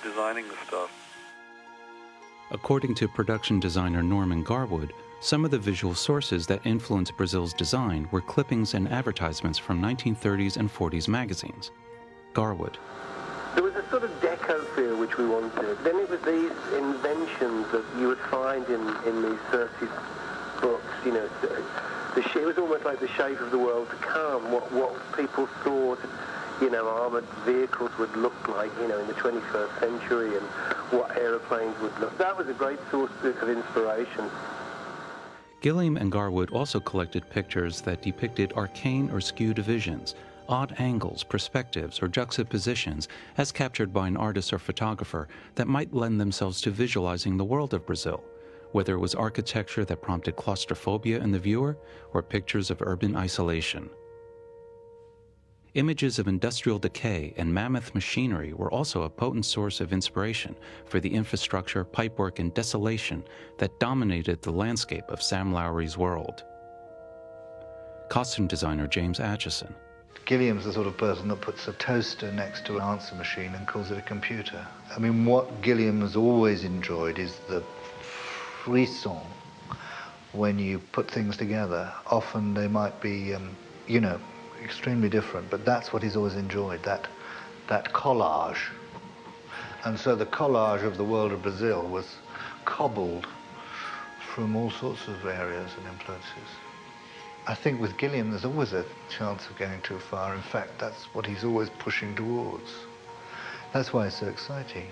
designing the stuff. According to production designer Norman Garwood, some of the visual sources that influenced Brazil's design were clippings and advertisements from 1930s and 40s magazines. Garwood. There was a sort of deco feel which we wanted. Then it was these inventions that you would find in these Circes books, it was almost like the shape of the world to come, what people thought, armoured vehicles would look like, in the 21st century, and what aeroplanes would look. That was a great source of inspiration. Gilliam and Garwood also collected pictures that depicted arcane or skewed visions, odd angles, perspectives, or juxtapositions as captured by an artist or photographer that might lend themselves to visualizing the world of Brazil, whether it was architecture that prompted claustrophobia in the viewer or pictures of urban isolation. Images of industrial decay and mammoth machinery were also a potent source of inspiration for the infrastructure, pipework, and desolation that dominated the landscape of Sam Lowry's world. Costume designer James Acheson. Gilliam's the sort of person that puts a toaster next to an answer machine and calls it a computer. I mean, what Gilliam has always enjoyed is the frisson when you put things together. Often they might be, extremely different, but that's what he's always enjoyed, that collage. And so the collage of the world of Brazil was cobbled from all sorts of areas and influences. I think with Gilliam there's always a chance of going too far. In fact, that's what he's always pushing towards. That's why it's so exciting.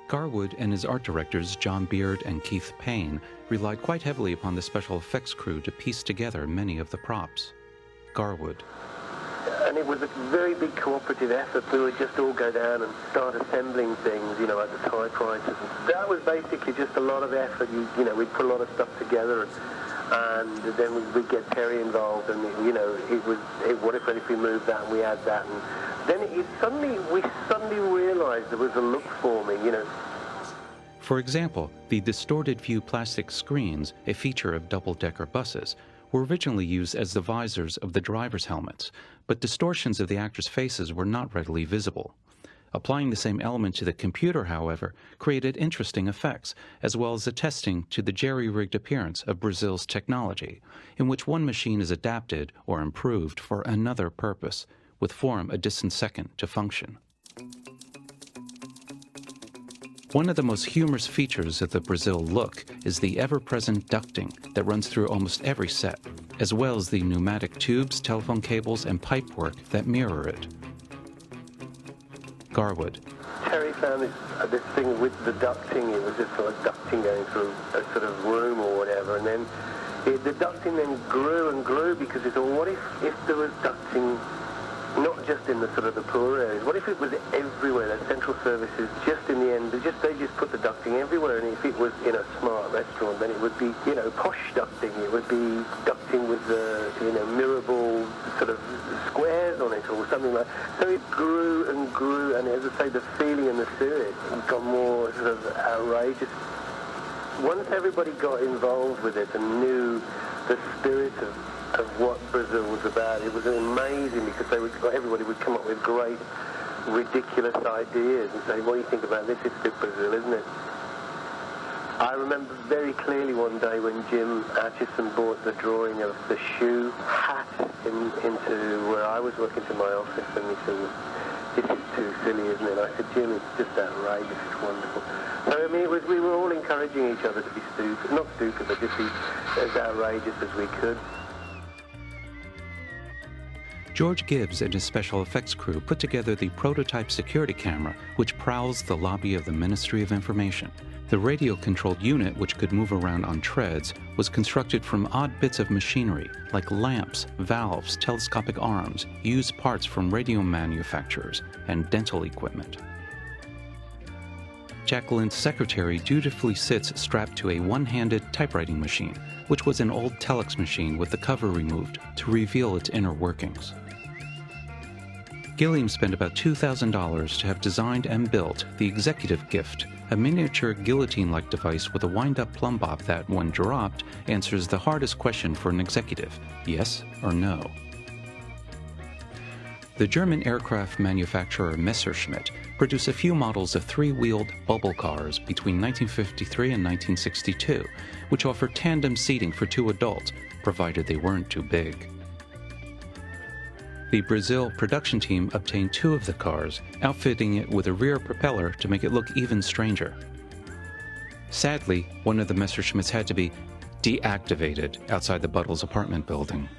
Garwood and his art directors John Beard and Keith Payne relied quite heavily upon the special effects crew to piece together many of the props. Garwood. And it was a very big cooperative effort. We would just all go down and start assembling things, like the typewriters. That was basically just a lot of effort. We'd put a lot of stuff together, and then we'd get Terry involved, and what if we moved that and we add that, and then we suddenly realised there was a look for me, For example, the distorted view plastic screens, a feature of double-decker buses, were originally used as the visors of the driver's helmets, but distortions of the actors' faces were not readily visible. Applying the same element to the computer, however, created interesting effects, as well as attesting to the jerry-rigged appearance of Brazil's technology, in which one machine is adapted or improved for another purpose, with form a distant second to function. One of the most humorous features of the Brazil look is the ever-present ducting that runs through almost every set, as well as the pneumatic tubes, telephone cables, and pipework that mirror it. Garwood. Terry found this thing with the ducting. It was just sort of ducting going through a sort of room or whatever, and then the ducting then grew and grew, because he thought, what if there was ducting not just in the sort of the poor areas? What if it was everywhere? That central services, just in the end, they just put the ducting everywhere, and if it was in a smart restaurant, then it would be, posh ducting. It would be ducting with the, mirrorball sort of squares on it or something like that. So it grew and grew, and as I say, the feeling and the spirit got more sort of outrageous. Once everybody got involved with it and knew the spirit of what Brazil was about, it was amazing, because everybody would come up with great, ridiculous ideas and say, what do you think about this? It's Brazil, isn't it? I remember very clearly one day when Jim Acheson brought the drawing of the shoe hat into where I was working to my office, and he said, "This is too silly, isn't it?" I said, "Jim, it's just outrageous, it's wonderful." So, I mean, we were all encouraging each other to be stupid, not stupid, but just be as outrageous as we could. George Gibbs and his special effects crew put together the prototype security camera, which prowls the lobby of the Ministry of Information. The radio-controlled unit, which could move around on treads, was constructed from odd bits of machinery, like lamps, valves, telescopic arms, used parts from radio manufacturers, and dental equipment. Jack Lint's secretary dutifully sits strapped to a one-handed typewriting machine, which was an old telex machine with the cover removed to reveal its inner workings. Gilliam spent about $2,000 to have designed and built the Executive Gift, a miniature guillotine-like device with a wind-up plumb bob that, when dropped, answers the hardest question for an executive, yes or no. The German aircraft manufacturer Messerschmitt produced a few models of three-wheeled bubble cars between 1953 and 1962, which offered tandem seating for two adults, provided they weren't too big. The Brazil production team obtained two of the cars, outfitting it with a rear propeller to make it look even stranger. Sadly, one of the Messerschmitts had to be deactivated outside the Buttles apartment building.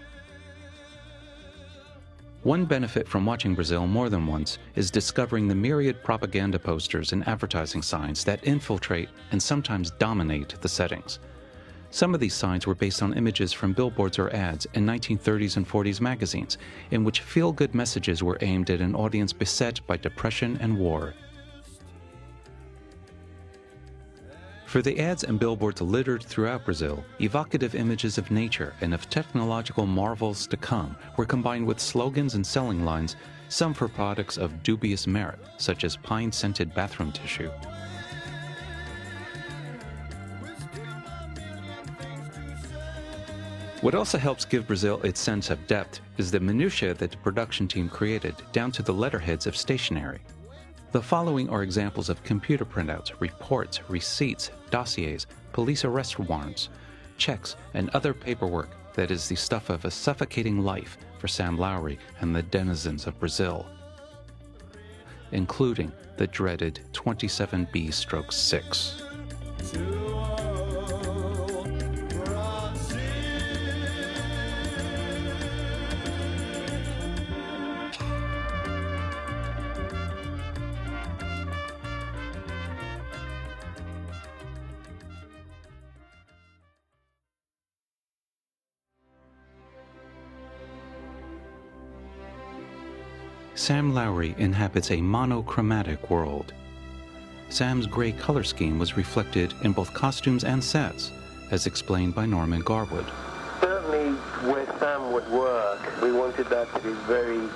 One benefit from watching Brazil more than once is discovering the myriad propaganda posters and advertising signs that infiltrate and sometimes dominate the settings. Some of these signs were based on images from billboards or ads in 1930s and 40s magazines, in which feel-good messages were aimed at an audience beset by depression and war. For the ads and billboards littered throughout Brazil, evocative images of nature and of technological marvels to come were combined with slogans and selling lines, some for products of dubious merit, such as pine-scented bathroom tissue. What also helps give Brazil its sense of depth is the minutiae that the production team created, down to the letterheads of stationery. The following are examples of computer printouts, reports, receipts, dossiers, police arrest warrants, checks, and other paperwork that is the stuff of a suffocating life for Sam Lowry and the denizens of Brazil, including the dreaded 27B/6. Sam Lowry inhabits a monochromatic world. Sam's gray color scheme was reflected in both costumes and sets, as explained by Norman Garwood. Certainly where Sam would work, we wanted that to be very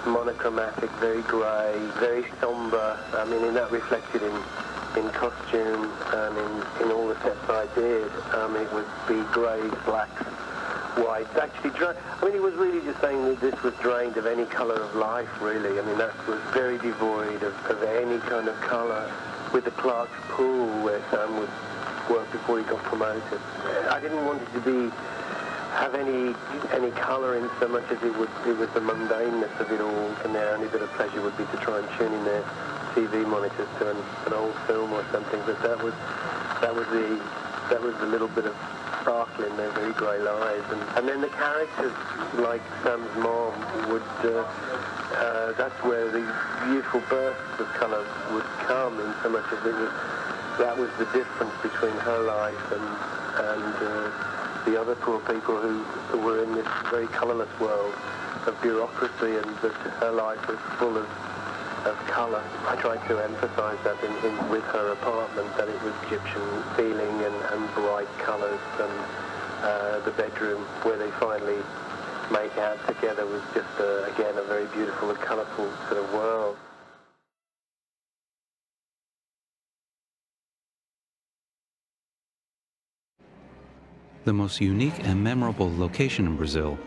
monochromatic, very grey, very sombre. I mean, and that reflected in costume and in all the sets I did. It would be greys, blacks, whites. Actually, I mean, he was really just saying that this was drained of any colour of life, really. I mean, that was very devoid of any kind of colour. With the Clark's Pool, where Sam would work before he got promoted, I didn't want it to have any colour in so much as it was the mundaneness of it all, and their only bit of pleasure would be to try and tune in their TV monitors to an old film or something. But that was the little bit of sparkle in their very grey lives, and then the characters like Sam's mom would. That's where the beautiful bursts of colour would come, in so much as that was the difference between her life and the other poor people who were in this very colourless world of bureaucracy, and that her life was full of colour. I tried to emphasise that with her apartment, that it was Egyptian feeling and bright colours, and the bedroom where they finally make out together was just, again, a very beautiful and colourful sort of world. The most unique and memorable location in Brazil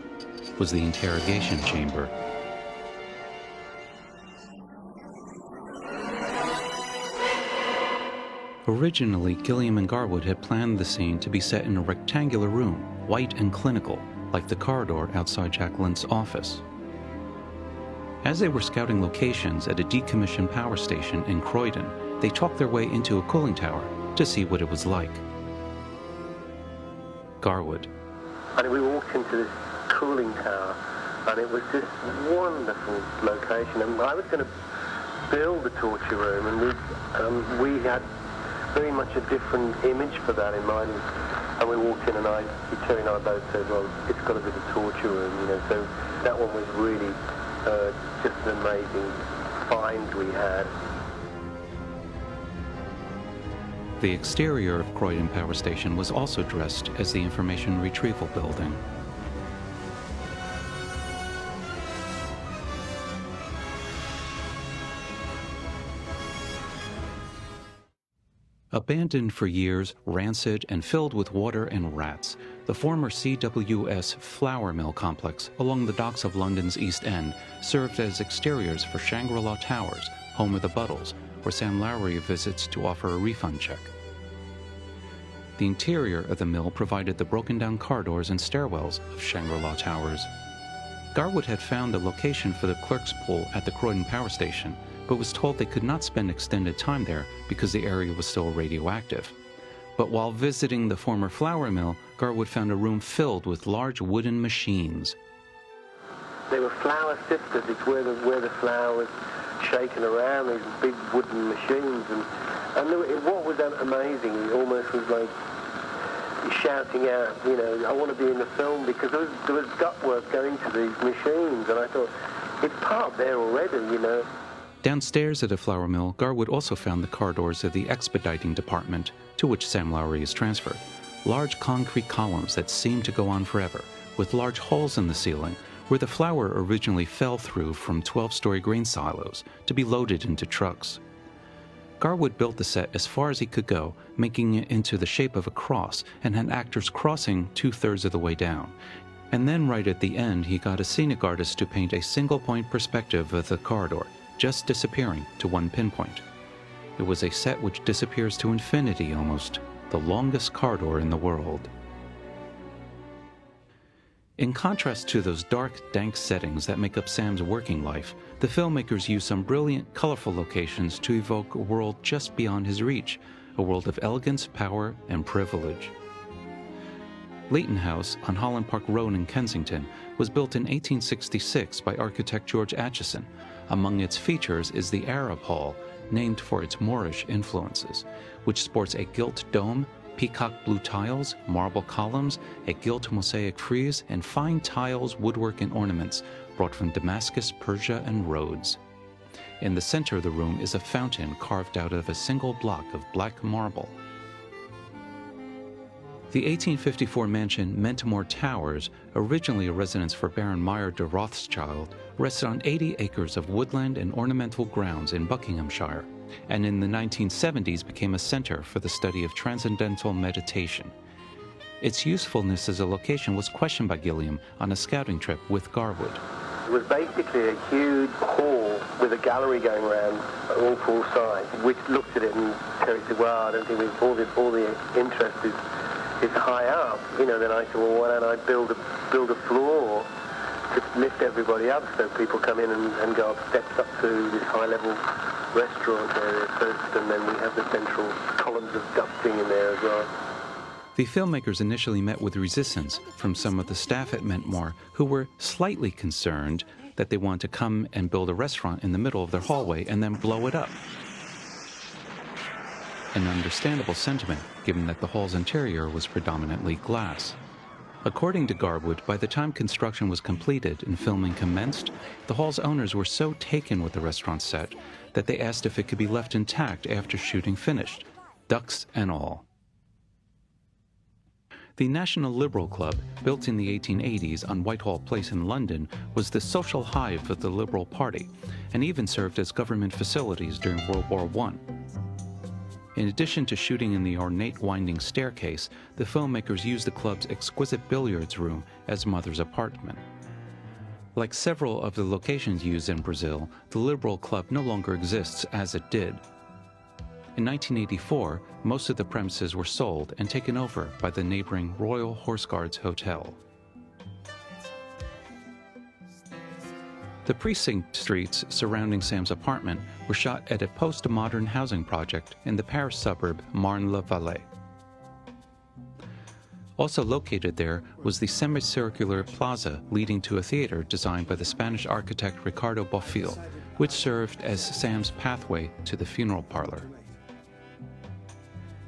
was the interrogation chamber. Originally, Gilliam and Garwood had planned the scene to be set in a rectangular room, white and clinical, like the corridor outside Jack Lint's office. As they were scouting locations at a decommissioned power station in Croydon, they talked their way into a cooling tower to see what it was like. Garwood. And we walked into this cooling tower, and it was this wonderful location. And I was going to build the torture room, and we had very much a different image for that in mind. And we walked in, and Terry and I both said, well, it's got to be the torture room, you know. So that one was really just an amazing find we had. The exterior of Croydon Power Station was also dressed as the Information Retrieval Building. Abandoned for years, rancid, and filled with water and rats, the former CWS flour mill complex along the docks of London's East End served as exteriors for Shangri-La Towers, home of the Buttles, where Sam Lowry visits to offer a refund check. The interior of the mill provided the broken-down corridors and stairwells of Shangri-La Towers. Garwood had found a location for the clerk's pool at the Croydon Power Station, but was told they could not spend extended time there because the area was still radioactive. But while visiting the former flour mill, Garwood found a room filled with large wooden machines. They were flour sifters. It's where the flour was shaken around, these big wooden machines. And what was amazing, it almost was like shouting out, you know, I want to be in the film, because there was gut work going to these machines, and I thought, it's part there already, you know. Downstairs at the flour mill, Garwood also found the corridors of the expediting department, to which Sam Lowry is transferred. Large concrete columns that seemed to go on forever, with large holes in the ceiling, where the flour originally fell through from 12-story grain silos to be loaded into trucks. Garwood built the set as far as he could go, making it into the shape of a cross, and had actors crossing 2/3 of the way down. And then right at the end, he got a scenic artist to paint a single-point perspective of the corridor, just disappearing to one pinpoint. It was a set which disappears to infinity almost, the longest corridor in the world. In contrast to those dark, dank settings that make up Sam's working life, the filmmakers used some brilliant, colorful locations to evoke a world just beyond his reach, a world of elegance, power, and privilege. Leighton House on Holland Park Road in Kensington was built in 1866 by architect George Acheson. Among its features is the Arab Hall, named for its Moorish influences, which sports a gilt dome, peacock blue tiles, marble columns, a gilt mosaic frieze, and fine tiles, woodwork, and ornaments brought from Damascus, Persia, and Rhodes. In the center of the room is a fountain carved out of a single block of black marble. The 1854 mansion Mentimore Towers, originally a residence for Baron Meyer de Rothschild, rested on 80 acres of woodland and ornamental grounds in Buckinghamshire, and in the 1970s became a center for the study of transcendental meditation. Its usefulness as a location was questioned by Gilliam on a scouting trip with Garwood. It was basically a huge hall with a gallery going around on all four sides. We looked at it and Terry said, well, I don't think all the interest is high up. You know, then I said, well, why don't I build a floor to lift everybody up so people come in and go up steps up to this high-level restaurant area first, and then we have the central columns of ducting in there as well. The filmmakers initially met with resistance from some of the staff at Mentmore, who were slightly concerned that they wanted to come and build a restaurant in the middle of their hallway and then blow it up. An understandable sentiment, given that the hall's interior was predominantly glass. According to Garwood, by the time construction was completed and filming commenced, the hall's owners were so taken with the restaurant set that they asked if it could be left intact after shooting finished, ducks and all. The National Liberal Club, built in the 1880s on Whitehall Place in London, was the social hive of the Liberal Party, and even served as government facilities during World War I. In addition to shooting in the ornate winding staircase, the filmmakers used the club's exquisite billiards room as Mother's apartment. Like several of the locations used in Brazil, the Liberal Club no longer exists as it did. In 1984, most of the premises were sold and taken over by the neighboring Royal Horse Guards Hotel. The precinct streets surrounding Sam's apartment were shot at a post-modern housing project in the Paris suburb Marne-la-Vallée. Also located there was the semicircular plaza leading to a theater designed by the Spanish architect Ricardo Bofill, which served as Sam's pathway to the funeral parlor.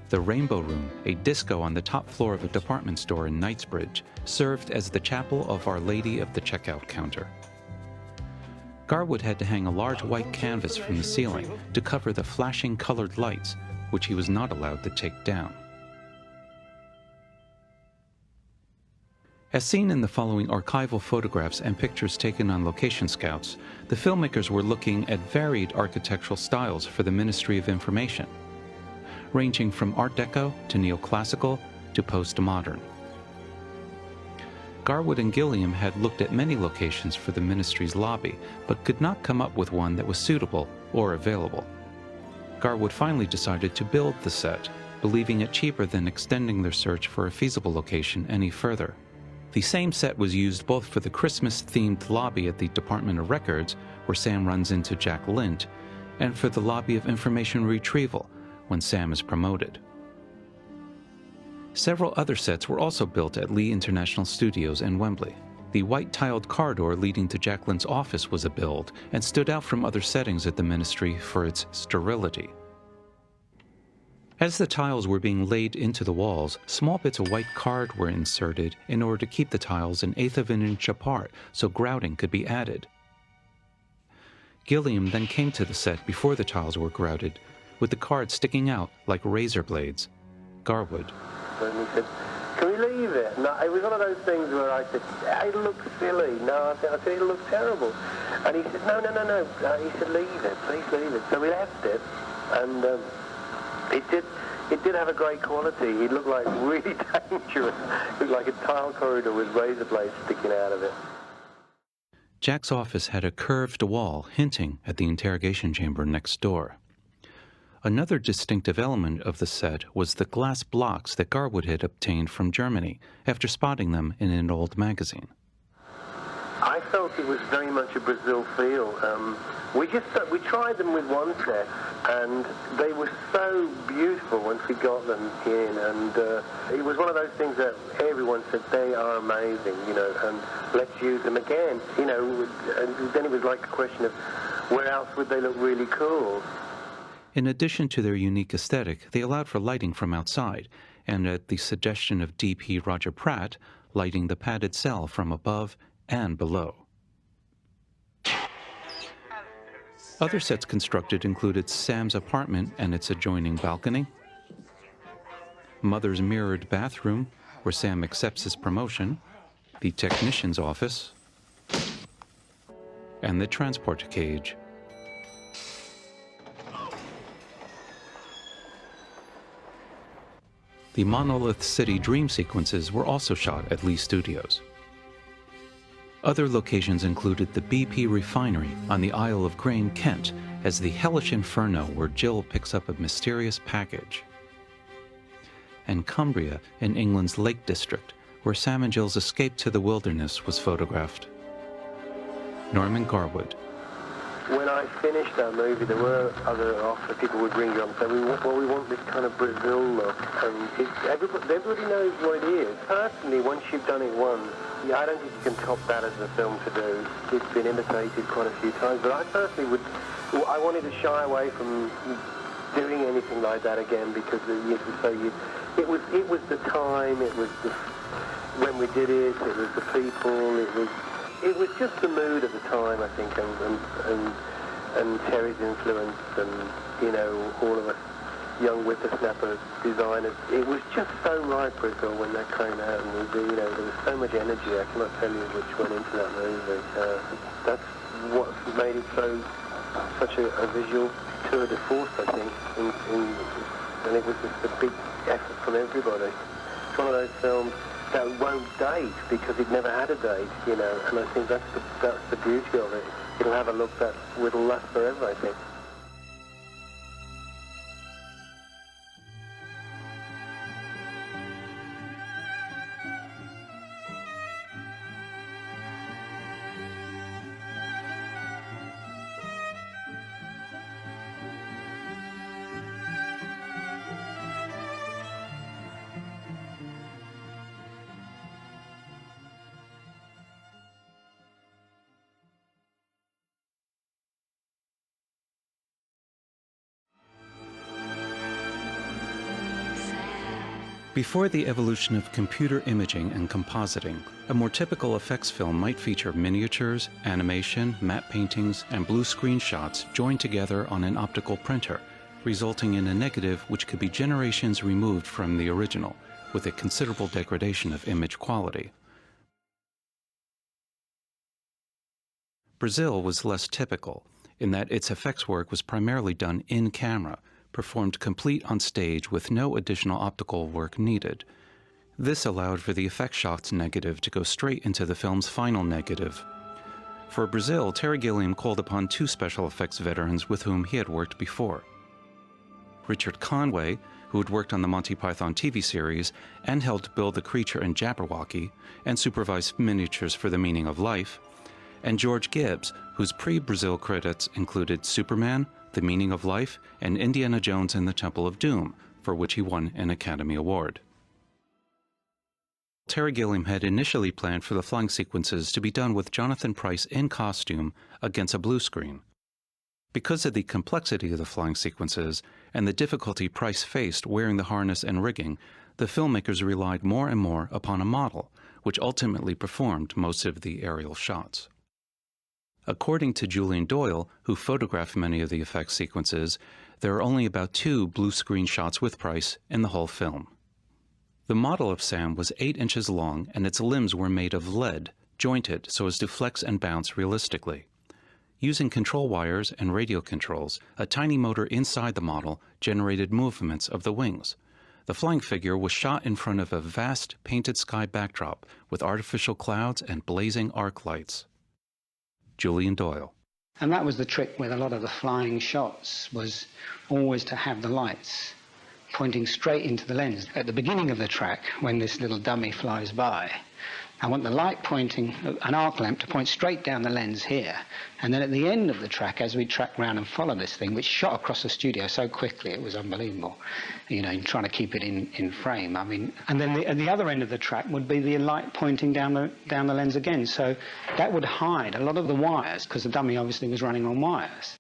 The Rainbow Room, a disco on the top floor of a department store in Knightsbridge, served as the chapel of Our Lady of the checkout counter. Garwood had to hang a large white canvas from the ceiling to cover the flashing colored lights, which he was not allowed to take down. As seen in the following archival photographs and pictures taken on location scouts, the filmmakers were looking at varied architectural styles for the Ministry of Information, ranging from Art Deco to neoclassical to postmodern. Garwood and Gilliam had looked at many locations for the ministry's lobby, but could not come up with one that was suitable or available. Garwood finally decided to build the set, believing it cheaper than extending their search for a feasible location any further. The same set was used both for the Christmas-themed lobby at the Department of Records, where Sam runs into Jack Lint, and for the lobby of information retrieval, when Sam is promoted. Several other sets were also built at Lee International Studios in Wembley. The white-tiled corridor leading to Jack Lint's office was a build and stood out from other settings at the ministry for its sterility. As the tiles were being laid into the walls, small bits of white card were inserted in order to keep the tiles an eighth of an inch apart so grouting could be added. Gilliam then came to the set before the tiles were grouted, with the cards sticking out like razor blades. Garwood. And he said, "Can we leave it?" No, it was one of those things where I said, "It looks silly." No, I said, "It looks terrible." And he said, "No. He said, "Leave it, please leave it." So we left it, and it did have a great quality. It looked like really dangerous. It looked like a tile corridor with razor blades sticking out of it. Jack's office had a curved wall hinting at the interrogation chamber next door. Another distinctive element of the set was the glass blocks that Garwood had obtained from Germany after spotting them in an old magazine. I felt it was very much a Brazil feel. We tried them with one set, and they were so beautiful once we got them in, and it was one of those things that everyone said, they are amazing, and let's use them again, and then it was like a question of where else would they look really cool. In addition to their unique aesthetic, they allowed for lighting from outside, and at the suggestion of DP Roger Pratt, lighting the padded cell from above and below. Other sets constructed included Sam's apartment and its adjoining balcony, Mother's mirrored bathroom, where Sam accepts his promotion, the technician's office, and the transport cage. The Monolith City dream sequences were also shot at Lee Studios. Other locations included the BP refinery on the Isle of Grain, Kent, as the hellish inferno where Jill picks up a mysterious package, and Cumbria in England's Lake District, where Sam and Jill's escape to the wilderness was photographed. Norman Garwood. When I finished that movie, there were other offers. People would ring you up and say, we want this kind of Brazil look. And everybody knows what it is. Personally, once you've done it once, I don't think you can top that as a film to do. It's been imitated quite a few times, but I personally I wanted to shy away from doing anything like that again because it was the time, it was when we did it, it was the people, it was just the mood at the time, I think, and Terry's influence, and all of us young whippersnapper designers. It was just so right, Brazil, when that came out, and there was so much energy. I cannot tell you which went into that movie. That's what made it such a visual tour de force, I think, and it was just a big effort from everybody. It's one of those films that won't date because it never had a date, and I think that's the beauty of it. It'll have a look that will last forever, I think. Before the evolution of computer imaging and compositing, a more typical effects film might feature miniatures, animation, matte paintings, and blue screen shots joined together on an optical printer, resulting in a negative which could be generations removed from the original, with a considerable degradation of image quality. Brazil was less typical, in that its effects work was primarily done in camera, performed complete on stage with no additional optical work needed. This allowed for the effect shots negative to go straight into the film's final negative. For Brazil, Terry Gilliam called upon two special effects veterans with whom he had worked before. Richard Conway, who had worked on the Monty Python TV series and helped build the creature in Jabberwocky and supervised miniatures for The Meaning of Life, and George Gibbs, whose pre-Brazil credits included Superman, The Meaning of Life, and Indiana Jones and the Temple of Doom, for which he won an Academy Award. Terry Gilliam had initially planned for the flying sequences to be done with Jonathan Pryce in costume against a blue screen. Because of the complexity of the flying sequences and the difficulty Pryce faced wearing the harness and rigging, the filmmakers relied more and more upon a model, which ultimately performed most of the aerial shots. According to Julian Doyle, who photographed many of the effects sequences, there are only about 2 blue screen shots with Pryce in the whole film. The model of Sam was 8 inches long and its limbs were made of lead, jointed so as to flex and bounce realistically. Using control wires and radio controls, a tiny motor inside the model generated movements of the wings. The flying figure was shot in front of a vast painted sky backdrop with artificial clouds and blazing arc lights. Julian Doyle. And that was the trick with a lot of the flying shots, was always to have the lights pointing straight into the lens. At the beginning of the track, when this little dummy flies by, I want the light pointing, an arc lamp, to point straight down the lens here. And then at the end of the track, as we track round and follow this thing, which shot across the studio so quickly, it was unbelievable, you know, trying to keep it in frame. I mean, and then at the other end of the track would be the light pointing down the lens again. So that would hide a lot of the wires, because the dummy obviously was running on wires.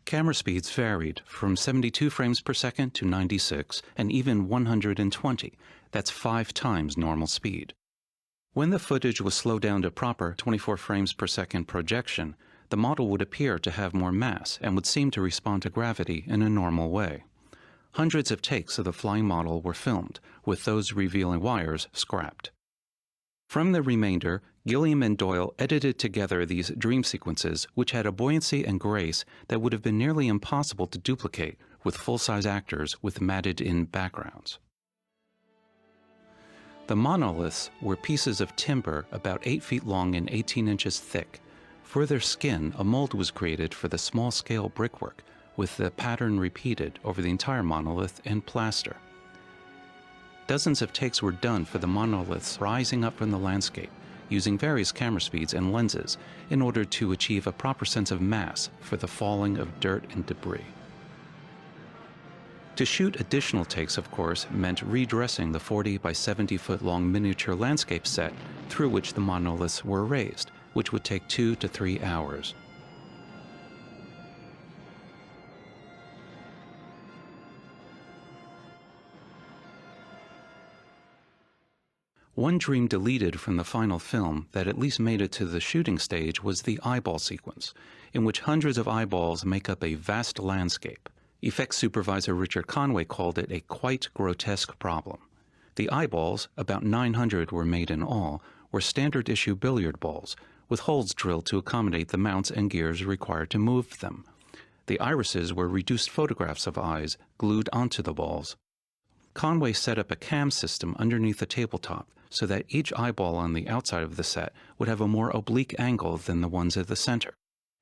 Camera speeds varied from 72 frames per second to 96 and even 120. That's 5 times normal speed. When the footage was slowed down to proper 24 frames per second projection, the model would appear to have more mass and would seem to respond to gravity in a normal way. Hundreds of takes of the flying model were filmed, with those revealing wires scrapped. From the remainder, Gilliam and Doyle edited together these dream sequences, which had a buoyancy and grace that would have been nearly impossible to duplicate with full-size actors with matted-in backgrounds. The monoliths were pieces of timber about 8 feet long and 18 inches thick. For their skin, a mold was created for the small-scale brickwork, with the pattern repeated over the entire monolith in plaster. Dozens of takes were done for the monoliths rising up from the landscape, using various camera speeds and lenses in order to achieve a proper sense of mass for the falling of dirt and debris. To shoot additional takes, of course, meant redressing the 40 by 70 foot long miniature landscape set through which the monoliths were raised, which would take 2 to 3 hours. One dream deleted from the final film that at least made it to the shooting stage was the eyeball sequence, in which hundreds of eyeballs make up a vast landscape. Effects supervisor Richard Conway called it a quite grotesque problem. The eyeballs, about 900 were made in all, were standard-issue billiard balls, with holes drilled to accommodate the mounts and gears required to move them. The irises were reduced photographs of eyes glued onto the balls. Conway set up a cam system underneath the tabletop so that each eyeball on the outside of the set would have a more oblique angle than the ones at the center.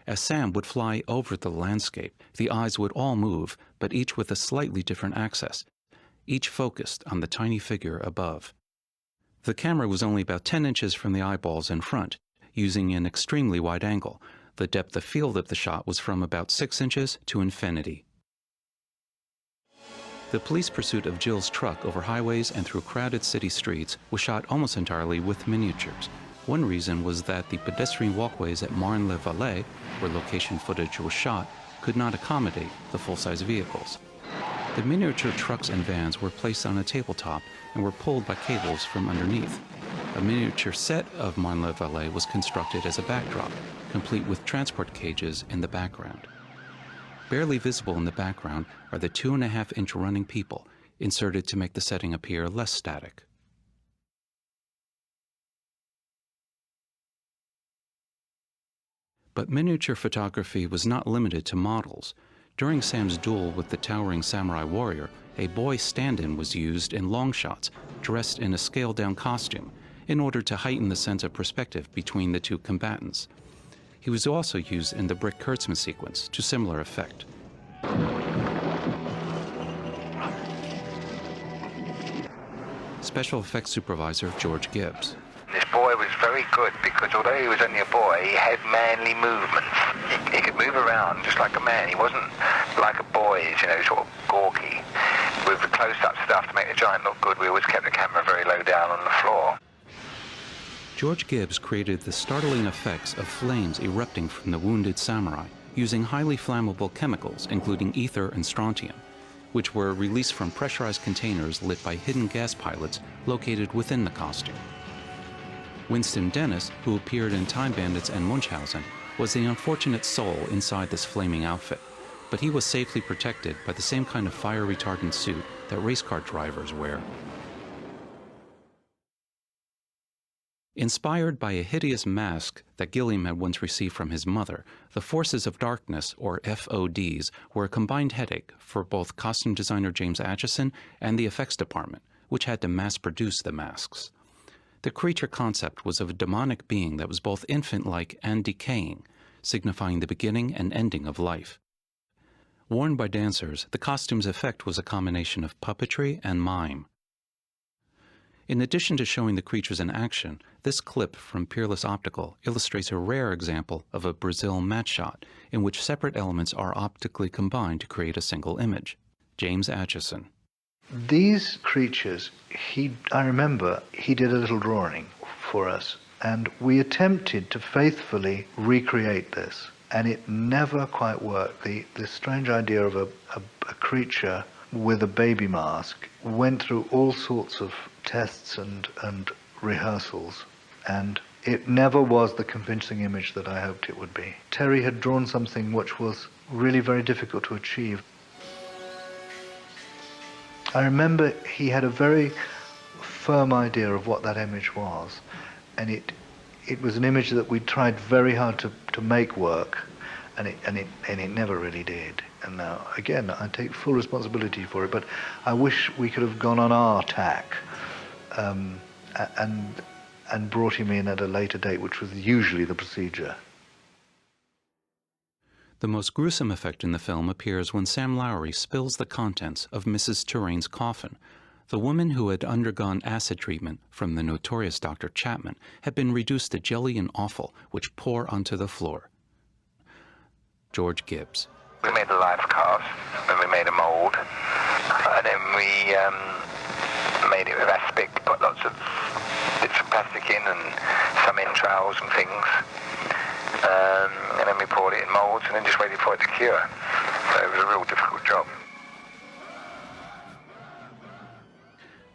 As Sam would fly over the landscape, the eyes would all move, but each with a slightly different axis, each focused on the tiny figure above. The camera was only about 10 inches from the eyeballs in front, using an extremely wide angle. The depth of field of the shot was from about 6 inches to infinity. The police pursuit of Jill's truck over highways and through crowded city streets was shot almost entirely with miniatures. One reason was that the pedestrian walkways at Marne-le-Vallée, where location footage was shot, could not accommodate the full-size vehicles. The miniature trucks and vans were placed on a tabletop and were pulled by cables from underneath. A miniature set of Marne-la-Vallée was constructed as a backdrop, complete with transport cages in the background. Barely visible in the background are the 2.5-inch running people, inserted to make the setting appear less static. But miniature photography was not limited to models. During Sam's duel with the towering samurai warrior, a boy stand-in was used in long shots, dressed in a scaled-down costume, in order to heighten the sense of perspective between the two combatants. He was also used in the Brick Kurtzman sequence to similar effect. Special effects supervisor George Gibbs. This boy was very good because although he was only a boy, he had manly movements. He could move around just like a man. He wasn't like a boy, you know, sort of gawky. With the close-up stuff to make the giant look good, we always kept the camera very low down on the floor. George Gibbs created the startling effects of flames erupting from the wounded samurai using highly flammable chemicals, including ether and strontium, which were released from pressurized containers lit by hidden gas pilots located within the costume. Winston Dennis, who appeared in Time Bandits and Munchausen, was the unfortunate soul inside this flaming outfit, but he was safely protected by the same kind of fire-retardant suit that race car drivers wear. Inspired by a hideous mask that Gilliam had once received from his mother, the Forces of Darkness, or FODs, were a combined headache for both costume designer James Acheson and the effects department, which had to mass-produce the masks. The creature concept was of a demonic being that was both infant-like and decaying, signifying the beginning and ending of life. Worn by dancers, the costume's effect was a combination of puppetry and mime. In addition to showing the creatures in action, this clip from Peerless Optical illustrates a rare example of a Brazil match shot in which separate elements are optically combined to create a single image. James Acheson. These creatures, I remember he did a little drawing for us, and we attempted to faithfully recreate this, and it never quite worked. The strange idea of a creature with a baby mask went through all sorts of tests and rehearsals, and it never was the convincing image that I hoped it would be. Terry had drawn something which was really very difficult to achieve. I remember he had a very firm idea of what that image was, and it was an image that we tried very hard to make work, and it never really did. And now, again, I take full responsibility for it, but I wish we could have gone on our tack and brought him in at a later date, which was usually the procedure. The most gruesome effect in the film appears when Sam Lowry spills the contents of Mrs. Turaine's coffin. The woman who had undergone acid treatment from the notorious Dr. Chapman had been reduced to jelly and offal, which pour onto the floor. George Gibbs. We made a live cast, and we made a mould, and then we made it with aspic, put lots of bits of plastic in and some entrails and things, and then we poured it in moulds and then just waited for it to cure. So it was a real difficult job.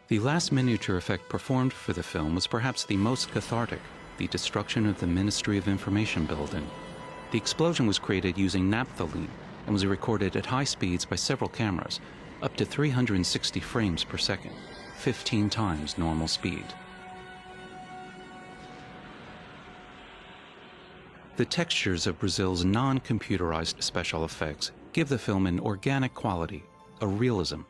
The last miniature effect performed for the film was perhaps the most cathartic, the destruction of the Ministry of Information building. The explosion was created using naphthalene and was recorded at high speeds by several cameras, up to 360 frames per second, 15 times normal speed. The textures of Brazil's non-computerized special effects give the film an organic quality, a realism,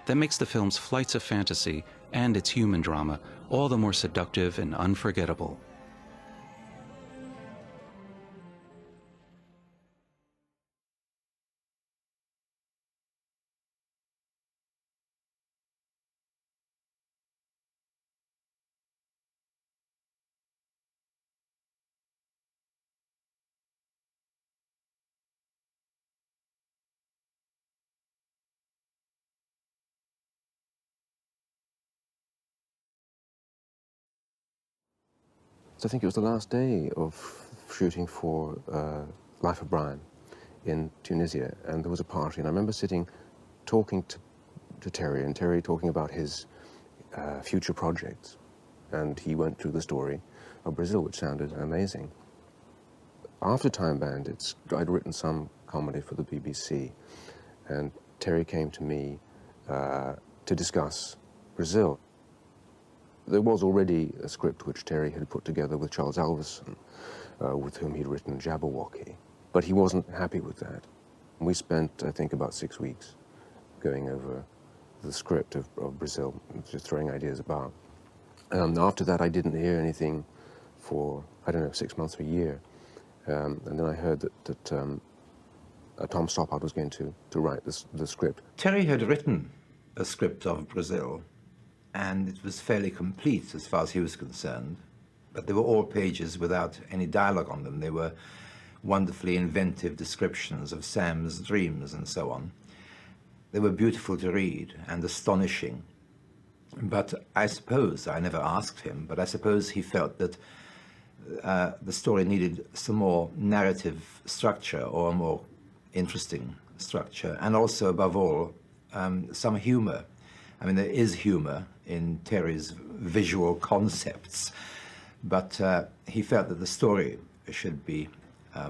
that makes the film's flights of fantasy and its human drama all the more seductive and unforgettable. So I think it was the last day of shooting for Life of Brian in Tunisia, and there was a party, and I remember sitting talking to Terry, and Terry talking about his future projects. And he went through the story of Brazil, which sounded amazing. After Time Bandits, I'd written some comedy for the BBC, and Terry came to me to discuss Brazil. There was already a script which Terry had put together with Charles Alverson, with whom he'd written Jabberwocky, but he wasn't happy with that. We spent, I think, about 6 weeks going over the script of Brazil, just throwing ideas about. After that, I didn't hear anything for, I don't know, 6 months or a year. And then I heard that Tom Stoppard was going to write the script. Terry had written a script of Brazil, and it was fairly complete as far as he was concerned. But they were all pages without any dialogue on them. They were wonderfully inventive descriptions of Sam's dreams and so on. They were beautiful to read and astonishing. But I suppose, I never asked him, but I suppose he felt that the story needed some more narrative structure, or a more interesting structure, and also, above all, some humor. I mean, there is humor in Terry's visual concepts, but he felt that the story should be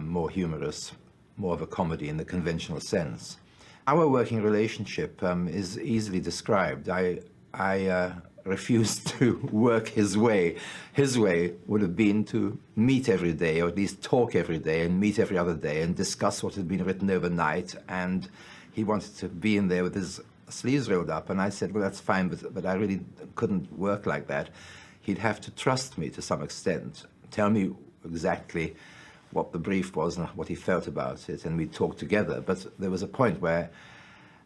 more humorous, more of a comedy in the conventional sense. Our working relationship is easily described. I refused to work his way. His way would have been to meet every day, or at least talk every day, and meet every other day, and discuss what had been written overnight. And he wanted to be in there with his sleeves rolled up, and I said, well, that's fine, but I really couldn't work like that. He'd have to trust me to some extent, tell me exactly what the brief was and what he felt about it, and we'd talk together. But there was a point where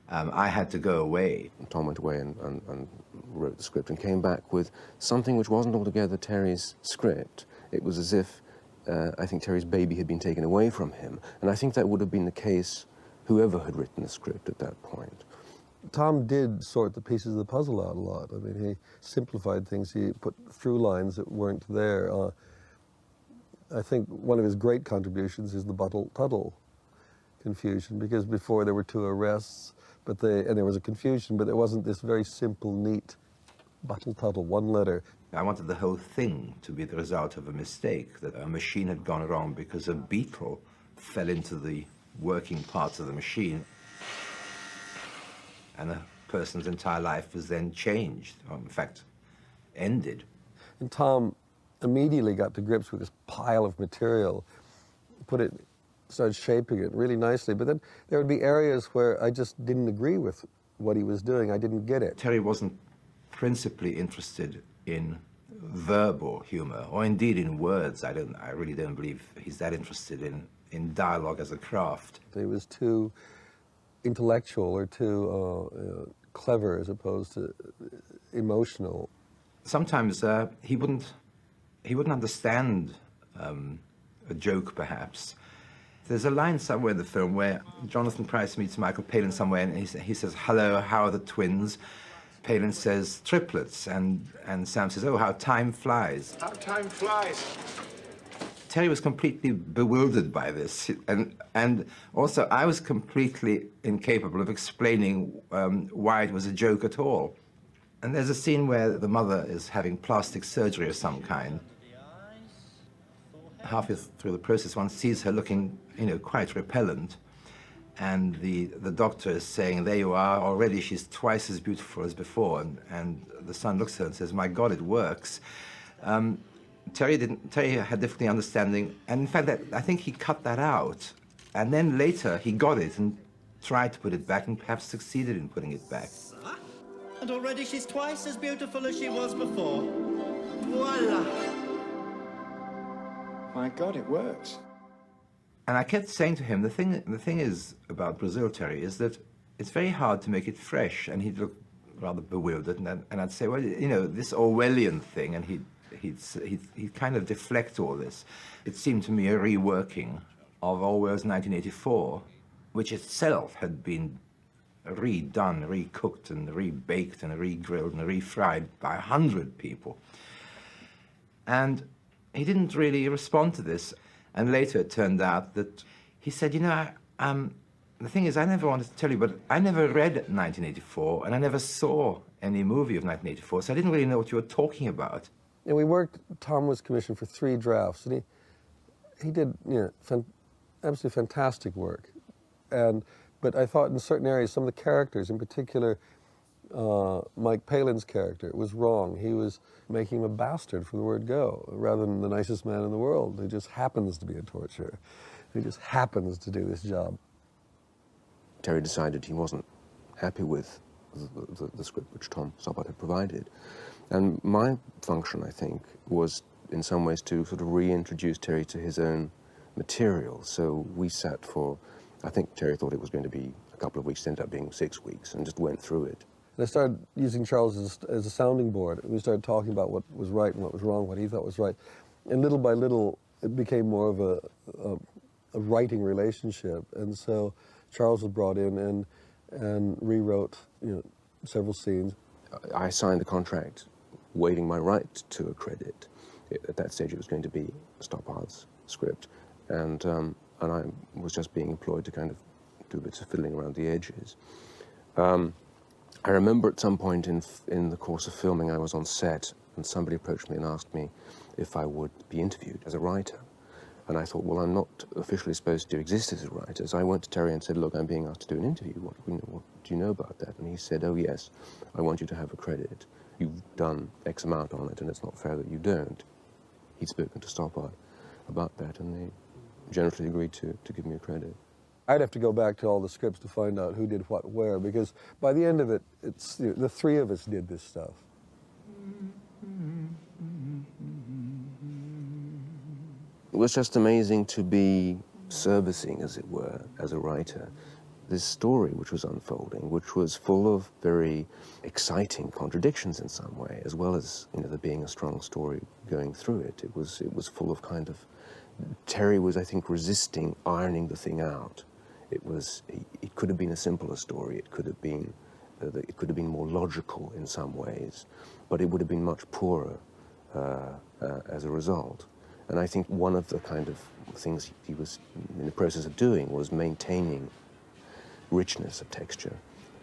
I had to go away. Tom went away and wrote the script and came back with something which wasn't altogether Terry's script. It was as if, I think, Terry's baby had been taken away from him. And I think that would have been the case whoever had written the script at that point. Tom did sort the pieces of the puzzle out a lot. I mean, he simplified things. He put through lines that weren't there. I think one of his great contributions is the Buttle-Tuttle confusion, because before there were 2 arrests, and there was a confusion, but it wasn't this very simple, neat Buttle-Tuttle, 1 letter. I wanted the whole thing to be the result of a mistake, that a machine had gone wrong because a beetle fell into the working parts of the machine, and a person's entire life was then changed, or in fact, ended. And Tom immediately got to grips with this pile of material, started shaping it really nicely, but then there would be areas where I just didn't agree with what he was doing. I didn't get it. Terry wasn't principally interested in verbal humor, or indeed in words. I really don't believe he's that interested in dialogue as a craft. He was too intellectual or too clever as opposed to emotional. Sometimes he wouldn't understand a joke, perhaps. There's a line somewhere in the film where Jonathan Pryce meets Michael Palin somewhere, and he says, "Hello, how are the twins?" Palin says, "Triplets," and Sam says, "Oh, how time flies." How time flies. Terry was completely bewildered by this, and also I was completely incapable of explaining why it was a joke at all. And there's a scene where the mother is having plastic surgery of some kind. Halfway through the process, one sees her looking, quite repellent, and the doctor is saying, "There you are, already she's twice as beautiful as before," and the son looks at her and says, "My God, it works." Terry had difficulty understanding, and in fact, I think he cut that out, and then later he got it and tried to put it back, and perhaps succeeded in putting it back. And already she's twice as beautiful as she was before. Voila! My God, it works. And I kept saying to him, the thing is about Brazil, Terry, is that it's very hard to make it fresh. And he'd look rather bewildered, and I'd say, well, this Orwellian thing, and he'd kind of deflect all this. It seemed to me a reworking of Orwell's 1984, which itself had been redone, recooked, and rebaked, and regrilled, and refried by 100 people. And he didn't really respond to this. And later it turned out that he said, The thing is, I never wanted to tell you, but I never read 1984, and I never saw any movie of 1984, so I didn't really know what you were talking about. And we worked, Tom was commissioned for 3 drafts, and he did, absolutely fantastic work. But I thought in certain areas, some of the characters, in particular, Mike Palin's character, was wrong. He was making him a bastard from the word go, rather than the nicest man in the world who just happens to be a torturer, who just happens to do this job. Terry decided he wasn't happy with the script which Tom Stoppard had provided. And my function, I think, was in some ways to sort of reintroduce Terry to his own material. So we sat for, I think Terry thought it was going to be a couple of weeks, it ended up being 6 weeks, and just went through it. And I started using Charles as a sounding board. We started talking about what was right and what was wrong, what he thought was right. And little by little, it became more of a writing relationship. And so Charles was brought in and rewrote, several scenes. I signed a contract waiving my right to a credit. At that stage, it was going to be Stoppard's script, and I was just being employed to kind of do bits of fiddling around the edges. I remember at some point in the course of filming, I was on set, and somebody approached me and asked me if I would be interviewed as a writer. And I thought, well, I'm not officially supposed to exist as a writer. So I went to Terry and said, look, I'm being asked to do an interview. What do you know about that? And he said, oh, yes, I want you to have a credit. You've done X amount on it, and it's not fair that you don't. He'd spoken to Stoppard about that, and they generously agreed to give me a credit. I'd have to go back to all the scripts to find out who did what where, because by the end of it, it's the 3 of us did this stuff. It was just amazing to be servicing, as it were, as a writer, this story which was unfolding, which was full of very exciting contradictions in some way, as well as there being a strong story going through it. It was full of kind of, Terry was, I think, resisting ironing the thing out. It could have been a simpler story. It could have been more logical in some ways, but it would have been much poorer as a result. And I think one of the kind of things he was in the process of doing was maintaining richness of texture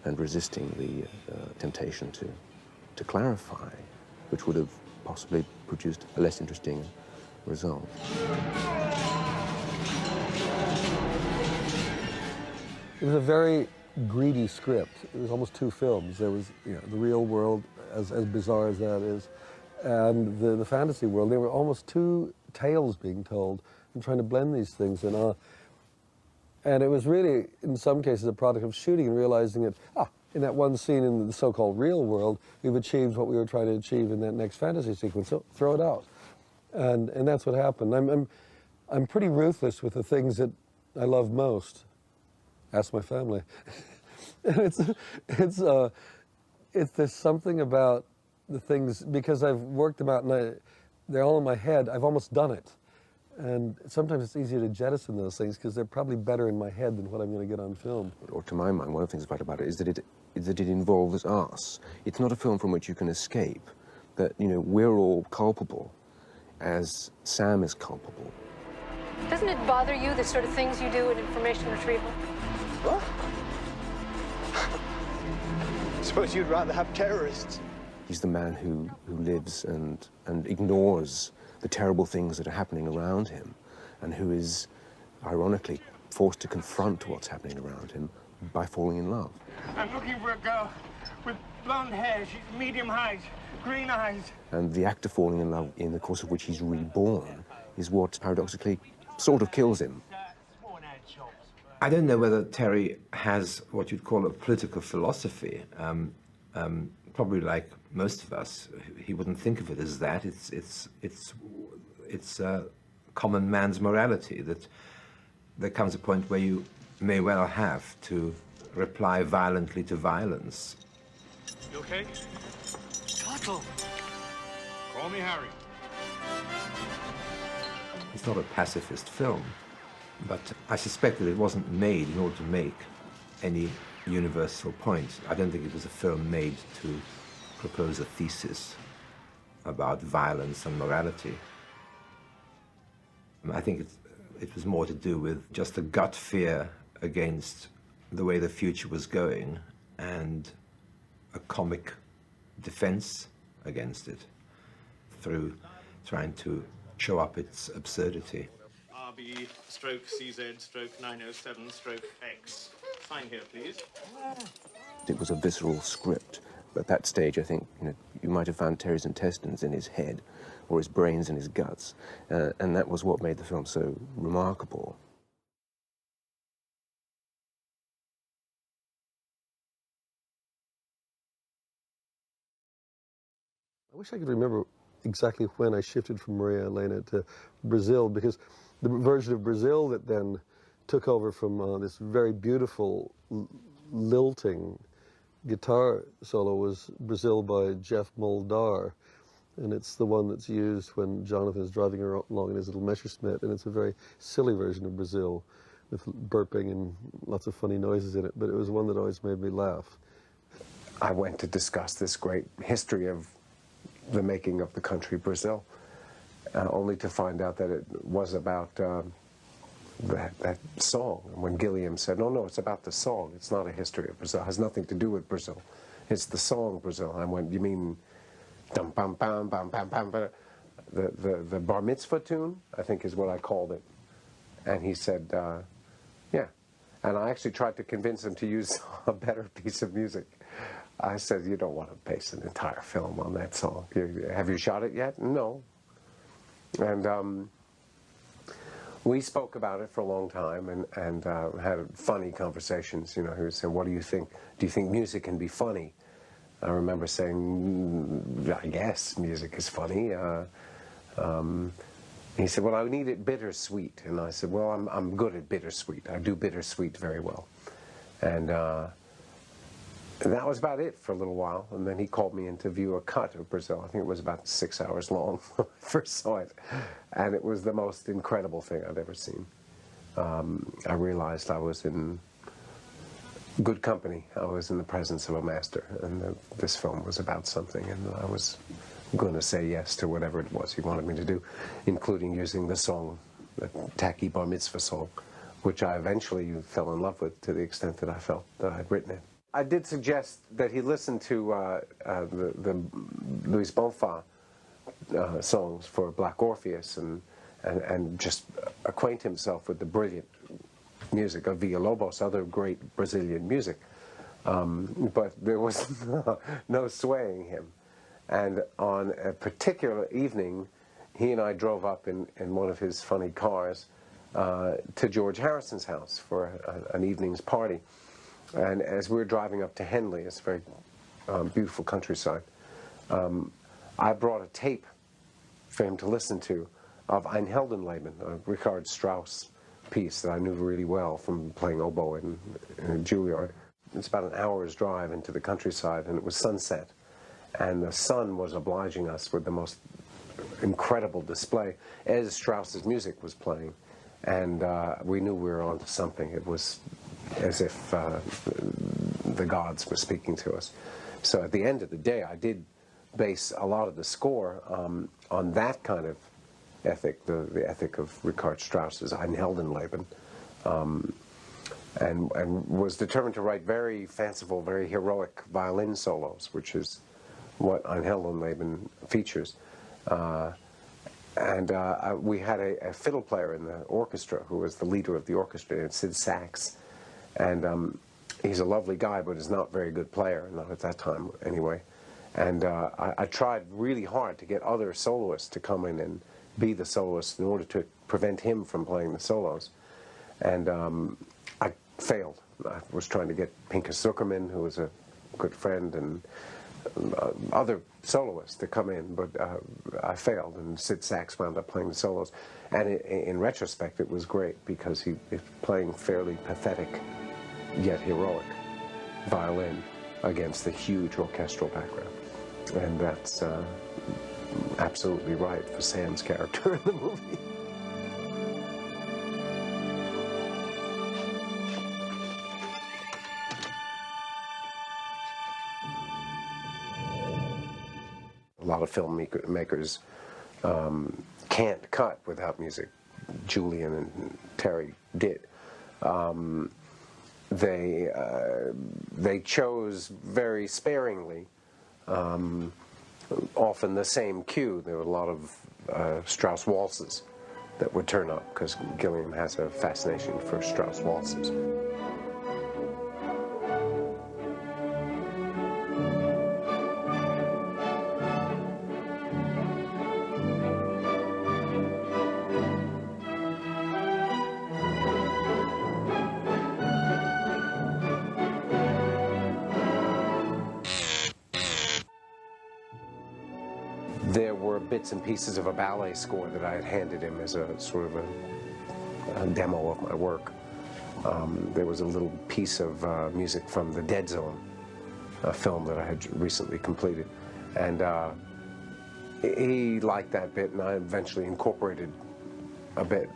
and resisting the temptation to clarify, which would have possibly produced a less interesting result. It was a very greedy script. It was almost 2 films. There was the real world, as bizarre as that is, and the fantasy world. There were almost 2 tales being told, and trying to blend these things. And it was really, in some cases, a product of shooting and realizing that, in that one scene in the so-called real world, we've achieved what we were trying to achieve in that next fantasy sequence, so throw it out. And that's what happened. I'm pretty ruthless with the things that I love most. Ask my family. And there's something about the things, because I've worked them out and they're all in my head, I've almost done it. And sometimes it's easier to jettison those things because they're probably better in my head than what I'm going to get on film. Or to my mind, one of the things about it is that it involves us. It's not a film from which you can escape, that, we're all culpable, as Sam is culpable. Doesn't it bother you, the sort of things you do in information retrieval? What? Suppose you'd rather have terrorists. He's the man who lives and ignores the terrible things that are happening around him, and who is, ironically, forced to confront what's happening around him by falling in love. I'm looking for a girl with blonde hair. She's medium height, green eyes. And the act of falling in love, in the course of which he's reborn, is what, paradoxically, sort of kills him. I don't know whether Terry has what you'd call a political philosophy. Probably like most of us, he wouldn't think of it as that. It's common man's morality that there comes a point where you may well have to reply violently to violence. You okay? Tuttle. Call me Harry. It's not a pacifist film, but I suspect that it wasn't made in order to make any universal point. I don't think it was a film made to propose a thesis about violence and morality. I think it was more to do with just a gut fear against the way the future was going and a comic defense against it through trying to show up its absurdity. RB stroke CZ stroke 907 stroke X. Sign here, please. It was a visceral script. At that stage, I think, you might have found Terry's intestines in his head or his brains in his guts. And that was what made the film so remarkable. I wish I could remember exactly when I shifted from Maria Elena to Brazil, because the version of Brazil that then took over from this very beautiful lilting guitar solo was Brazil by Jeff Moldar, and it's the one that's used when Jonathan is driving along in his little Messerschmitt, and it's a very silly version of Brazil with burping and lots of funny noises in it, but it was one that always made me laugh. I went to discuss this great history of the making of the country Brazil, only to find out that it was about that song. And when Gilliam said, no, it's about the song, it's not a history of Brazil, it has nothing to do with Brazil, it's the song Brazil. I went, you mean dum bam bam bam bam bam, the bar mitzvah tune, I think is what I called it. And he said, yeah. And I actually tried to convince him to use a better piece of music. I said, you don't want to base an entire film on that song. Have you shot it yet? No. And we spoke about it for a long time and had funny conversations. He was saying, what do you think? Do you think music can be funny? I remember saying, I guess music is funny. He said, well, I need it bittersweet. And I said, well, I'm good at bittersweet. I do bittersweet very well. And that was about it for a little while. And then he called me in to view a cut of Brazil. I think it was about 6 hours long when I first saw it. And it was the most incredible thing I'd ever seen. I realized I was in good company. I was in the presence of a master. And this film was about something. And I was going to say yes to whatever it was he wanted me to do, including using the song, the tacky bar mitzvah song, which I eventually fell in love with to the extent that I felt that I'd written it. I did suggest that he listen to the Luis Bonfa songs for Black Orpheus and just acquaint himself with the brilliant music of Villalobos, other great Brazilian music. But there was no swaying him. And on a particular evening, he and I drove up in one of his funny cars to George Harrison's house for an evening's party. And as we were driving up to Henley, it's a very beautiful countryside, I brought a tape for him to listen to of Ein Heldenleben, a Richard Strauss piece that I knew really well from playing oboe in a Juilliard. It's about an hour's drive into the countryside, and it was sunset. And the sun was obliging us with the most incredible display as Strauss's music was playing. And we knew we were onto something. It was as if the gods were speaking to us. So at the end of the day, I did base a lot of the score on that kind of ethic, the ethic of Richard Strauss's Ein Heldenleben, and was determined to write very fanciful, very heroic violin solos, which is what Ein Heldenleben features. We had a fiddle player in the orchestra who was the leader of the orchestra, and Sid Sachs. And he's a lovely guy, but is not a very good player, not at that time anyway. And I tried really hard to get other soloists to come in and be the soloists in order to prevent him from playing the solos. And I failed. I was trying to get Pinchas Zuckerman, who was a good friend, and other soloists to come in, but I failed, and Sid Sachs wound up playing the solos. And in retrospect, it was great, because he was playing fairly pathetic, yet heroic violin against the huge orchestral background. And that's absolutely right for Sam's character in the movie. A lot of filmmakers can't cut without music. Julian and Terry did. they chose very sparingly, often the same cue. There were a lot of Strauss waltzes that would turn up, because Gilliam has a fascination for Strauss waltzes. There were bits and pieces of a ballet score that I had handed him as a sort of a demo of my work. There was a little piece of music from The Dead Zone, a film that I had recently completed. And he liked that bit, and I eventually incorporated a bit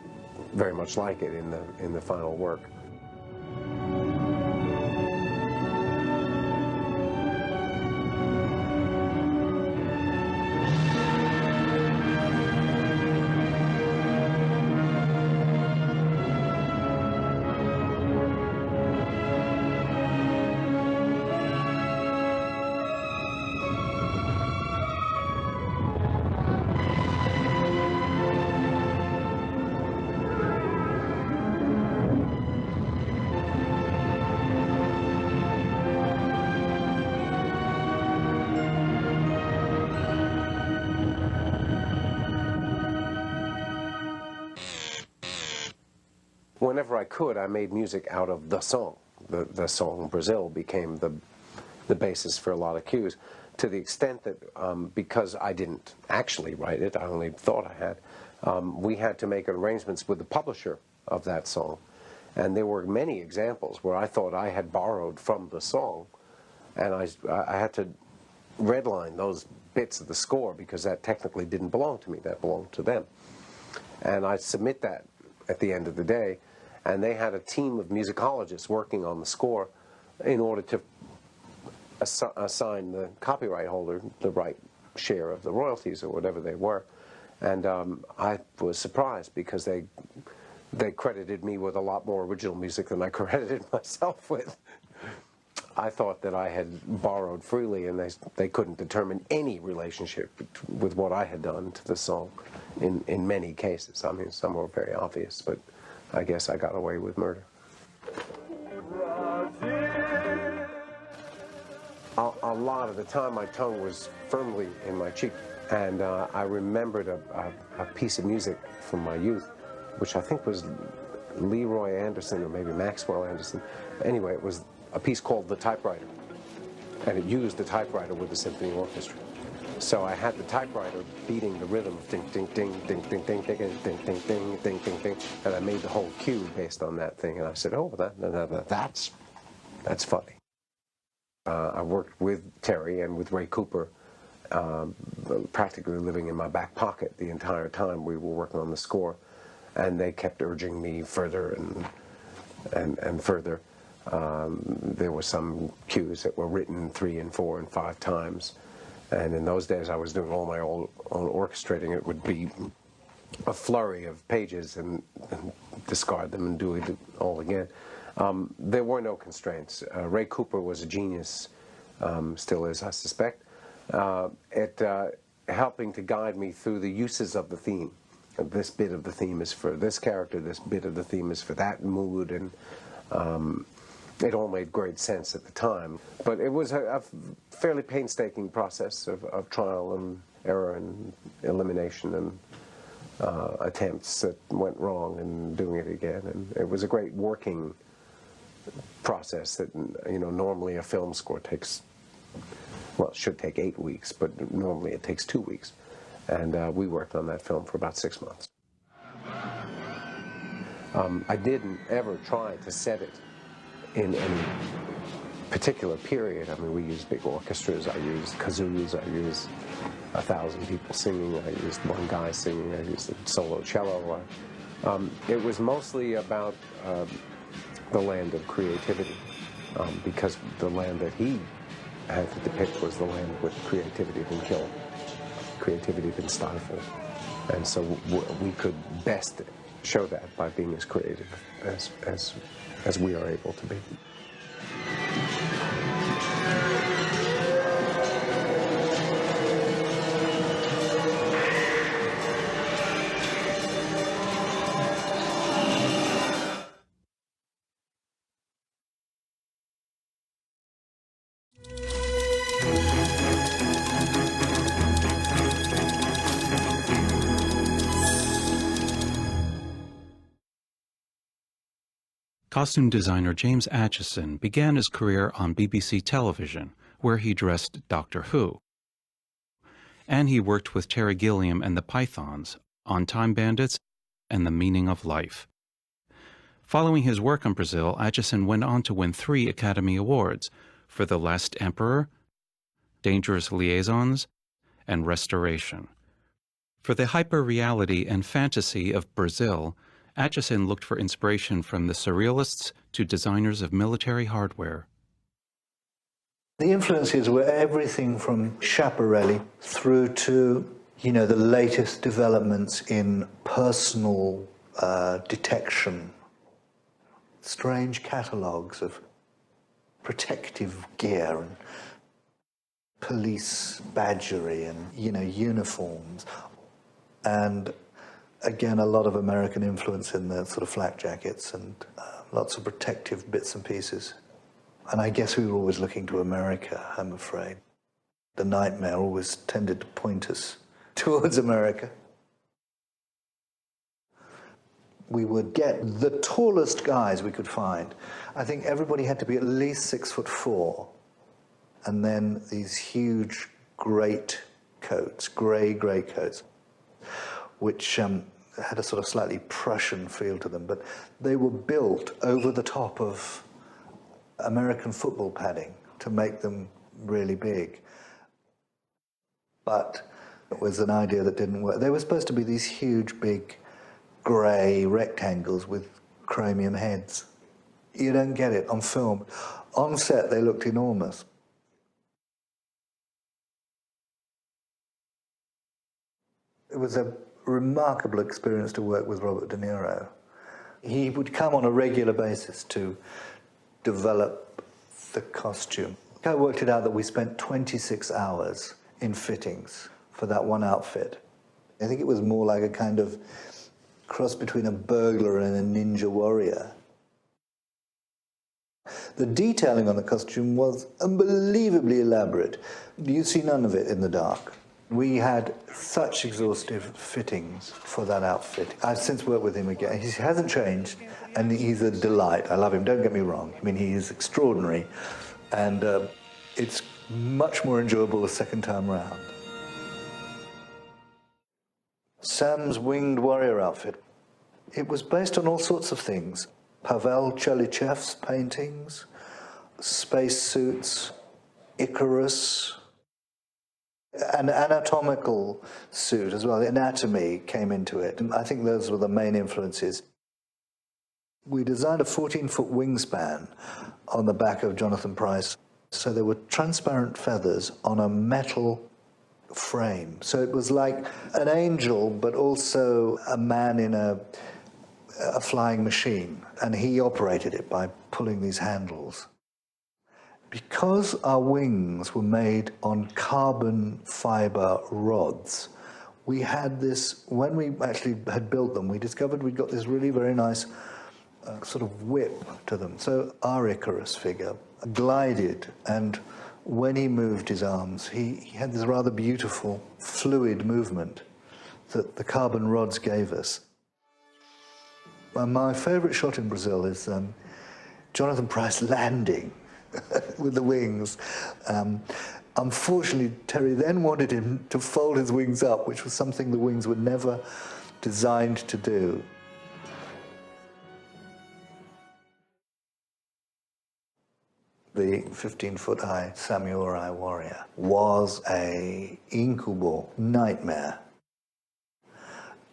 very much like it in the final work. Whenever I could, I made music out of the song. The song Brazil became the basis for a lot of cues, to the extent that because I didn't actually write it, I only thought I had, we had to make arrangements with the publisher of that song. And there were many examples where I thought I had borrowed from the song, and I had to redline those bits of the score, because that technically didn't belong to me, that belonged to them. And I'd submit that at the end of the day, and they had a team of musicologists working on the score in order to assign the copyright holder the right share of the royalties, or whatever they were. And I was surprised, because they credited me with a lot more original music than I credited myself with. I thought that I had borrowed freely, and they couldn't determine any relationship with what I had done to the song in many cases. I mean, some were very obvious, but I guess I got away with murder. A lot of the time, my tongue was firmly in my cheek, and I remembered a piece of music from my youth, which I think was Leroy Anderson, or maybe Maxwell Anderson. Anyway, it was a piece called The Typewriter, and it used the typewriter with the symphony orchestra. So I had the typewriter beating the rhythm of ding, ding, ding, ding, ding, ding, ding, ding, ding, ding, ding, ding, ding, ding, and I made the whole cue based on that thing. And I said, oh, that's funny. I worked with Terry and with Ray Cooper, practically living in my back pocket the entire time we were working on the score, and they kept urging me further and further. There were some cues that were written 3 and 4 and 5 times. And in those days, I was doing all my own orchestrating. It would be a flurry of pages and discard them and do it all again. There were no constraints. Ray Cooper was a genius, still is, I suspect, at helping to guide me through the uses of the theme. This bit of the theme is for this character, this bit of the theme is for that mood, and it all made great sense at the time. But it was a fairly painstaking process of trial and error and elimination and attempts that went wrong and doing it again. And it was a great working process that, you know, normally a film score takes, well, it should take 8 weeks, but normally it takes 2 weeks. And we worked on that film for about 6 months. I didn't ever try to set it in any particular period. I mean, we used big orchestras, I used kazoos, I used 1,000 people singing, I used one guy singing, I used a solo cello. It was mostly about the land of creativity, because the land that he had to depict was the land where creativity had been killed, creativity had been stifled. And so we could best show that by being as creative as as we are able to be. Costume designer James Acheson began his career on BBC television, where he dressed Doctor Who. And he worked with Terry Gilliam and the Pythons on Time Bandits and The Meaning of Life. Following his work on Brazil, Acheson went on to win 3 Academy Awards for The Last Emperor, Dangerous Liaisons, and Restoration. For the hyper-reality and fantasy of Brazil, Acheson looked for inspiration from the surrealists to designers of military hardware. The influences were everything from Schiaparelli through to, the latest developments in personal detection. Strange catalogues of protective gear and police badgery and, uniforms. And again, a lot of American influence in the sort of flak jackets and lots of protective bits and pieces. And I guess we were always looking to America, I'm afraid. The nightmare always tended to point us towards America. We would get the tallest guys we could find. I think everybody had to be at least 6'4", and then these huge great coats, grey coats, which had a sort of slightly Prussian feel to them, but they were built over the top of American football padding to make them really big. But it was an idea that didn't work. They were supposed to be these huge, big, grey rectangles with chromium heads. You don't get it on film. On set, they looked enormous. It was a remarkable experience to work with Robert De Niro. He would come on a regular basis to develop the costume. I worked it out that we spent 26 hours in fittings for that one outfit. I think it was more like a kind of cross between a burglar and a ninja warrior. The detailing on the costume was unbelievably elaborate. You see none of it in the dark. We had such exhaustive fittings for that outfit. I've since worked with him again. He hasn't changed, and he's a delight. I love him, don't get me wrong. I mean, he is extraordinary, and it's much more enjoyable the second time round. Sam's winged warrior outfit, it was based on all sorts of things. Pavel Chelychev's paintings, space suits, Icarus, an anatomical suit as well. The anatomy came into it. And I think those were the main influences. We designed a 14-foot wingspan on the back of Jonathan Pryce. So there were transparent feathers on a metal frame. So it was like an angel, but also a man in a flying machine. And he operated it by pulling these handles. Because our wings were made on carbon fiber rods, we had this, when we actually had built them, we discovered we'd got this really very nice sort of whip to them. So our Icarus figure glided, and when he moved his arms, he had this rather beautiful fluid movement that the carbon rods gave us. My favorite shot in Brazil is Jonathan Pryce landing with the wings. Unfortunately, Terry then wanted him to fold his wings up, which was something the wings were never designed to do. The 15-foot-high samurai warrior was an incubable nightmare.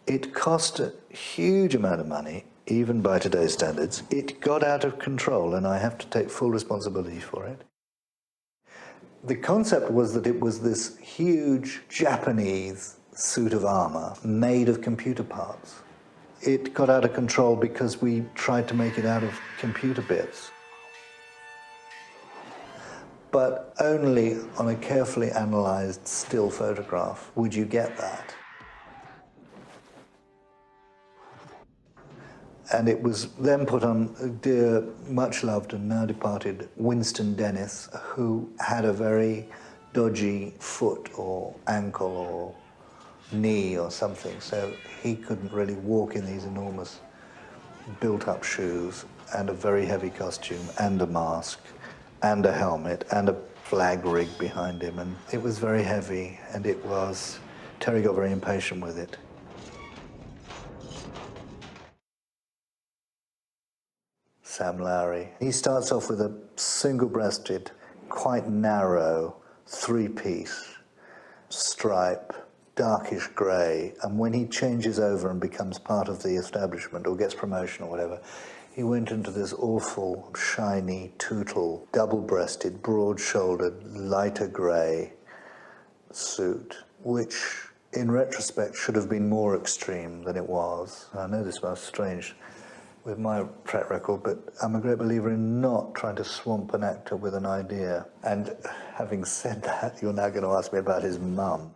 It cost a huge amount of money, even by today's standards. It got out of control, and I have to take full responsibility for it. The concept was that it was this huge Japanese suit of armor made of computer parts. it got out of control because we tried to make it out of computer bits. But only on a carefully analyzed still photograph would you get that. And it was then put on dear, much loved and now departed Winston Dennis, who had a very dodgy foot or ankle or knee or something, so he couldn't really walk in these enormous built-up shoes and a very heavy costume and a mask and a helmet and a flag rig behind him, and it was very heavy, and it was, Terry got very impatient with it. Sam Lowry. He starts off with a single-breasted, quite narrow, three-piece stripe, darkish grey, and when he changes over and becomes part of the establishment or gets promotion or whatever, he went into this awful, shiny, tootle, double-breasted, broad-shouldered, lighter grey suit, which, in retrospect, should have been more extreme than it was. I know this sounds strange with my track record, but I'm a great believer in not trying to swamp an actor with an idea. And having said that, you're now going to ask me about his mum.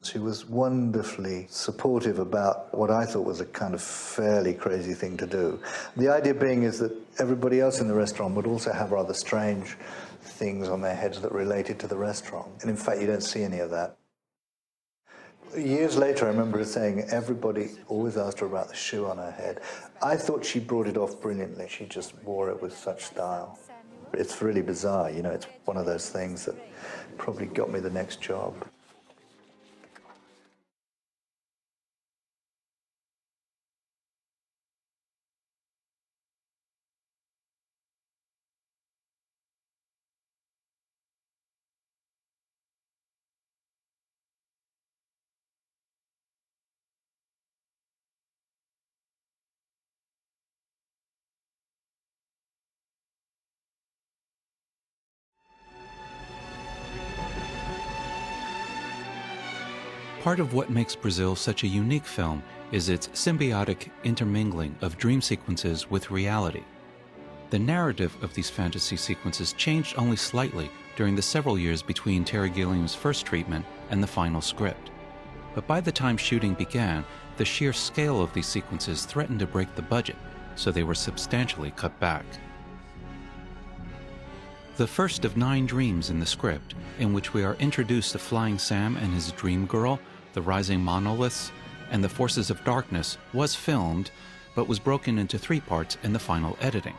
She was wonderfully supportive about what I thought was a kind of fairly crazy thing to do. The idea being is that everybody else in the restaurant would also have rather strange things on their heads that related to the restaurant. And in fact, you don't see any of that. Years later, I remember her saying everybody always asked her about the shoe on her head. I thought she brought it off brilliantly. She just wore it with such style. It's really bizarre, you know, it's one of those things that probably got me the next job. Part of what makes Brazil such a unique film is its symbiotic intermingling of dream sequences with reality. The narrative of these fantasy sequences changed only slightly during the several years between Terry Gilliam's first treatment and the final script. But by the time shooting began, the sheer scale of these sequences threatened to break the budget, so they were substantially cut back. The first of 9 dreams in the script, in which we are introduced to Flying Sam and his dream girl, the rising monoliths, and the forces of darkness, was filmed, but was broken into 3 parts in the final editing.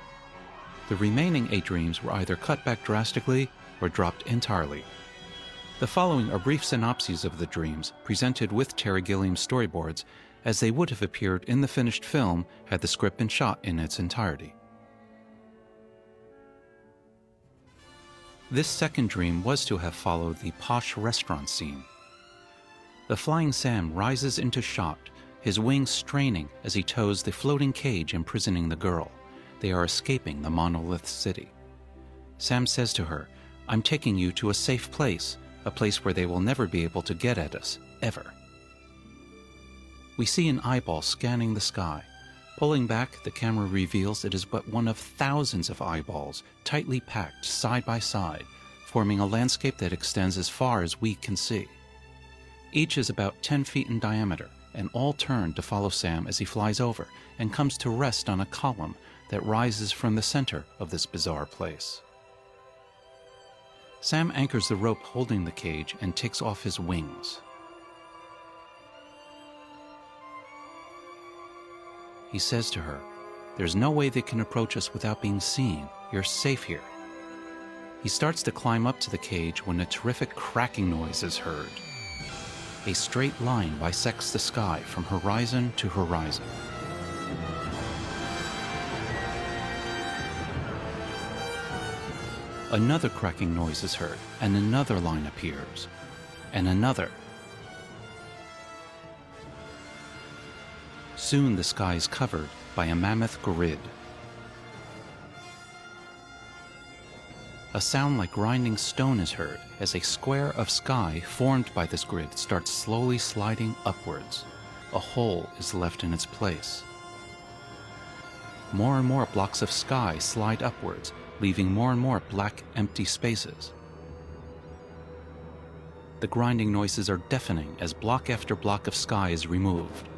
The remaining 8 dreams were either cut back drastically or dropped entirely. The following are brief synopses of the dreams, presented with Terry Gilliam's storyboards, as they would have appeared in the finished film had the script been shot in its entirety. This second dream was to have followed the posh restaurant scene. The Flying Sam rises into shot, his wings straining as he tows the floating cage imprisoning the girl. They are escaping the monolith city. Sam says to her, "I'm taking you to a safe place, a place where they will never be able to get at us, ever." We see an eyeball scanning the sky. Pulling back, the camera reveals it is but one of thousands of eyeballs, tightly packed side by side, forming a landscape that extends as far as we can see. Each is about 10 feet in diameter, and all turn to follow Sam as he flies over and comes to rest on a column that rises from the center of this bizarre place. Sam anchors the rope holding the cage and takes off his wings. He says to her, "There's no way they can approach us without being seen. You're safe here." He starts to climb up to the cage when a terrific cracking noise is heard. A straight line bisects the sky from horizon to horizon. Another cracking noise is heard, and another line appears, and another. Soon the sky is covered by a mammoth grid. A sound like grinding stone is heard as a square of sky formed by this grid starts slowly sliding upwards. a hole is left in its place. More and more blocks of sky slide upwards, leaving more and more black, empty spaces. The grinding noises are deafening as block after block of sky is removed.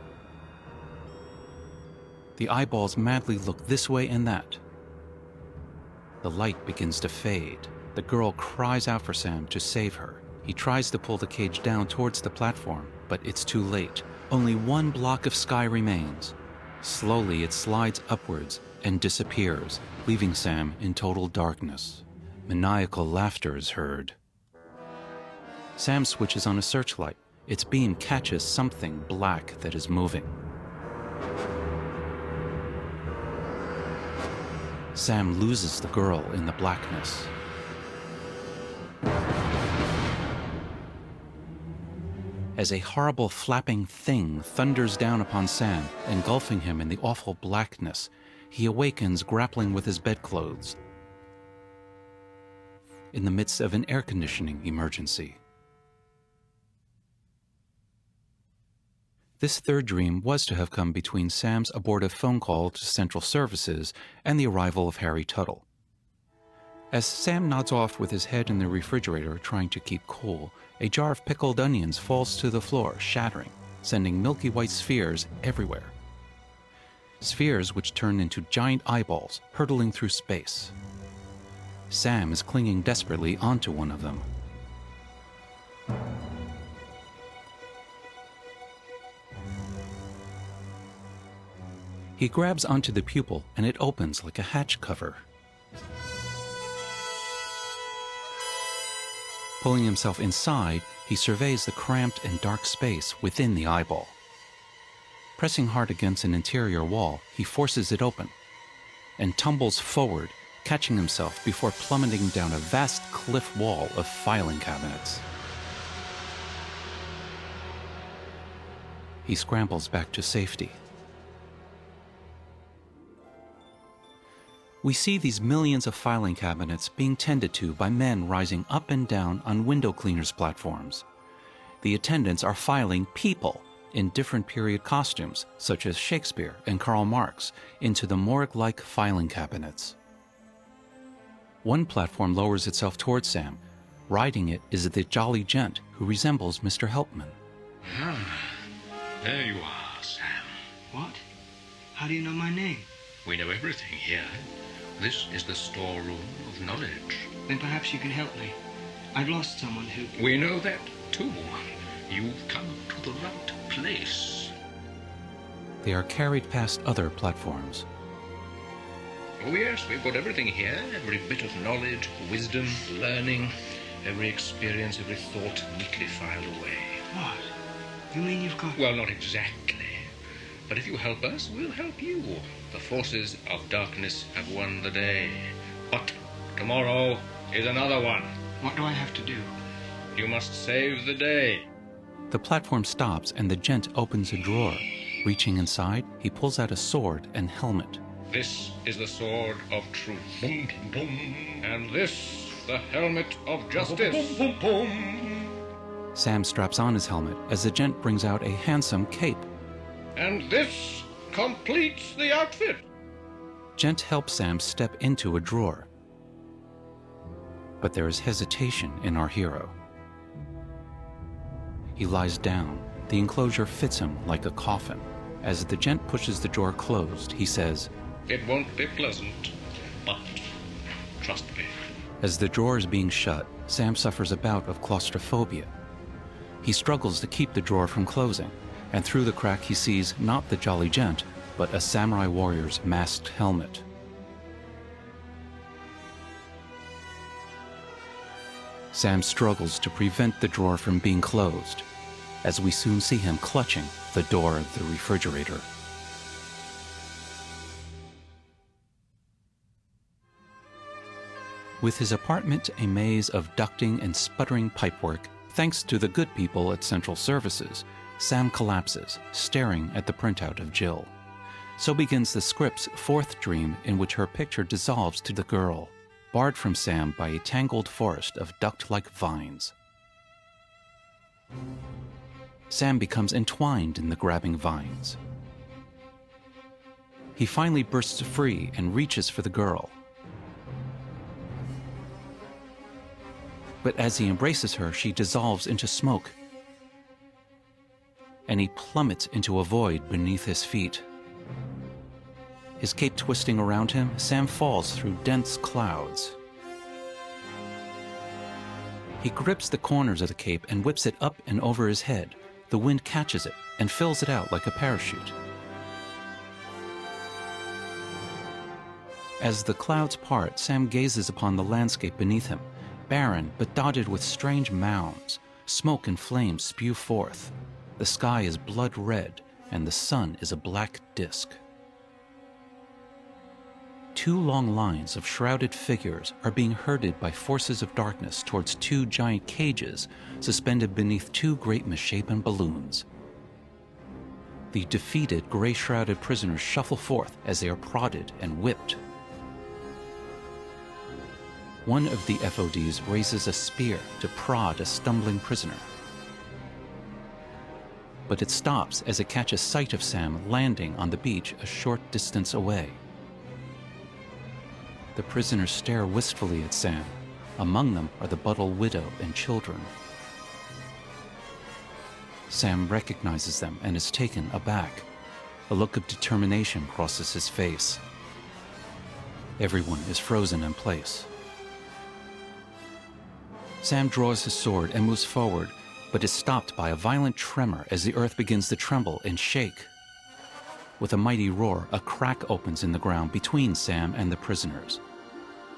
The eyeballs madly look this way and that. The light begins to fade. The girl cries out for Sam to save her. He tries to pull the cage down towards the platform, but it's too late. Only one block of sky remains. Slowly it slides upwards and disappears, leaving Sam in total darkness. Maniacal laughter is heard. Sam switches on a searchlight. Its beam catches something black that is moving. Sam loses the girl in the blackness. As a horrible flapping thing thunders down upon Sam, engulfing him in the awful blackness, he awakens grappling with his bedclothes in the midst of an air conditioning emergency. This third dream was to have come between Sam's abortive phone call to Central Services and the arrival of Harry Tuttle. As Sam nods off with his head in the refrigerator trying to keep cool, a jar of pickled onions falls to the floor, shattering, sending milky white spheres everywhere. Spheres which turn into giant eyeballs hurtling through space. Sam is clinging desperately onto one of them. He grabs onto the pupil and it opens like a hatch cover. Pulling himself inside, he surveys the cramped and dark space within the eyeball. Pressing hard against an interior wall, he forces it open and tumbles forward, catching himself before plummeting down a vast cliff wall of filing cabinets. He scrambles back to safety. We see these millions of filing cabinets being tended to by men rising up and down on window cleaners' platforms. The attendants are filing people in different period costumes, such as Shakespeare and Karl Marx, into the morgue-like filing cabinets. One platform lowers itself towards Sam. Riding it is the jolly gent who resembles Mr. Helpman. There you are, Sam. What? How do you know my name? We know everything here. This is the storeroom of knowledge. Then perhaps you can help me. I've lost someone who... We know that, too. You've come to the right place. They are carried past other platforms. Oh yes, we've got everything here. Every bit of knowledge, wisdom, learning, every experience, every thought neatly filed away. What? You mean you've got... Well, not exactly. But if you help us, we'll help you. The forces of darkness have won the day. But tomorrow is another one. What do I have to do? You must save the day. The platform stops and the gent opens a drawer. Reaching inside, he pulls out a sword and helmet. This is the sword of truth. Boom, boom. And this, the helmet of justice. Boom, boom, boom. Sam straps on his helmet as the gent brings out a handsome cape. And this completes the outfit. Gent helps Sam step into a drawer. But there is hesitation in our hero. He lies down. The enclosure fits him like a coffin. As the gent pushes the drawer closed, he says, It won't be pleasant, but trust me. As the drawer is being shut, Sam suffers a bout of claustrophobia. He struggles to keep the drawer from closing, and through the crack he sees not the jolly gent, but a samurai warrior's masked helmet. Sam struggles to prevent the drawer from being closed, as we soon see him clutching the door of the refrigerator. With his apartment a maze of ducting and sputtering pipework, thanks to the good people at Central Services, Sam collapses, staring at the printout of Jill. So begins the script's fourth dream, in which her picture dissolves to the girl, barred from Sam by a tangled forest of duct-like vines. Sam becomes entwined in the grabbing vines. He finally bursts free and reaches for the girl. But as he embraces her, she dissolves into smoke, and he plummets into a void beneath his feet. His cape twisting around him, Sam falls through dense clouds. He grips the corners of the cape and whips it up and over his head. The wind catches it and fills it out like a parachute. As the clouds part, Sam gazes upon the landscape beneath him, barren but dotted with strange mounds. Smoke and flames spew forth. The sky is blood red, and the sun is a black disk. Two long lines of shrouded figures are being herded by forces of darkness towards two giant cages suspended beneath two great misshapen balloons. The defeated, gray-shrouded prisoners shuffle forth as they are prodded and whipped. One of the FODs raises a spear to prod a stumbling prisoner. But it stops as it catches sight of Sam landing on the beach a short distance away. The prisoners stare wistfully at Sam. Among them are the Buttle widow and children. Sam recognizes them and is taken aback. A look of determination crosses his face. Everyone is frozen in place. Sam draws his sword and moves forward, but is stopped by a violent tremor as the earth begins to tremble and shake. With a mighty roar, a crack opens in the ground between Sam and the prisoners.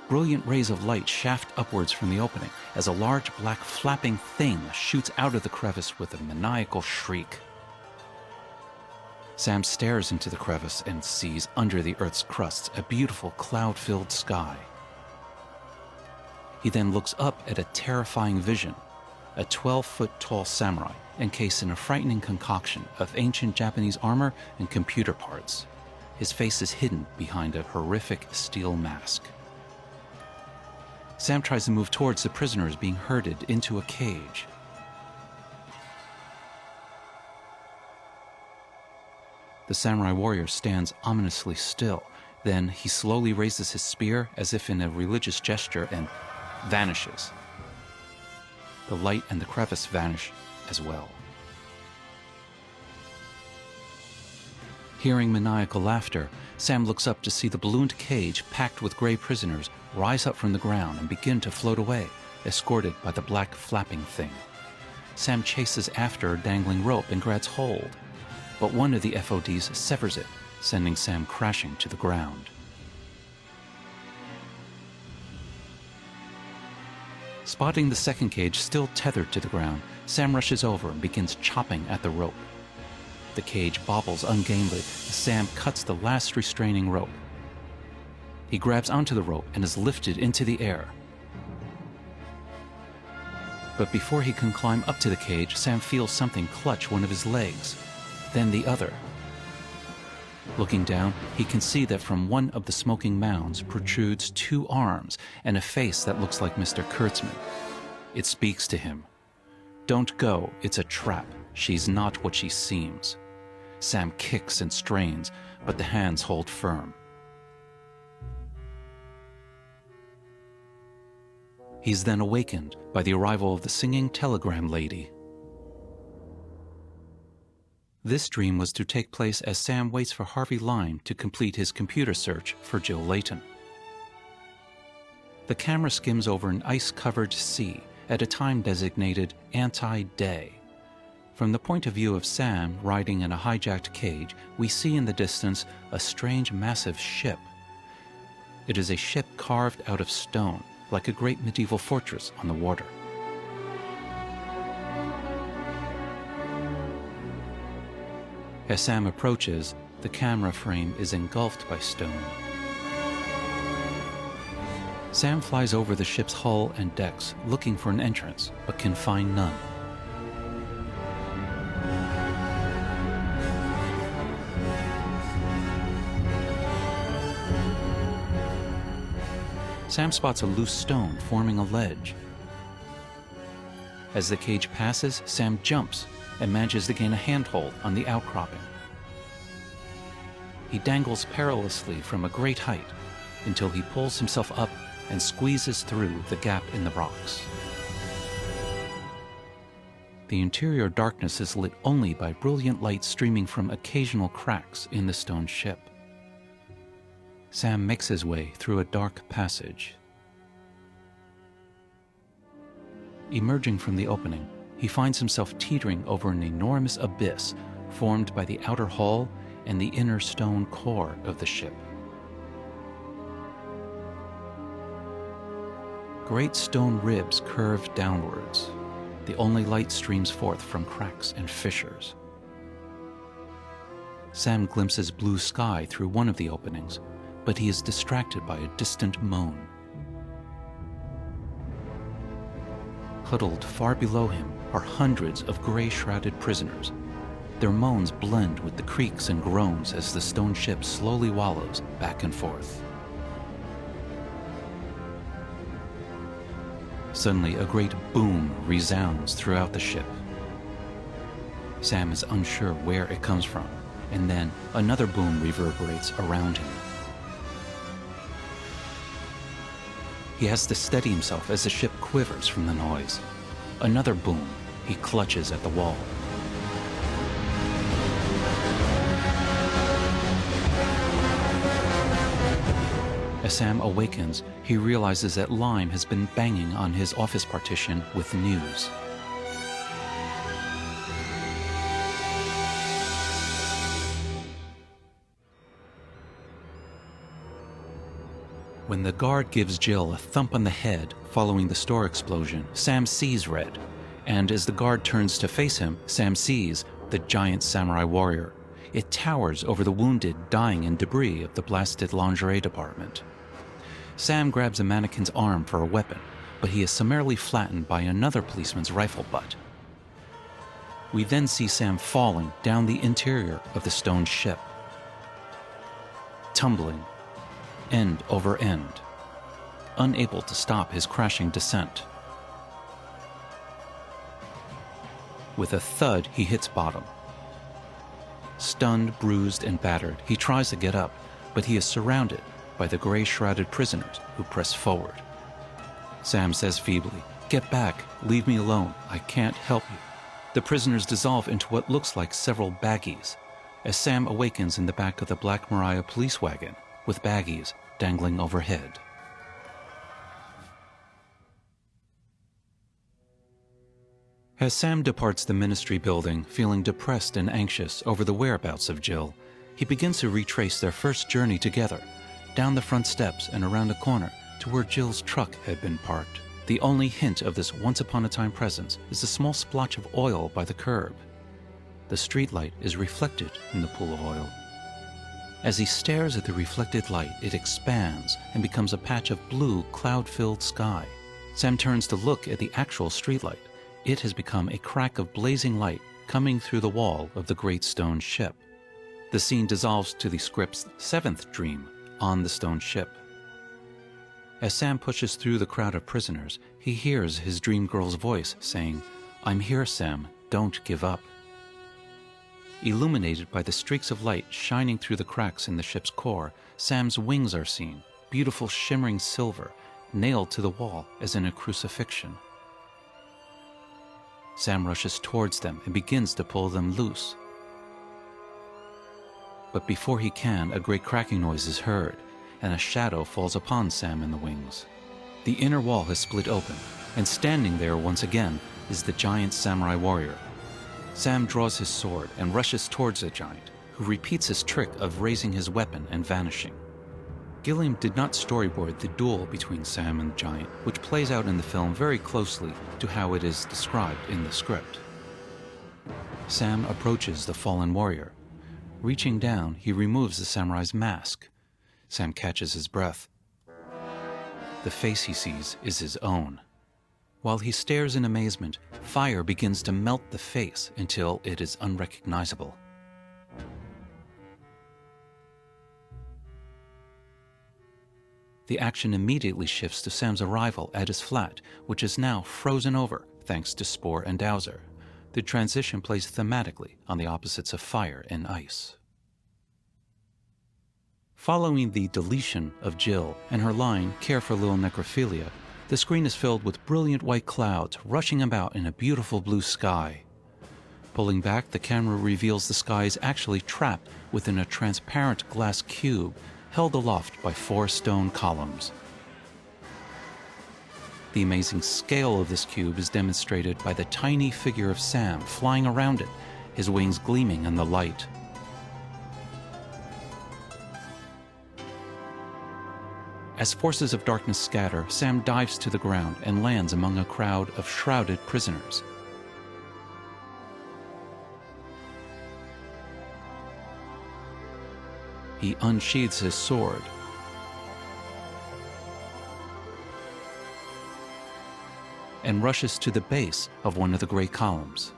Brilliant rays of light shaft upwards from the opening as a large black flapping thing shoots out of the crevice with a maniacal shriek. Sam stares into the crevice and sees under the earth's crust a beautiful cloud-filled sky. He then looks up at a terrifying vision, a 12-foot-tall samurai encased in a frightening concoction of ancient Japanese armor and computer parts. His face is hidden behind a horrific steel mask. Sam tries to move towards the prisoners being herded into a cage. The samurai warrior stands ominously still. Then he slowly raises his spear as if in a religious gesture and vanishes. The light and the crevice vanish as well. Hearing maniacal laughter, Sam looks up to see the ballooned cage packed with gray prisoners rise up from the ground and begin to float away, escorted by the black flapping thing. Sam chases after a dangling rope and grabs hold, but one of the FODs severs it, sending Sam crashing to the ground. Spotting the second cage still tethered to the ground, Sam rushes over and begins chopping at the rope. The cage bobbles ungainly as Sam cuts the last restraining rope. He grabs onto the rope and is lifted into the air. But before he can climb up to the cage, Sam feels something clutch one of his legs, then the other. Looking down, he can see that from one of the smoking mounds protrudes two arms and a face that looks like Mr. Kurtzman. It speaks to him. "Don't go, it's a trap. She's not what she seems." Sam kicks and strains, but the hands hold firm. He's then awakened by the arrival of the singing telegram lady. This dream was to take place as Sam waits for Harvey Lime to complete his computer search for Jill Layton. The camera skims over an ice-covered sea at a time designated anti-day. From the point of view of Sam riding in a hijacked cage, we see in the distance a strange massive ship. It is a ship carved out of stone, like a great medieval fortress on the water. As Sam approaches, the camera frame is engulfed by stone. Sam flies over the ship's hull and decks, looking for an entrance, but can find none. Sam spots a loose stone forming a ledge. As the cage passes, Sam jumps and manages to gain a handhold on the outcropping. He dangles perilously from a great height until he pulls himself up and squeezes through the gap in the rocks. The interior darkness is lit only by brilliant light streaming from occasional cracks in the stone ship. Sam makes his way through a dark passage. Emerging from the opening, he finds himself teetering over an enormous abyss formed by the outer hull and the inner stone core of the ship. Great stone ribs curve downwards. The only light streams forth from cracks and fissures. Sam glimpses blue sky through one of the openings, but he is distracted by a distant moan. Huddled far below him are hundreds of gray-shrouded prisoners. Their moans blend with the creaks and groans as the stone ship slowly wallows back and forth. Suddenly, a great boom resounds throughout the ship. Sam is unsure where it comes from, and then another boom reverberates around him. He has to steady himself as the ship quivers from the noise. Another boom. He clutches at the wall. As Sam awakens, he realizes that Lime has been banging on his office partition with news. When the guard gives Jill a thump on the head following the store explosion, Sam sees red. And as the guard turns to face him, Sam sees the giant samurai warrior. It towers over the wounded, dying, and debris of the blasted lingerie department. Sam grabs a mannequin's arm for a weapon, but he is summarily flattened by another policeman's rifle butt. We then see Sam falling down the interior of the stone ship, tumbling end over end, unable to stop his crashing descent. With a thud, he hits bottom. Stunned, bruised, and battered, he tries to get up, but he is surrounded by the gray-shrouded prisoners who press forward. Sam says feebly, "Get back, leave me alone, I can't help you." The prisoners dissolve into what looks like several baggies, as Sam awakens in the back of the Black Maria police wagon, with baggies dangling overhead. As Sam departs the ministry building, feeling depressed and anxious over the whereabouts of Jill, he begins to retrace their first journey together, down the front steps and around a corner to where Jill's truck had been parked. The only hint of this once-upon-a-time presence is a small splotch of oil by the curb. The streetlight is reflected in the pool of oil. As he stares at the reflected light, it expands and becomes a patch of blue, cloud-filled sky. Sam turns to look at the actual streetlight. It has become a crack of blazing light coming through the wall of the great stone ship. The scene dissolves to the script's seventh dream, on the stone ship. As Sam pushes through the crowd of prisoners, he hears his dream girl's voice saying, "I'm here, Sam, don't give up." Illuminated by the streaks of light shining through the cracks in the ship's core, Sam's wings are seen, beautiful shimmering silver, nailed to the wall as in a crucifixion. Sam rushes towards them and begins to pull them loose. But before he can, a great cracking noise is heard, and a shadow falls upon Sam in the wings. The inner wall has split open, and standing there once again is the giant samurai warrior. Sam draws his sword and rushes towards the giant, who repeats his trick of raising his weapon and vanishing. Gilliam did not storyboard the duel between Sam and the giant, which plays out in the film very closely to how it is described in the script. Sam approaches the fallen warrior. Reaching down, he removes the samurai's mask. Sam catches his breath. The face he sees is his own. While he stares in amazement, fire begins to melt the face until it is unrecognizable. The action immediately shifts to Sam's arrival at his flat, which is now frozen over thanks to Spore and Dowser. the transition plays thematically on the opposites of fire and ice. Following the deletion of Jill and her line, "Care for Little Necrophilia," the screen is filled with brilliant white clouds rushing about in a beautiful blue sky. Pulling back, the camera reveals the sky is actually trapped within a transparent glass cube held aloft by 4 stone columns. The amazing scale of this cube is demonstrated by the tiny figure of Sam flying around it, his wings gleaming in the light. As forces of darkness scatter, Sam dives to the ground and lands among a crowd of shrouded prisoners. He unsheathes his sword and rushes to the base of one of the great columns.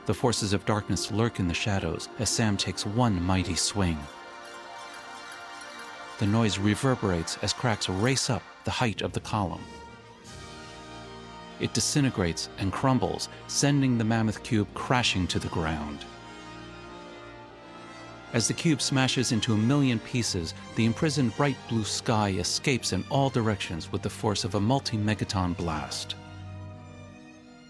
The forces of darkness lurk in the shadows as Sam takes one mighty swing. The noise reverberates as cracks race up the height of the column. It disintegrates and crumbles, sending the mammoth cube crashing to the ground. As the cube smashes into a million pieces, the imprisoned bright blue sky escapes in all directions with the force of a multi-megaton blast.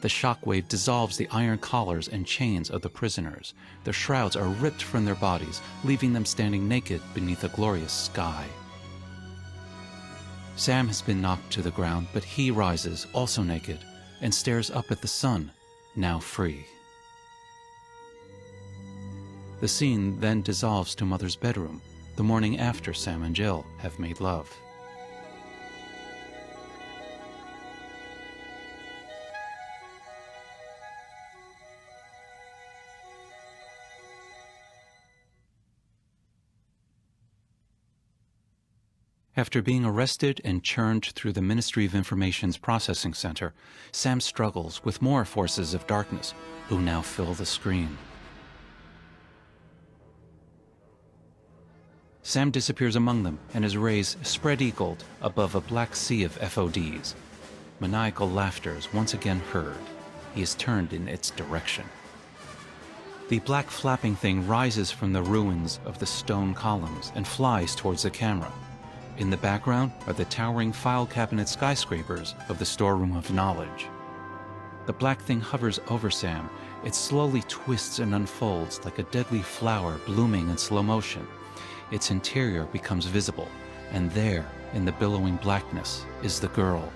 The shockwave dissolves the iron collars and chains of the prisoners. Their shrouds are ripped from their bodies, leaving them standing naked beneath a glorious sky. Sam has been knocked to the ground, but he rises, also naked, and stares up at the sun, now free. The scene then dissolves to Mother's bedroom, the morning after Sam and Jill have made love. After being arrested and churned through the Ministry of Information's processing center, Sam struggles with more forces of darkness, who now fill the screen. Sam disappears among them, and his rays spread-eagled above a black sea of FODs. Maniacal laughter is once again heard. He is turned in its direction. The black flapping thing rises from the ruins of the stone columns and flies towards the camera. In the background are the towering file cabinet skyscrapers of the storeroom of knowledge. The black thing hovers over Sam. It slowly twists and unfolds like a deadly flower blooming in slow motion. Its interior becomes visible, and there, in the billowing blackness, is the girl.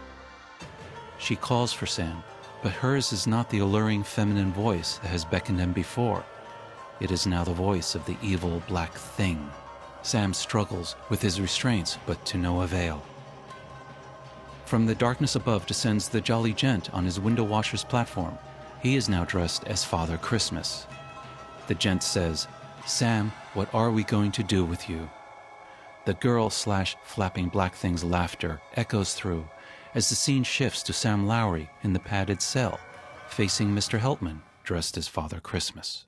She calls for Sam, but hers is not the alluring feminine voice that has beckoned him before. It is now the voice of the evil black thing. Sam struggles with his restraints, but to no avail. From the darkness above descends the jolly gent on his window washer's platform. He is now dressed as Father Christmas. The gent says, "Sam, what are we going to do with you?" The girl/flapping black thing's laughter echoes through as the scene shifts to Sam Lowry in the padded cell, facing Mr. Heltman, dressed as Father Christmas.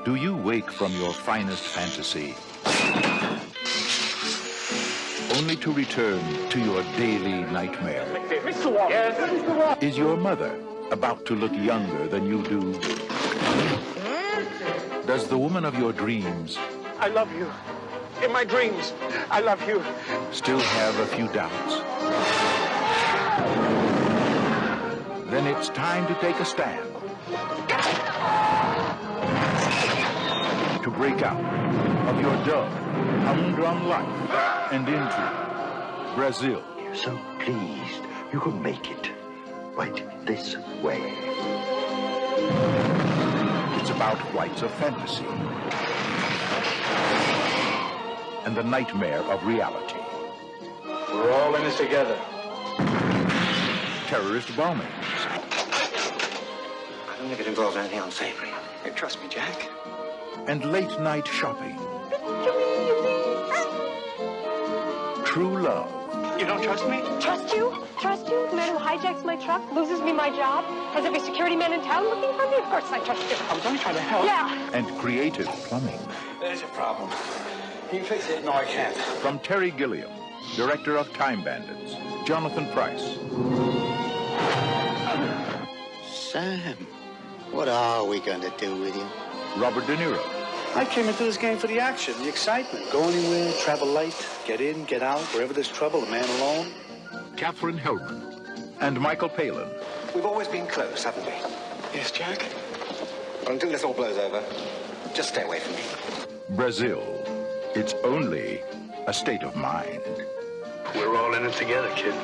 Do you wake from your finest fantasy only to return to your daily nightmare? Mr. Wall. Yes, Mr. Wall. Is your mother about to look younger than you do? Does the woman of your dreams I love you. In my dreams, I love you. still have a few doubts? Then it's time to take a stand. To break out of your dull, humdrum life and into Brazil. You're so pleased you could make it right this way. It's about flights of fantasy and the nightmare of reality. We're all in this together. Terrorist bombings. I don't think it involves anything unsavory. Hey, trust me, Jack. And late-night shopping. True love You don't trust me? Trust you? Trust you? The man who hijacks my truck, loses me my job, has every security man in town looking for me? Of course I trust you. I was only trying to help. Yeah. And creative plumbing. There's your problem. Can you fix it? No, I can't. From Terry Gilliam, director of Time Bandits, Jonathan Pryce. Sam, what are we going to do with you? Robert De Niro. I came into this game for the action, the excitement. Go anywhere, travel light, get in, get out, wherever there's trouble, a man alone. Catherine Hellman. And Michael Palin. We've always been close, haven't we? Yes, Jack? Well, until this all blows over, just stay away from me. Brazil. It's only a state of mind. We're all in it together, kid.